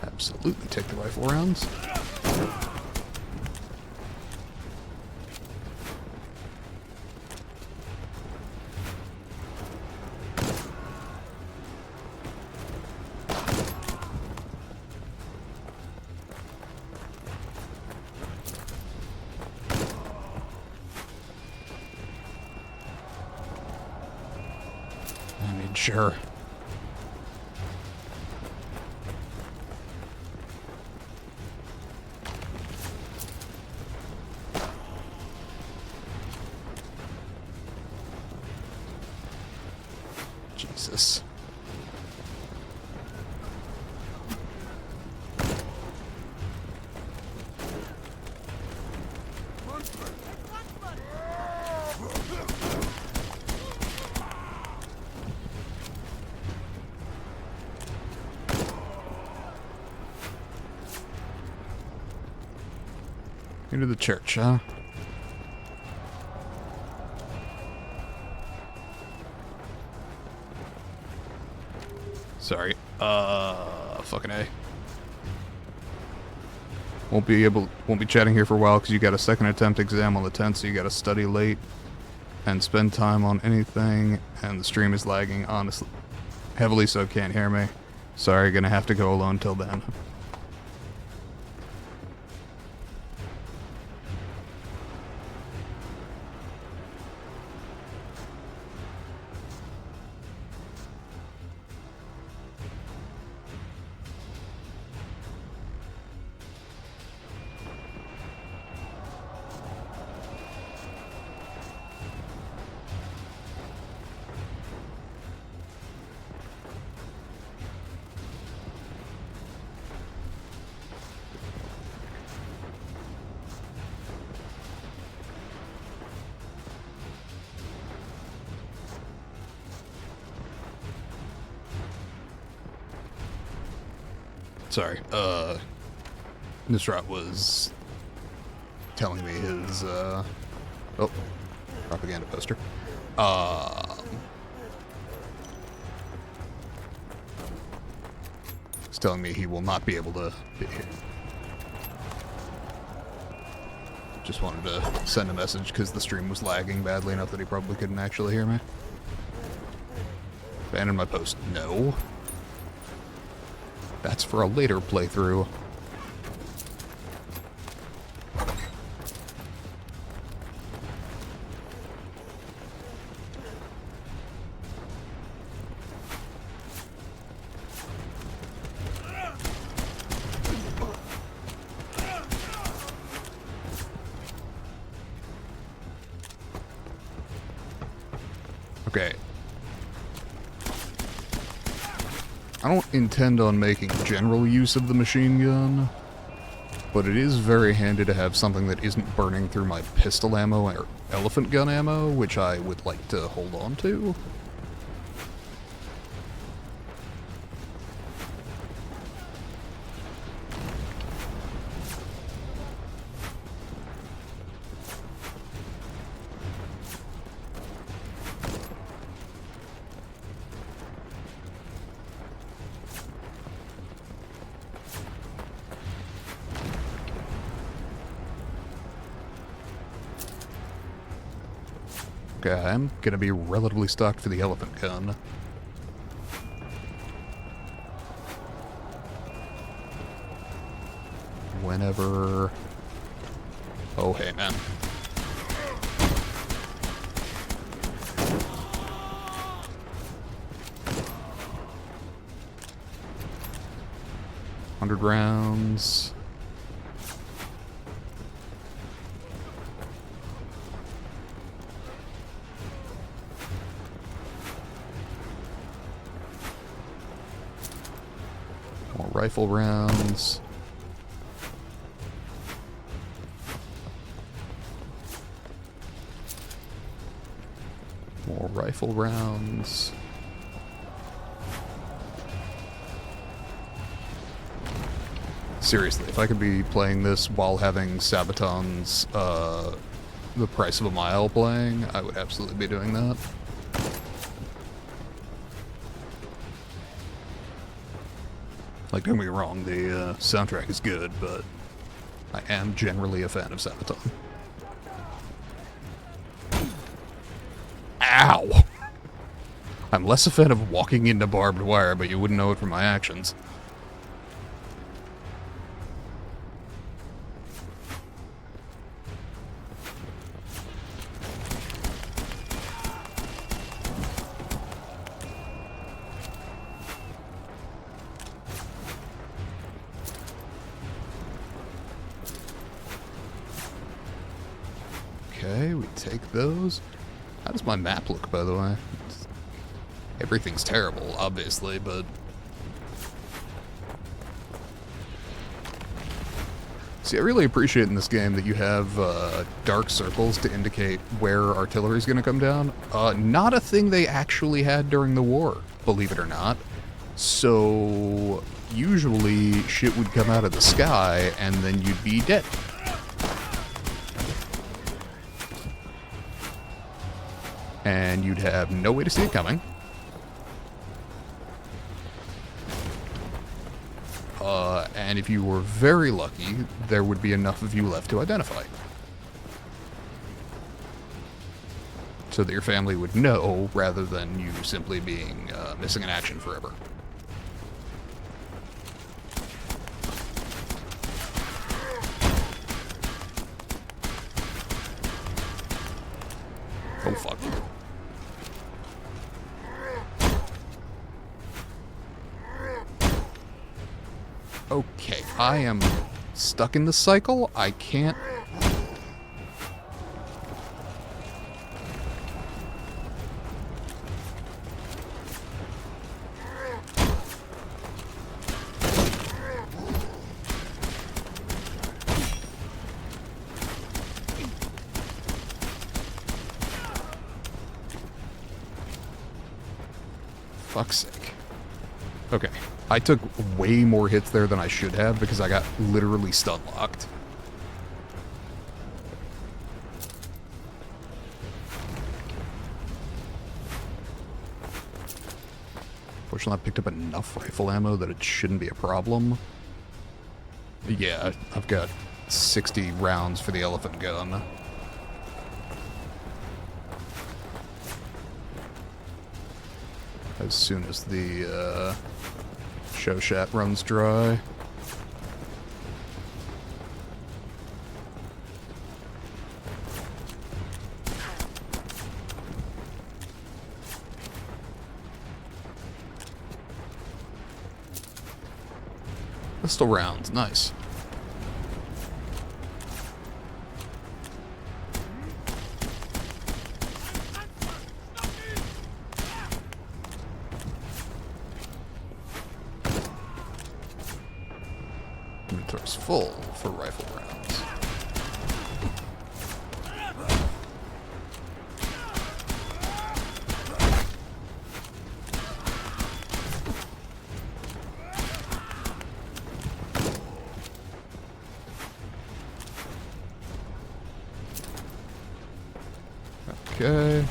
Absolutely take the rifle rounds. I mean, sure. Jesus. Into the church, huh? Sorry. Fucking A. Won't be chatting here for a while because you got a second attempt exam on the 10th, so you gotta study late and spend time on anything, and the stream is lagging, honestly, heavily, so can't hear me. Sorry, gonna have to go alone till then. Sorry, Nusrat was telling me his, oh, propaganda poster. He's telling me he will not be able to be here. Just wanted to send a message because the stream was lagging badly enough that he probably couldn't actually hear me. Abandon my post. No. That's for a later playthrough. Okay. I don't intend on making general use of the machine gun, but it is very handy to have something that isn't burning through my pistol ammo or elephant gun ammo, which I would like to hold on to. Okay, I'm gonna be relatively stocked for the elephant gun. Whenever... Oh, hey, man. $100 rounds. More rifle rounds. More rifle rounds. Seriously, if I could be playing this while having Sabaton's, The Price of a Mile playing, I would absolutely be doing that. Like, don't get me wrong, the soundtrack is good, but I am generally a fan of Sabaton. Ow! I'm less a fan of walking into barbed wire, but you wouldn't know it from my actions. Okay, we take those. How does my map look, by the way? Everything's terrible, obviously, but... See, I really appreciate in this game that you have dark circles to indicate where artillery's going to come down. Not a thing they actually had during the war, believe it or not. So, usually, shit would come out of the sky, and then you'd be dead. And you'd have no way to see it coming. And if you were very lucky, there would be enough of you left to identify. So that your family would know, rather than you simply being missing in action forever. Oh, fuck. Okay, I am stuck in the cycle. I can't... Fuck's sake. Okay. I took way more hits there than I should have because I got literally stun locked. Fortunately, I picked up enough rifle ammo that it shouldn't be a problem. Yeah, I've got 60 rounds for the elephant gun. As soon as the show shat runs dry. Pistol rounds, nice. Inventory's full for rifle rounds. Okay.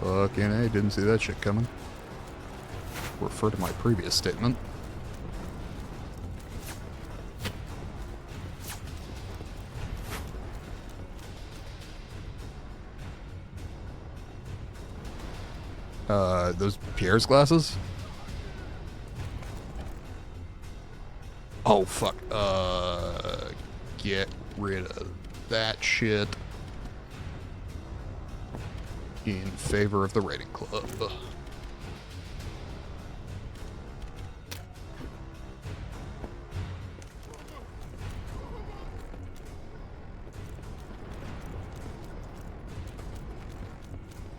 Fucking A, didn't see that shit coming. Refer to my previous statement. Those Pierre's glasses? Oh, fuck. Get rid of that shit in favor of the raiding club.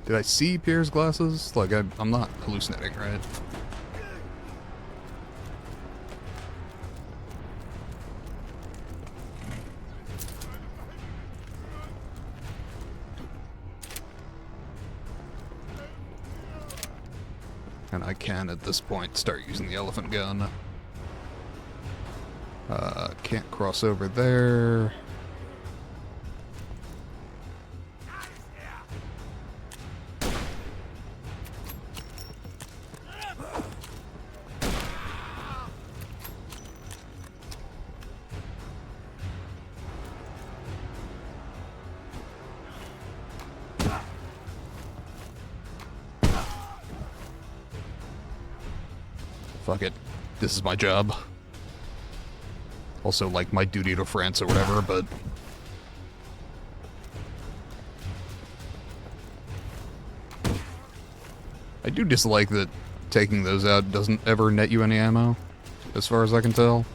Did I see Pierre's glasses? Like, I'm not hallucinating, right? And I can, at this point, start using the elephant gun. Can't cross over there. Fuck it. This is my job. Also, like, my duty to France or whatever, but... I do dislike that taking those out doesn't ever net you any ammo, as far as I can tell.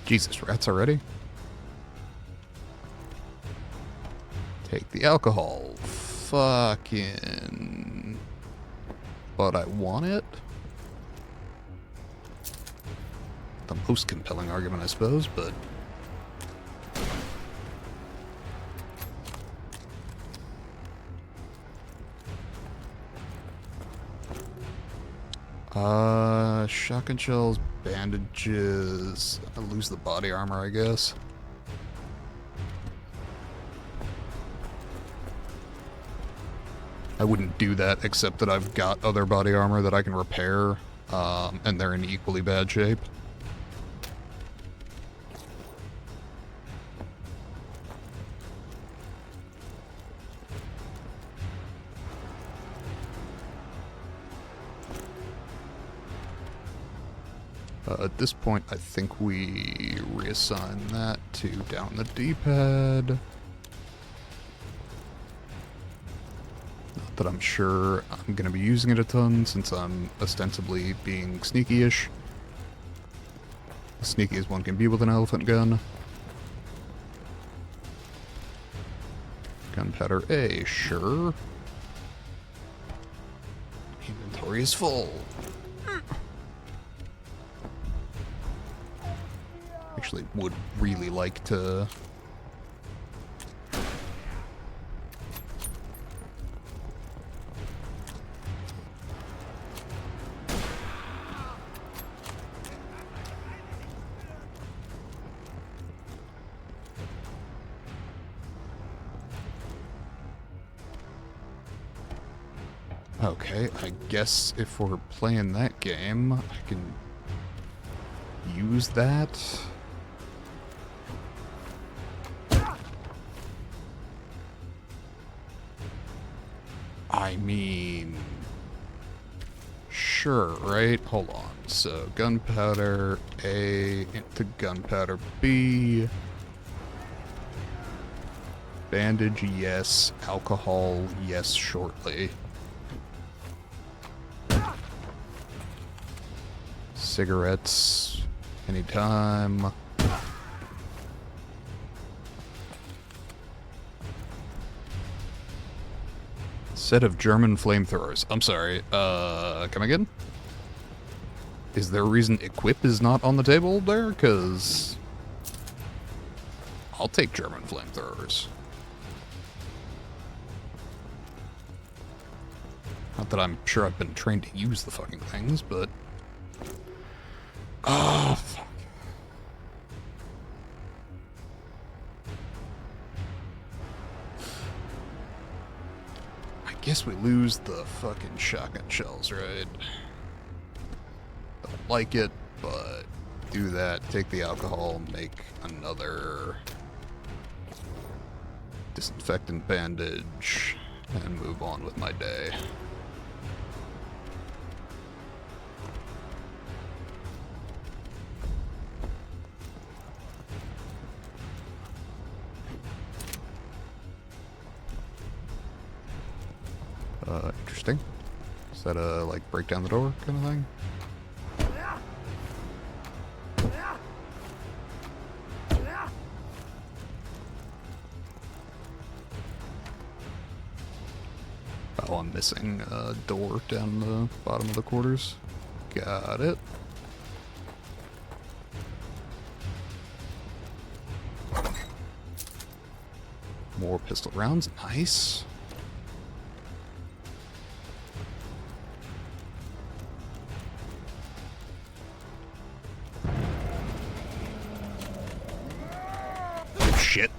Jesus, rats already? Take the alcohol. Fucking... But I want it? The most compelling argument, I suppose, but... Shotgun shells, bandages... I lose the body armor, I guess. I wouldn't do that, except that I've got other body armor that I can repair, and they're in equally bad shape. At this point, I think we reassign that to down the D-pad. Not that I'm sure I'm going to be using it a ton, since I'm ostensibly being sneaky-ish. As sneaky as one can be with an elephant gun. Gunpowder A, sure. Inventory is full. Actually would really like to... Okay, I guess if we're playing that game, I can use that. I mean, sure, right? Hold on. So, gunpowder A into gunpowder B. Bandage, yes. Alcohol, yes, shortly. Cigarettes, anytime. Set of German flamethrowers. I'm sorry, come again? Is there a reason equip is not on the table there? Because I'll take German flamethrowers. Not that I'm sure I've been trained to use the fucking things, but... Oh, fuck. I guess we lose the fucking shotgun shells, right? Don't like it, but do that. Take the alcohol, make another... disinfectant bandage, and move on with my day. Interesting. Is that a, like, break down the door kind of thing? Oh, I'm missing a door down the bottom of the quarters. Got it. More pistol rounds. Nice. Oh, shit.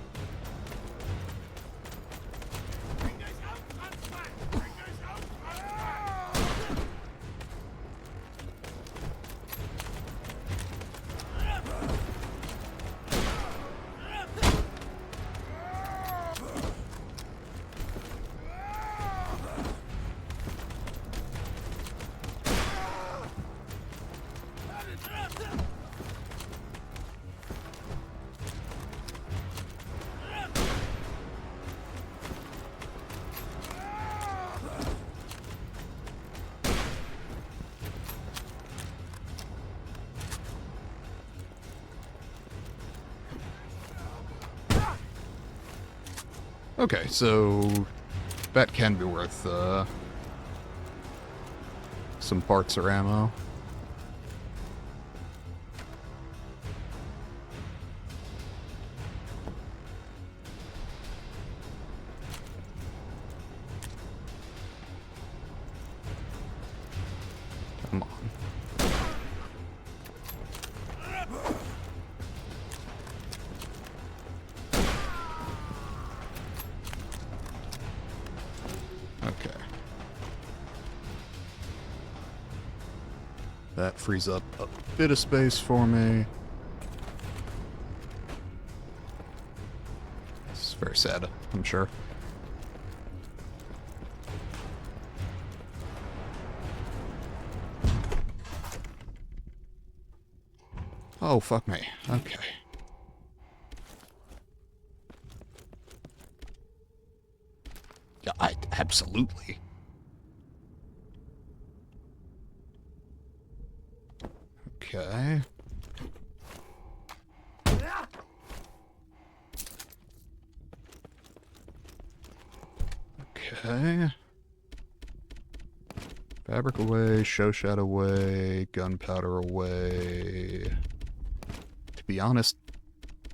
Okay, so that can be worth some parts or ammo. Come on. Okay. That frees up a bit of space for me. It's very sad, I'm sure. Oh, fuck me. Okay. Yeah, absolutely. Okay. Okay. Fabric away, show shot away, gunpowder away. To be honest,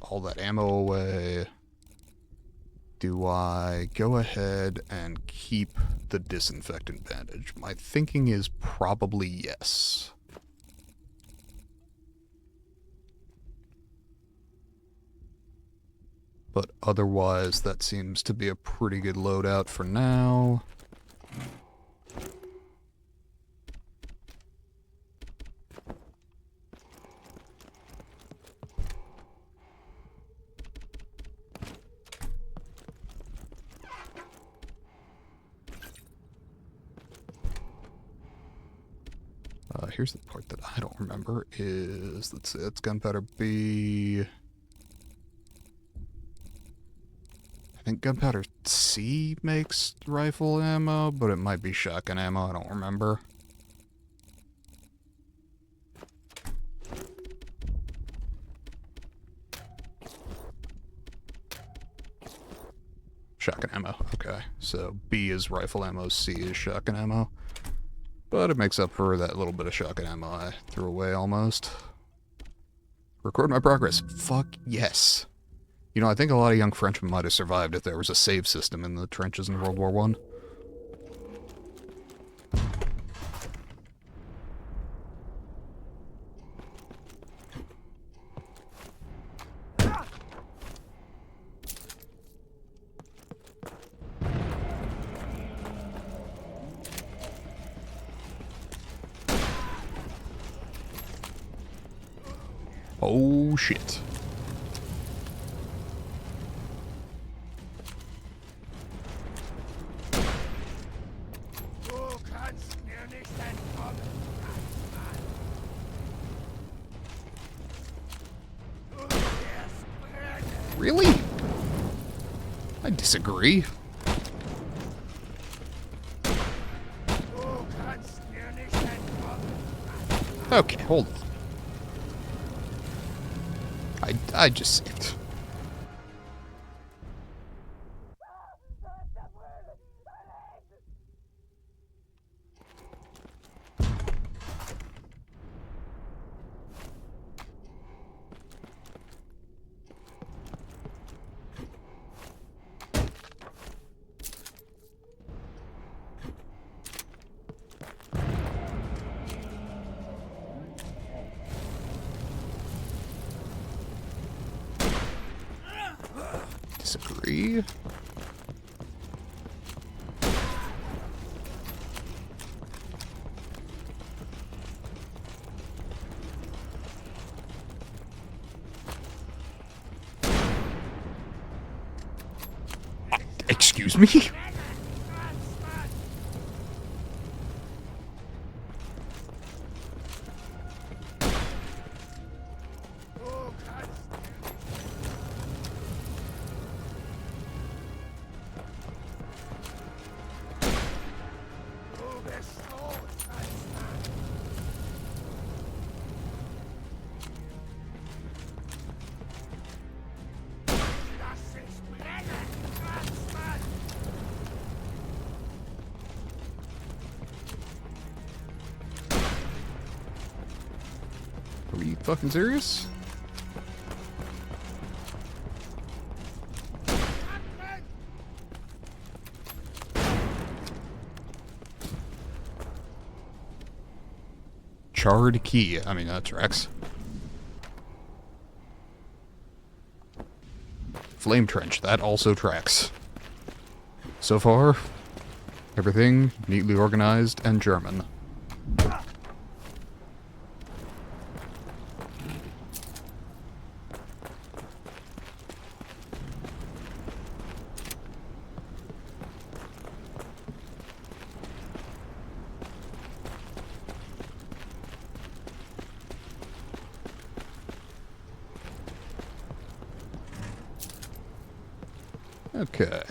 all that ammo away. Do I go ahead and keep the disinfectant bandage? My thinking is probably yes. But otherwise, that seems to be a pretty good loadout for now. Here's the part that I don't remember is, let's see, that's gunpowder B. I think gunpowder C makes rifle ammo, but it might be shotgun ammo, I don't remember. Shotgun ammo, okay. So B is rifle ammo, C is shotgun ammo. But it makes up for that little bit of shotgun ammo I threw away almost. Record my progress. Fuck yes. You know, I think a lot of young Frenchmen might have survived if there was a save system in the trenches in World War I. Oh, shit. Really? I disagree. Okay, hold on. I just saved. Disagree. Excuse me? Are you fucking serious? Charred key. I mean, that tracks. Flame trench. That also tracks. So far, everything neatly organized and German. Okay.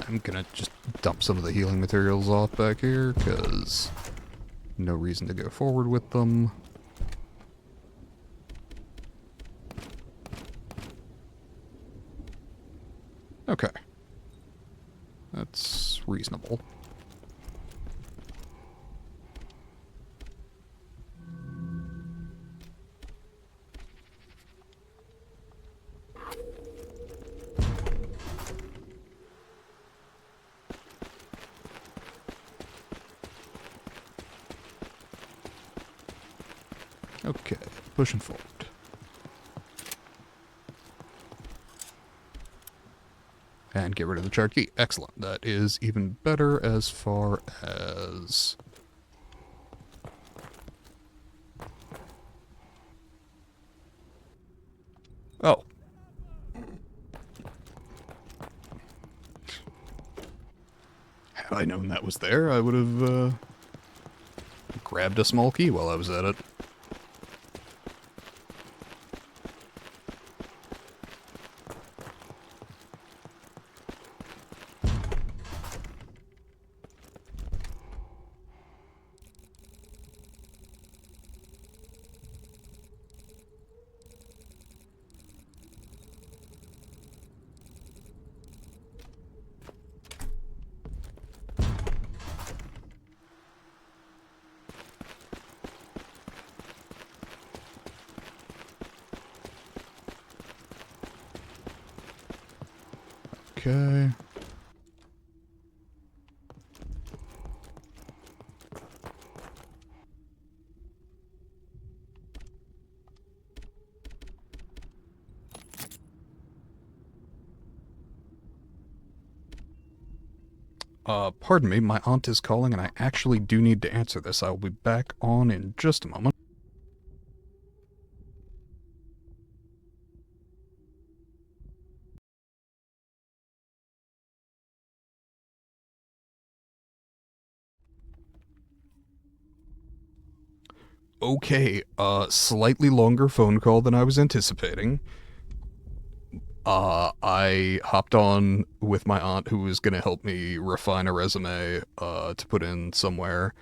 I'm gonna just dump some of the healing materials off back here, because no reason to go forward with them. Okay. That's reasonable. Okay, pushing forward. And get rid of the charred key. Excellent. That is even better as far as... Oh. Had I known that was there, I would have grabbed a small key while I was at it. Okay. Pardon me, my aunt is calling and I actually do need to answer this. I will be back on in just a moment. Okay, slightly longer phone call than I was anticipating. I hopped on with my aunt who was gonna help me refine a resume, to put in somewhere.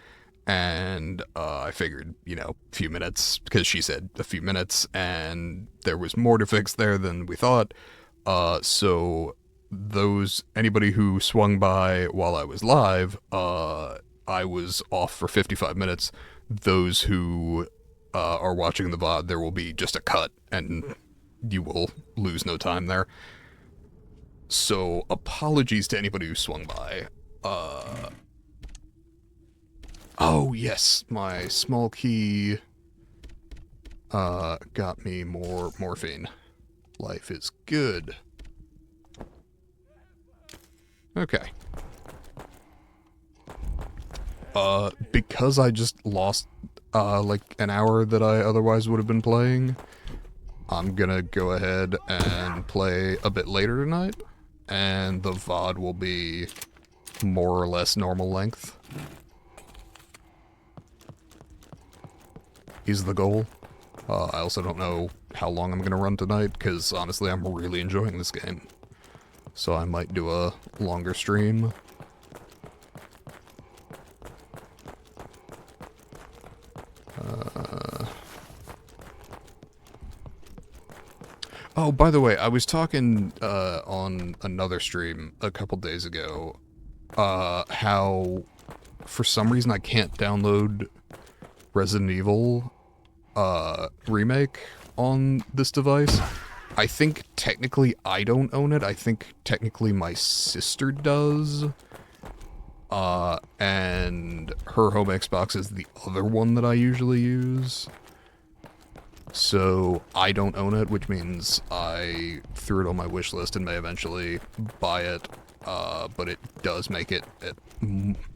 And I figured, a few minutes, because she said a few minutes, and there was more to fix there than we thought. So anybody who swung by while I was live, I was off for 55 minutes. Those who are watching the VOD, there will be just a cut, and you will lose no time there. So apologies to anybody who swung by. Oh, yes, my small key got me more morphine. Life is good. Okay. Because I just lost, like, an hour that I otherwise would have been playing, I'm gonna go ahead and play a bit later tonight, and the VOD will be more or less normal length. Is the goal. I also don't know how long I'm gonna run tonight, because honestly I'm really enjoying this game. So I might do a longer stream. Oh, by the way, I was talking on another stream a couple days ago, how for some reason I can't download Resident Evil remake on this device. I think technically I don't own it. I think technically my sister does. And her home Xbox is the other one that I usually use. So I don't own it, which means I threw it on my wish list and may eventually buy it. But it does make it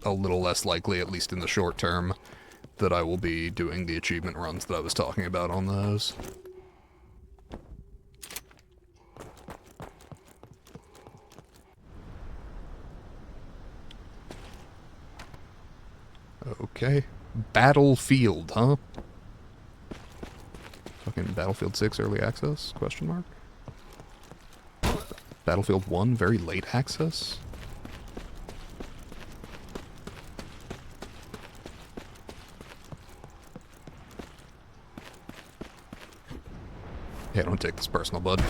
a little less likely, at least in the short term, that I will be doing the achievement runs that I was talking about on those. Okay. Battlefield, huh? Fucking Battlefield 6 early access? Question mark? Battlefield 1 very late access? Yeah, don't take this personal, bud.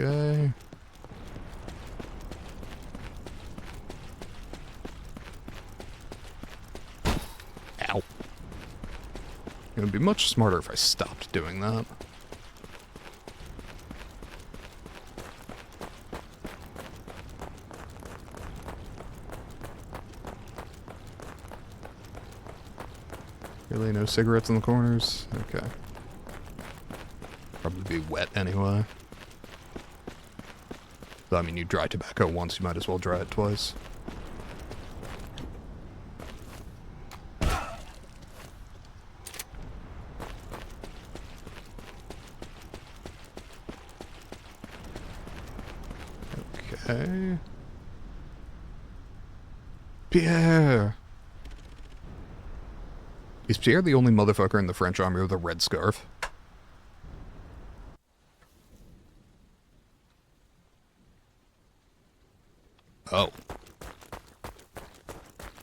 Okay. Ow. It would be much smarter if I stopped doing that. Really, no cigarettes in the corners? Okay. Probably be wet anyway. But, I mean, you dry tobacco once, you might as well dry it twice. Okay. Pierre! Is Pierre the only motherfucker in the French army with a red scarf? Oh.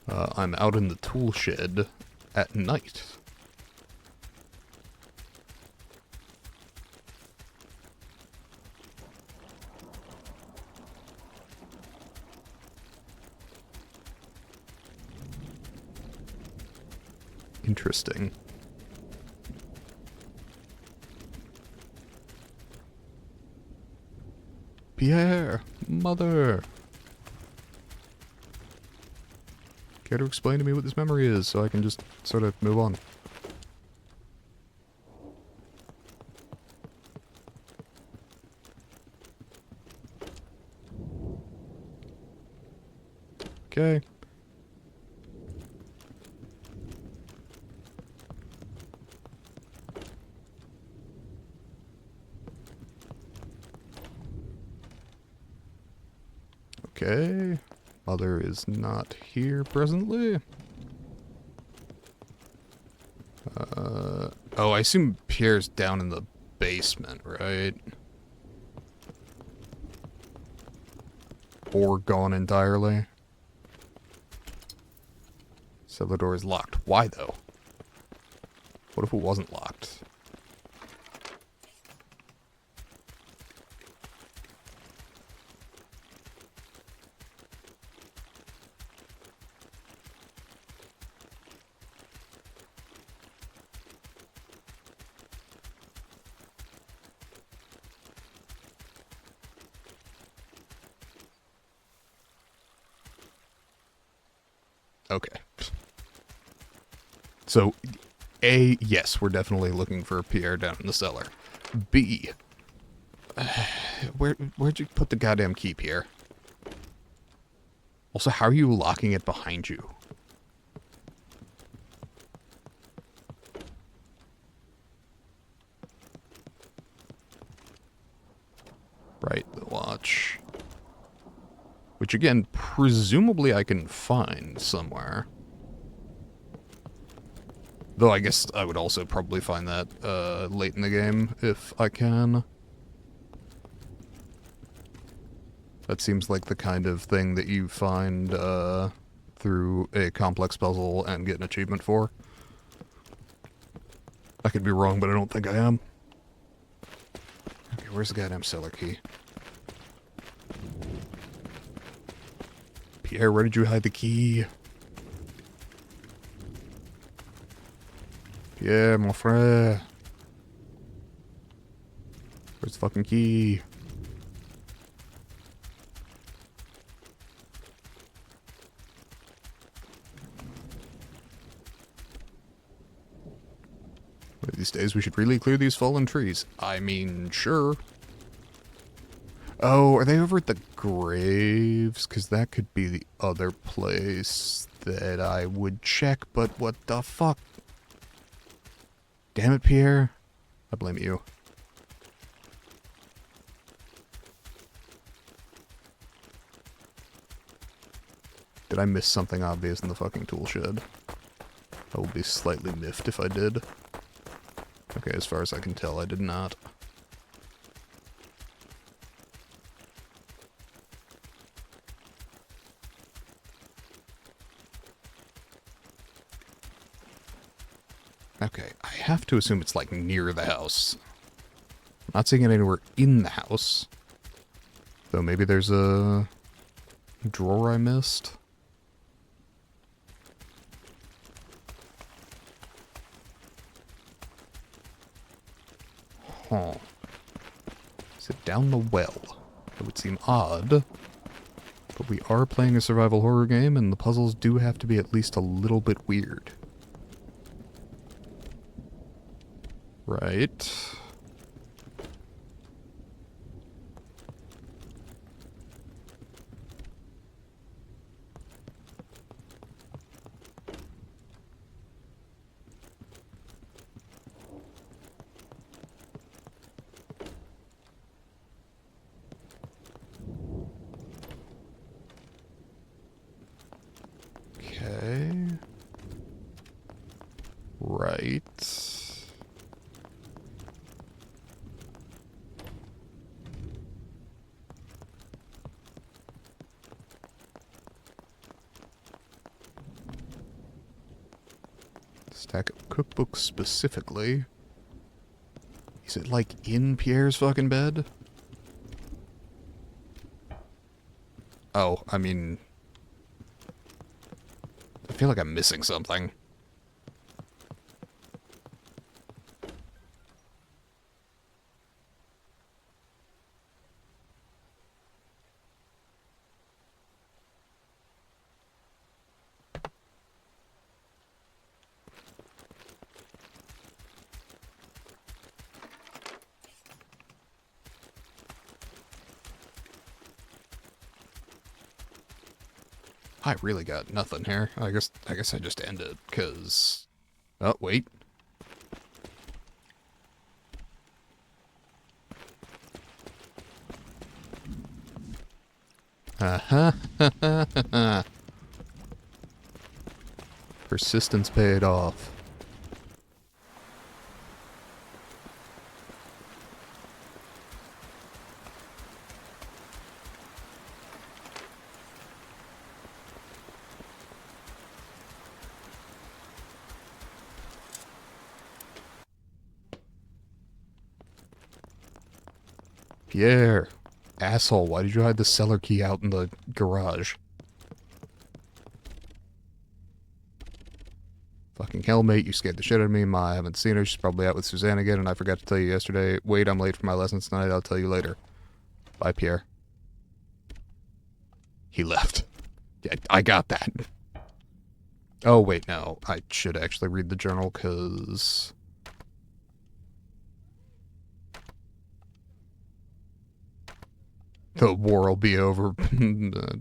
I'm out in the tool shed at night. Interesting. Pierre! Mother! Care to explain to me what this memory is so I can just sort of move on? Okay. Okay. Mother is not here presently. Oh, I assume Pierre's down in the basement, right? Or gone entirely. So the door is locked. Why, though? What if it wasn't locked? Okay. So, A, yes, we're definitely looking for Pierre down in the cellar. B, where'd you put the goddamn key, Pierre? Also, how are you locking it behind you? Right, the watch. Which, again, presumably I can find somewhere. Though I guess I would also probably find that late in the game, if I can. That seems like the kind of thing that you find through a complex puzzle and get an achievement for. I could be wrong, but I don't think I am. Okay, where's the goddamn cellar key? Pierre, where did you hide the key? Pierre, mon frère. Where's the fucking key? One of these days we should really clear these fallen trees. I mean, sure. Oh, are they over at the graves? Because that could be the other place that I would check, but what the fuck? Damn it, Pierre. I blame you. Did I miss something obvious in the fucking tool shed? I will be slightly miffed if I did. Okay, as far as I can tell, I did not. Okay, I have to assume it's, like, near the house. I'm not seeing it anywhere in the house. Though maybe there's a drawer I missed. Huh. Is it down the well? It would seem odd. But we are playing a survival horror game, and the puzzles do have to be at least a little bit weird. Right. Okay. Right. Stack of cookbooks specifically. Is it like in Pierre's fucking bed? Oh, I mean, I feel like I'm missing something. I really got nothing here. I guess I just end it, cause... Oh, wait. Uh-huh. Persistence paid off. Pierre. Asshole, why did you hide the cellar key out in the garage? Fucking hell, mate, you scared the shit out of me. Ma, I haven't seen her. She's probably out with Suzanne again, and I forgot to tell you yesterday. Wait, I'm late for my lessons tonight. I'll tell you later. Bye, Pierre. He left. Yeah, I got that. Oh, wait, no. I should actually read the journal, because... the war will be over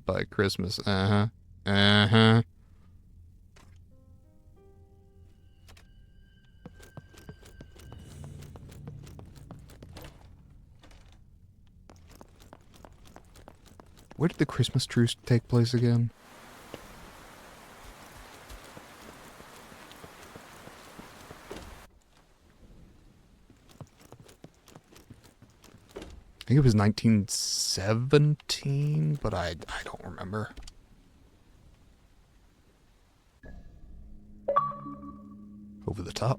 by Christmas. Uh-huh. Uh-huh. Where did the Christmas truce take place again? I think it was 1917, but I don't remember. Over the top.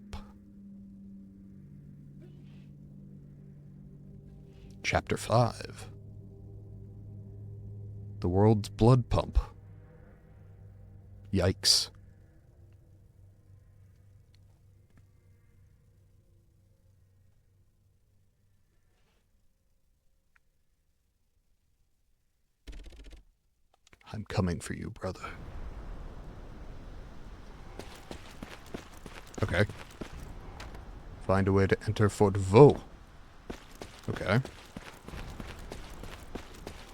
Chapter 5. The world's blood pump. Yikes. I'm coming for you, brother. Okay. Find a way to enter Fort Vaux. Okay.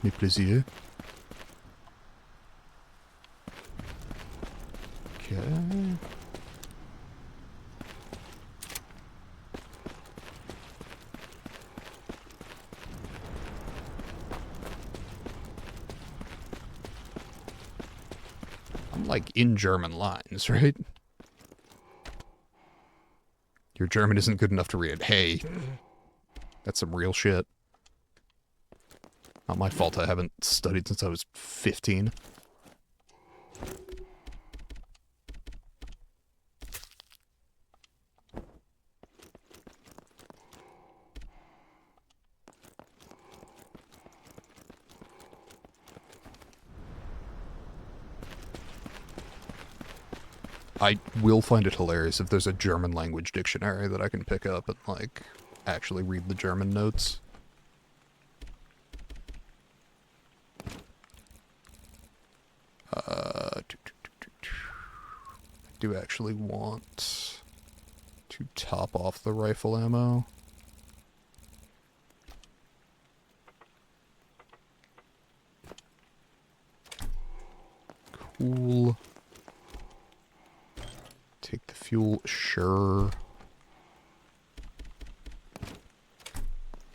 Mes plaisirs. Okay. I'm like in German lines, right? Your German isn't good enough to read it. Hey, that's some real shit. Not my fault I haven't studied since I was 15. I will find it hilarious if there's a German language dictionary that I can pick up and, like, actually read the German notes. I do actually want to top off the rifle ammo. Cool. Take the fuel, sure.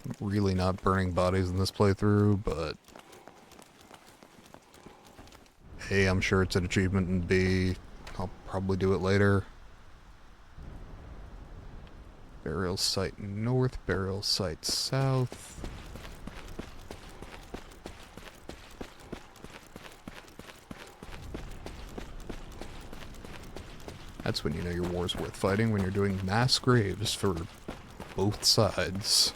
I'm really not burning bodies in this playthrough, but A, I'm sure it's an achievement, and B, I'll probably do it later. Burial site north, burial site south. That's when you know your war's worth fighting, when you're doing mass graves for both sides.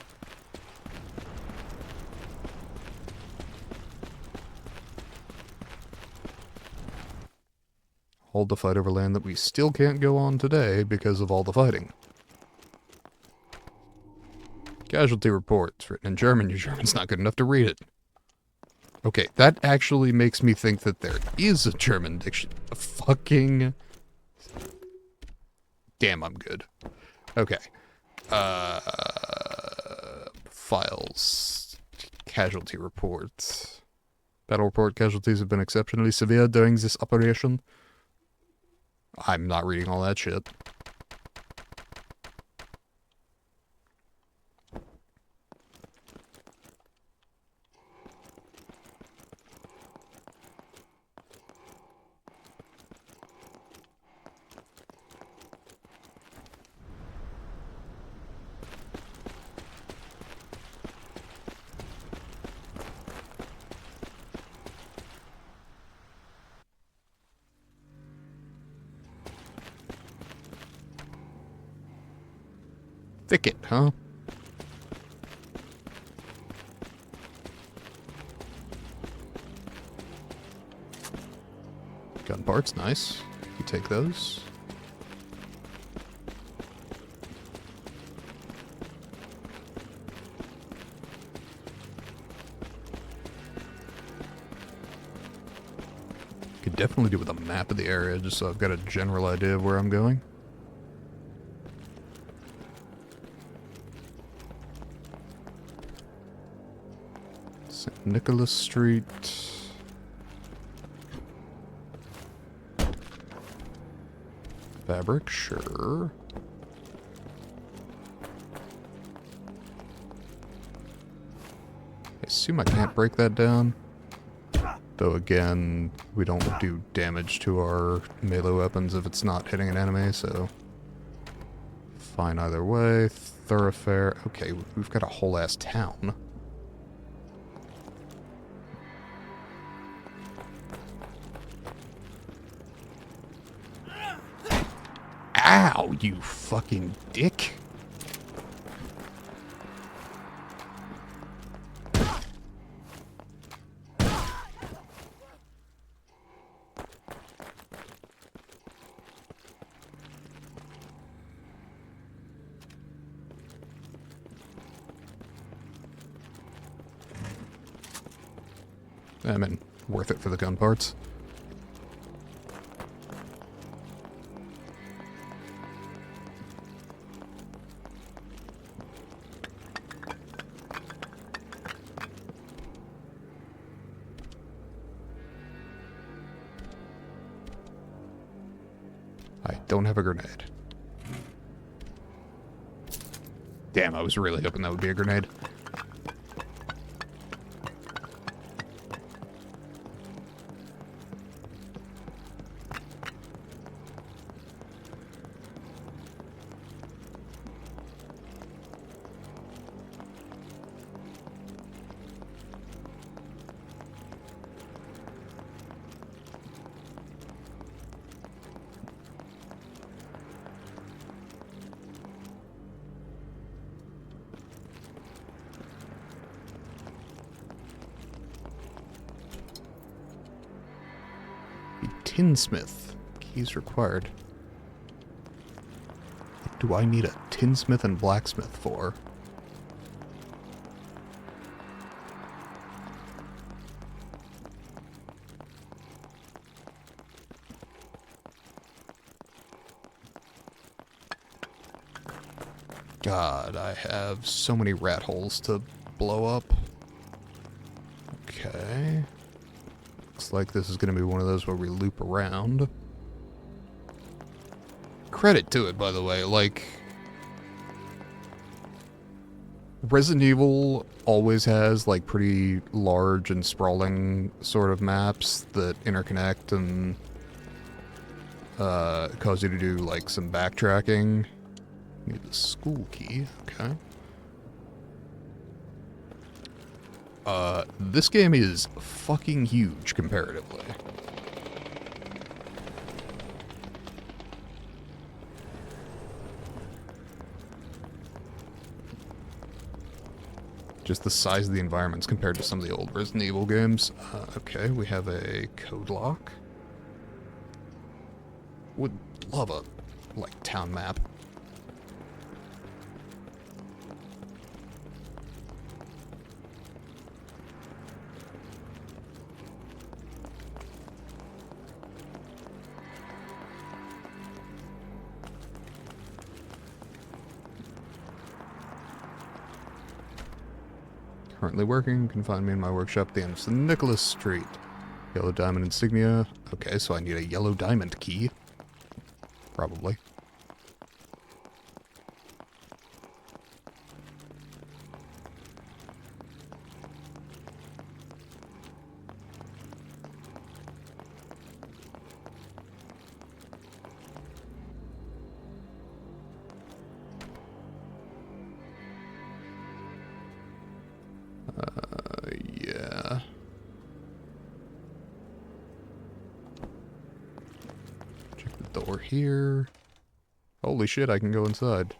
Hold the fight over land that we still can't go on today because of all the fighting. Casualty reports, written in German. Your German's not good enough to read it. Okay, that actually makes me think that there is a German dictionary. Fucking... Damn, I'm good. Okay. Files. Casualty reports. Battle report casualties have been exceptionally severe during this operation. I'm not reading all that shit. Thicket, huh? Gun parts, nice. You take those. Could definitely do with a map of the area, just so I've got a general idea of where I'm going. St. Nicholas Street. Fabric, sure. I assume I can't break that down. Though again, we don't do damage to our melee weapons if it's not hitting an enemy, so... Fine either way. Thoroughfare. Okay, we've got a whole ass town. Ow, you fucking dick. I mean, worth it for the gun parts. I don't have a grenade. Damn, I was really hoping that would be a grenade. Tinsmith. Keys required. What do I need a tinsmith and blacksmith for? God, I have so many rat holes to blow up. Okay. Looks like this is going to be one of those where we loop around. Credit to it, by the way, like... Resident Evil always has, like, pretty large and sprawling sort of maps that interconnect and cause you to do, like, some backtracking. Need the school key, okay. This game is fucking huge comparatively. Just the size of the environments compared to some of the old Resident Evil games. Okay, we have a code lock. Would love a, like, town map. Currently working. You can find me in my workshop at the end of St. Nicholas Street. Yellow diamond insignia. Okay, so I need a yellow diamond key. Probably. Yeah. Check the door here. Holy shit, I can go inside.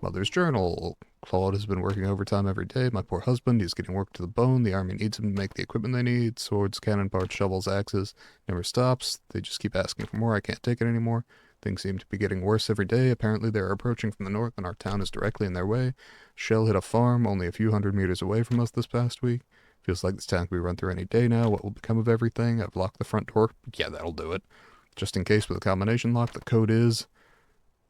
Mother's journal. Claude has been working overtime every day. My poor husband, he's getting worked to the bone. The army needs him to make the equipment they need. Swords, cannon parts, shovels, axes. Never stops. They just keep asking for more. I can't take it anymore. Things seem to be getting worse every day. Apparently they are approaching from the north and our town is directly in their way. Shell hit a farm only a few hundred meters away from us this past week. Feels like this town could be run through any day now. What will become of everything? I've locked the front door. Yeah, that'll do it. Just in case with a combination lock, the code is...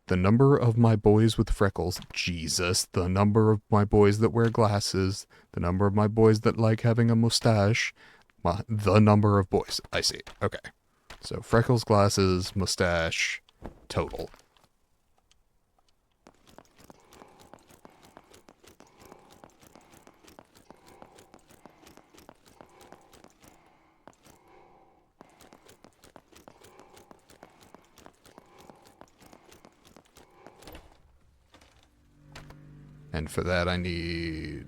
the number of my boys with freckles. Jesus. The number of my boys that wear glasses. The number of my boys that like having a mustache. The number of boys. I see. Okay. So freckles, glasses, mustache, total. And for that I need...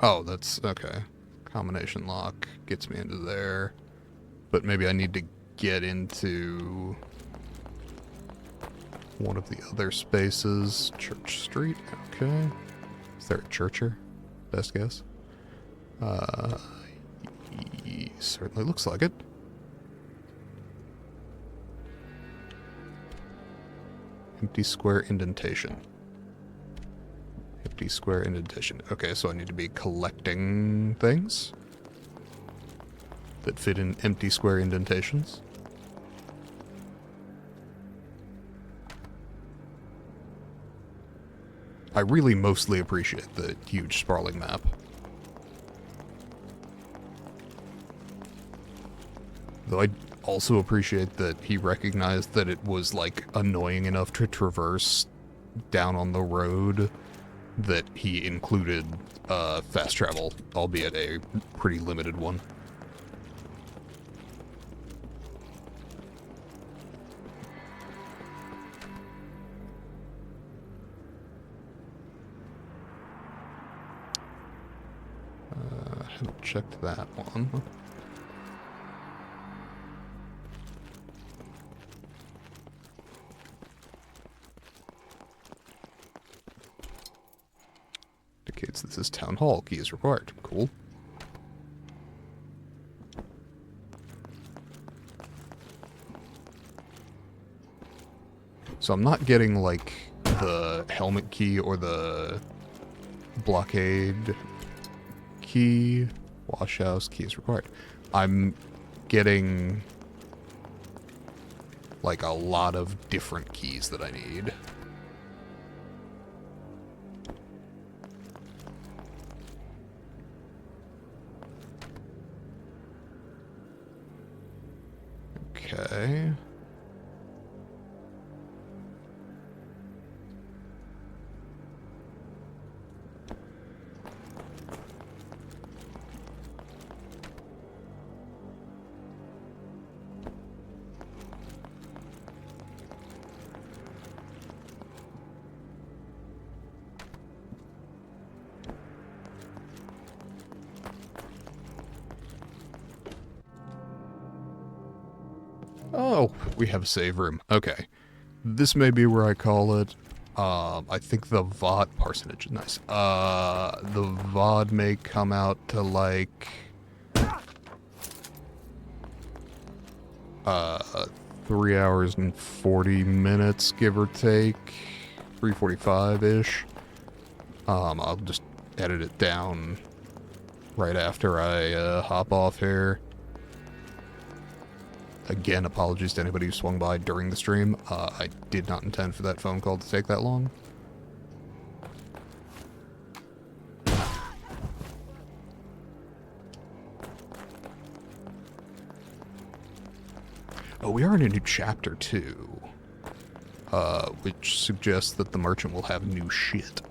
oh, that's... okay. Combination lock gets me into there. But maybe I need to get into... one of the other spaces. Church Street, okay. Is there a churcher? Best guess. Certainly looks like it. Empty square indentation. Empty square indentation. Okay, so I need to be collecting things that fit in empty square indentations. I really mostly appreciate the huge sprawling map. Though I also appreciate that he recognized that it was, like, annoying enough to traverse down on the road that he included fast travel, albeit a pretty limited one. I haven't checked that one. Indicates this is Town Hall. Key is required. Cool. So I'm not getting, like, the helmet key or the blockade key. Wash house key is required. I'm getting, like, a lot of different keys that I need. Okay. Oh, we have a save room. Okay. This may be where I call it. I think the VOD parsonage. Nice. The VOD may come out to like 3 hours and 40 minutes, give or take. 3:45-ish. I'll just edit it down right after I hop off here. Again, apologies to anybody who swung by during the stream. I did not intend for that phone call to take that long. Oh, we are in a new chapter, too. Which suggests that the merchant will have new shit.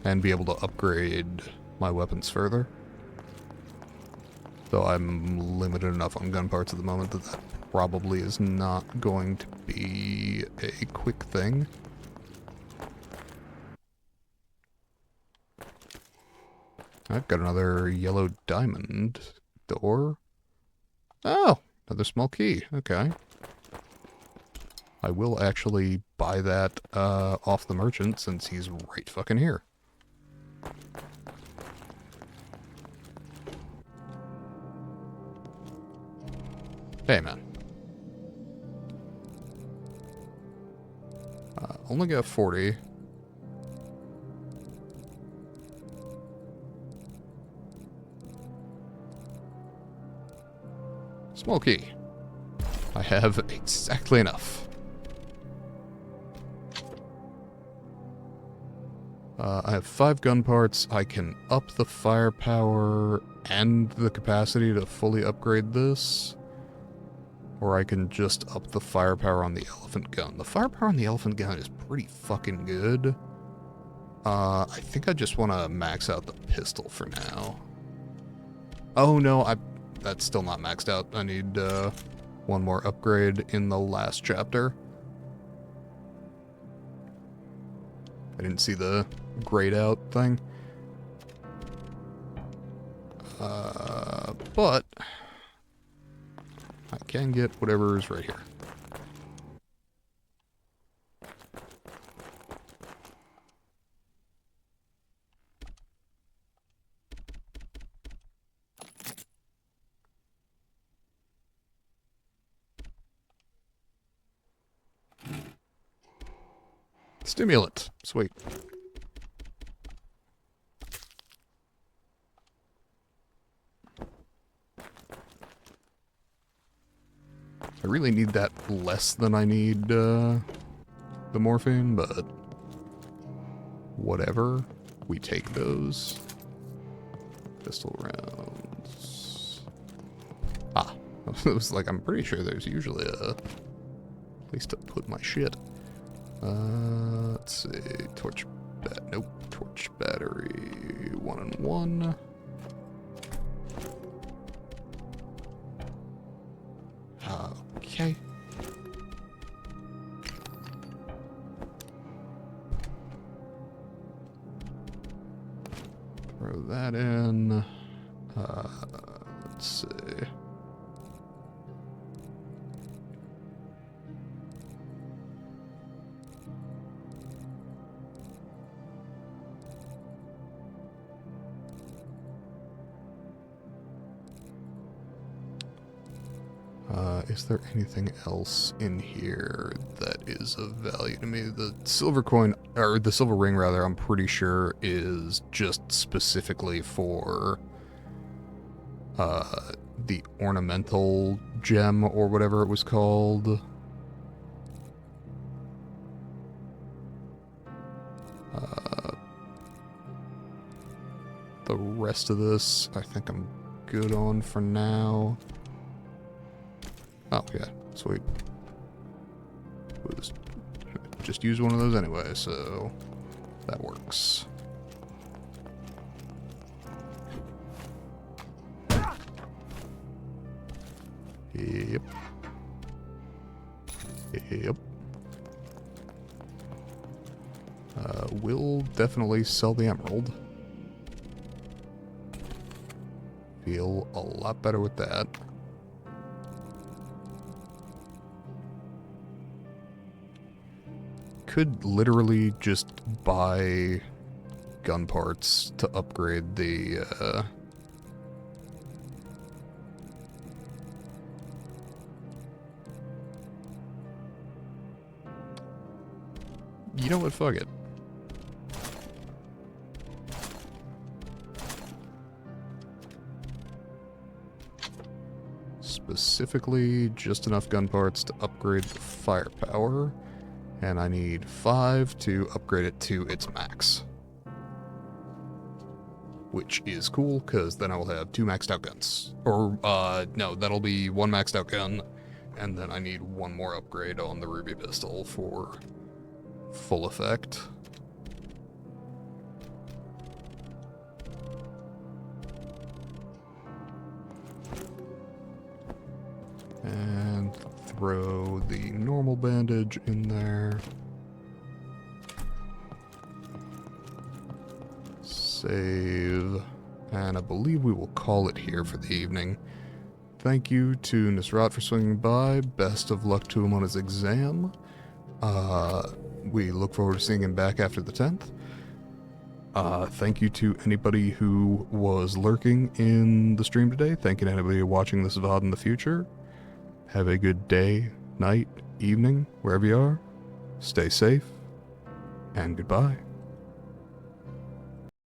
And be able to upgrade my weapons further. Though I'm limited enough on gun parts at the moment that that probably is not going to be a quick thing. I've got another yellow diamond door. Oh, another small key. Okay. I will actually buy that off the merchant since he's right fucking here. Hey, man. Only got 40. Small key. I have exactly enough. I have 5 gun parts. I can up the firepower and the capacity to fully upgrade this. Or I can just up the firepower on the elephant gun. The firepower on the elephant gun is pretty fucking good. I think I just want to max out the pistol for now. Oh no, that's still not maxed out. I need one more upgrade in the last chapter. I didn't see the grayed out thing. But I can get whatever is right here. Stimulant. Sweet. I really need that less than I need the morphine, but whatever. We take those. Pistol rounds. Ah. It was like, I'm pretty sure there's usually a place to put my shit. Let's see. Torch battery. 1 and 1. Okay. Throw that in. Let's see. Is there anything else in here that is of value to me? The silver coin, or the silver ring rather, I'm pretty sure is just specifically for the ornamental gem or whatever it was called. The rest of this, I think I'm good on for now. Oh, yeah, sweet. We'll just use one of those anyway, so that works. Yep. Yep. We'll definitely sell the emerald. Feel a lot better with that. Could literally just buy gun parts to upgrade the, You know what? Fuck it. Specifically, just enough gun parts to upgrade the firepower. And I need 5 to upgrade it to its max. which is cool, because then I will have 2 maxed out guns. Or, no, that'll be 1 maxed out gun, and then I need 1 more upgrade on the ruby pistol for full effect. And throw the normal bandage in there. Save. And I believe we will call it here for the evening. Thank you to Nisrat for swinging by. Best of luck to him on his exam. We look forward to seeing him back after the 10th. Thank you to anybody who was lurking in the stream today. Thank you to anybody watching this VOD in the future. Have a good day, night, evening, wherever you are. Stay safe, and goodbye.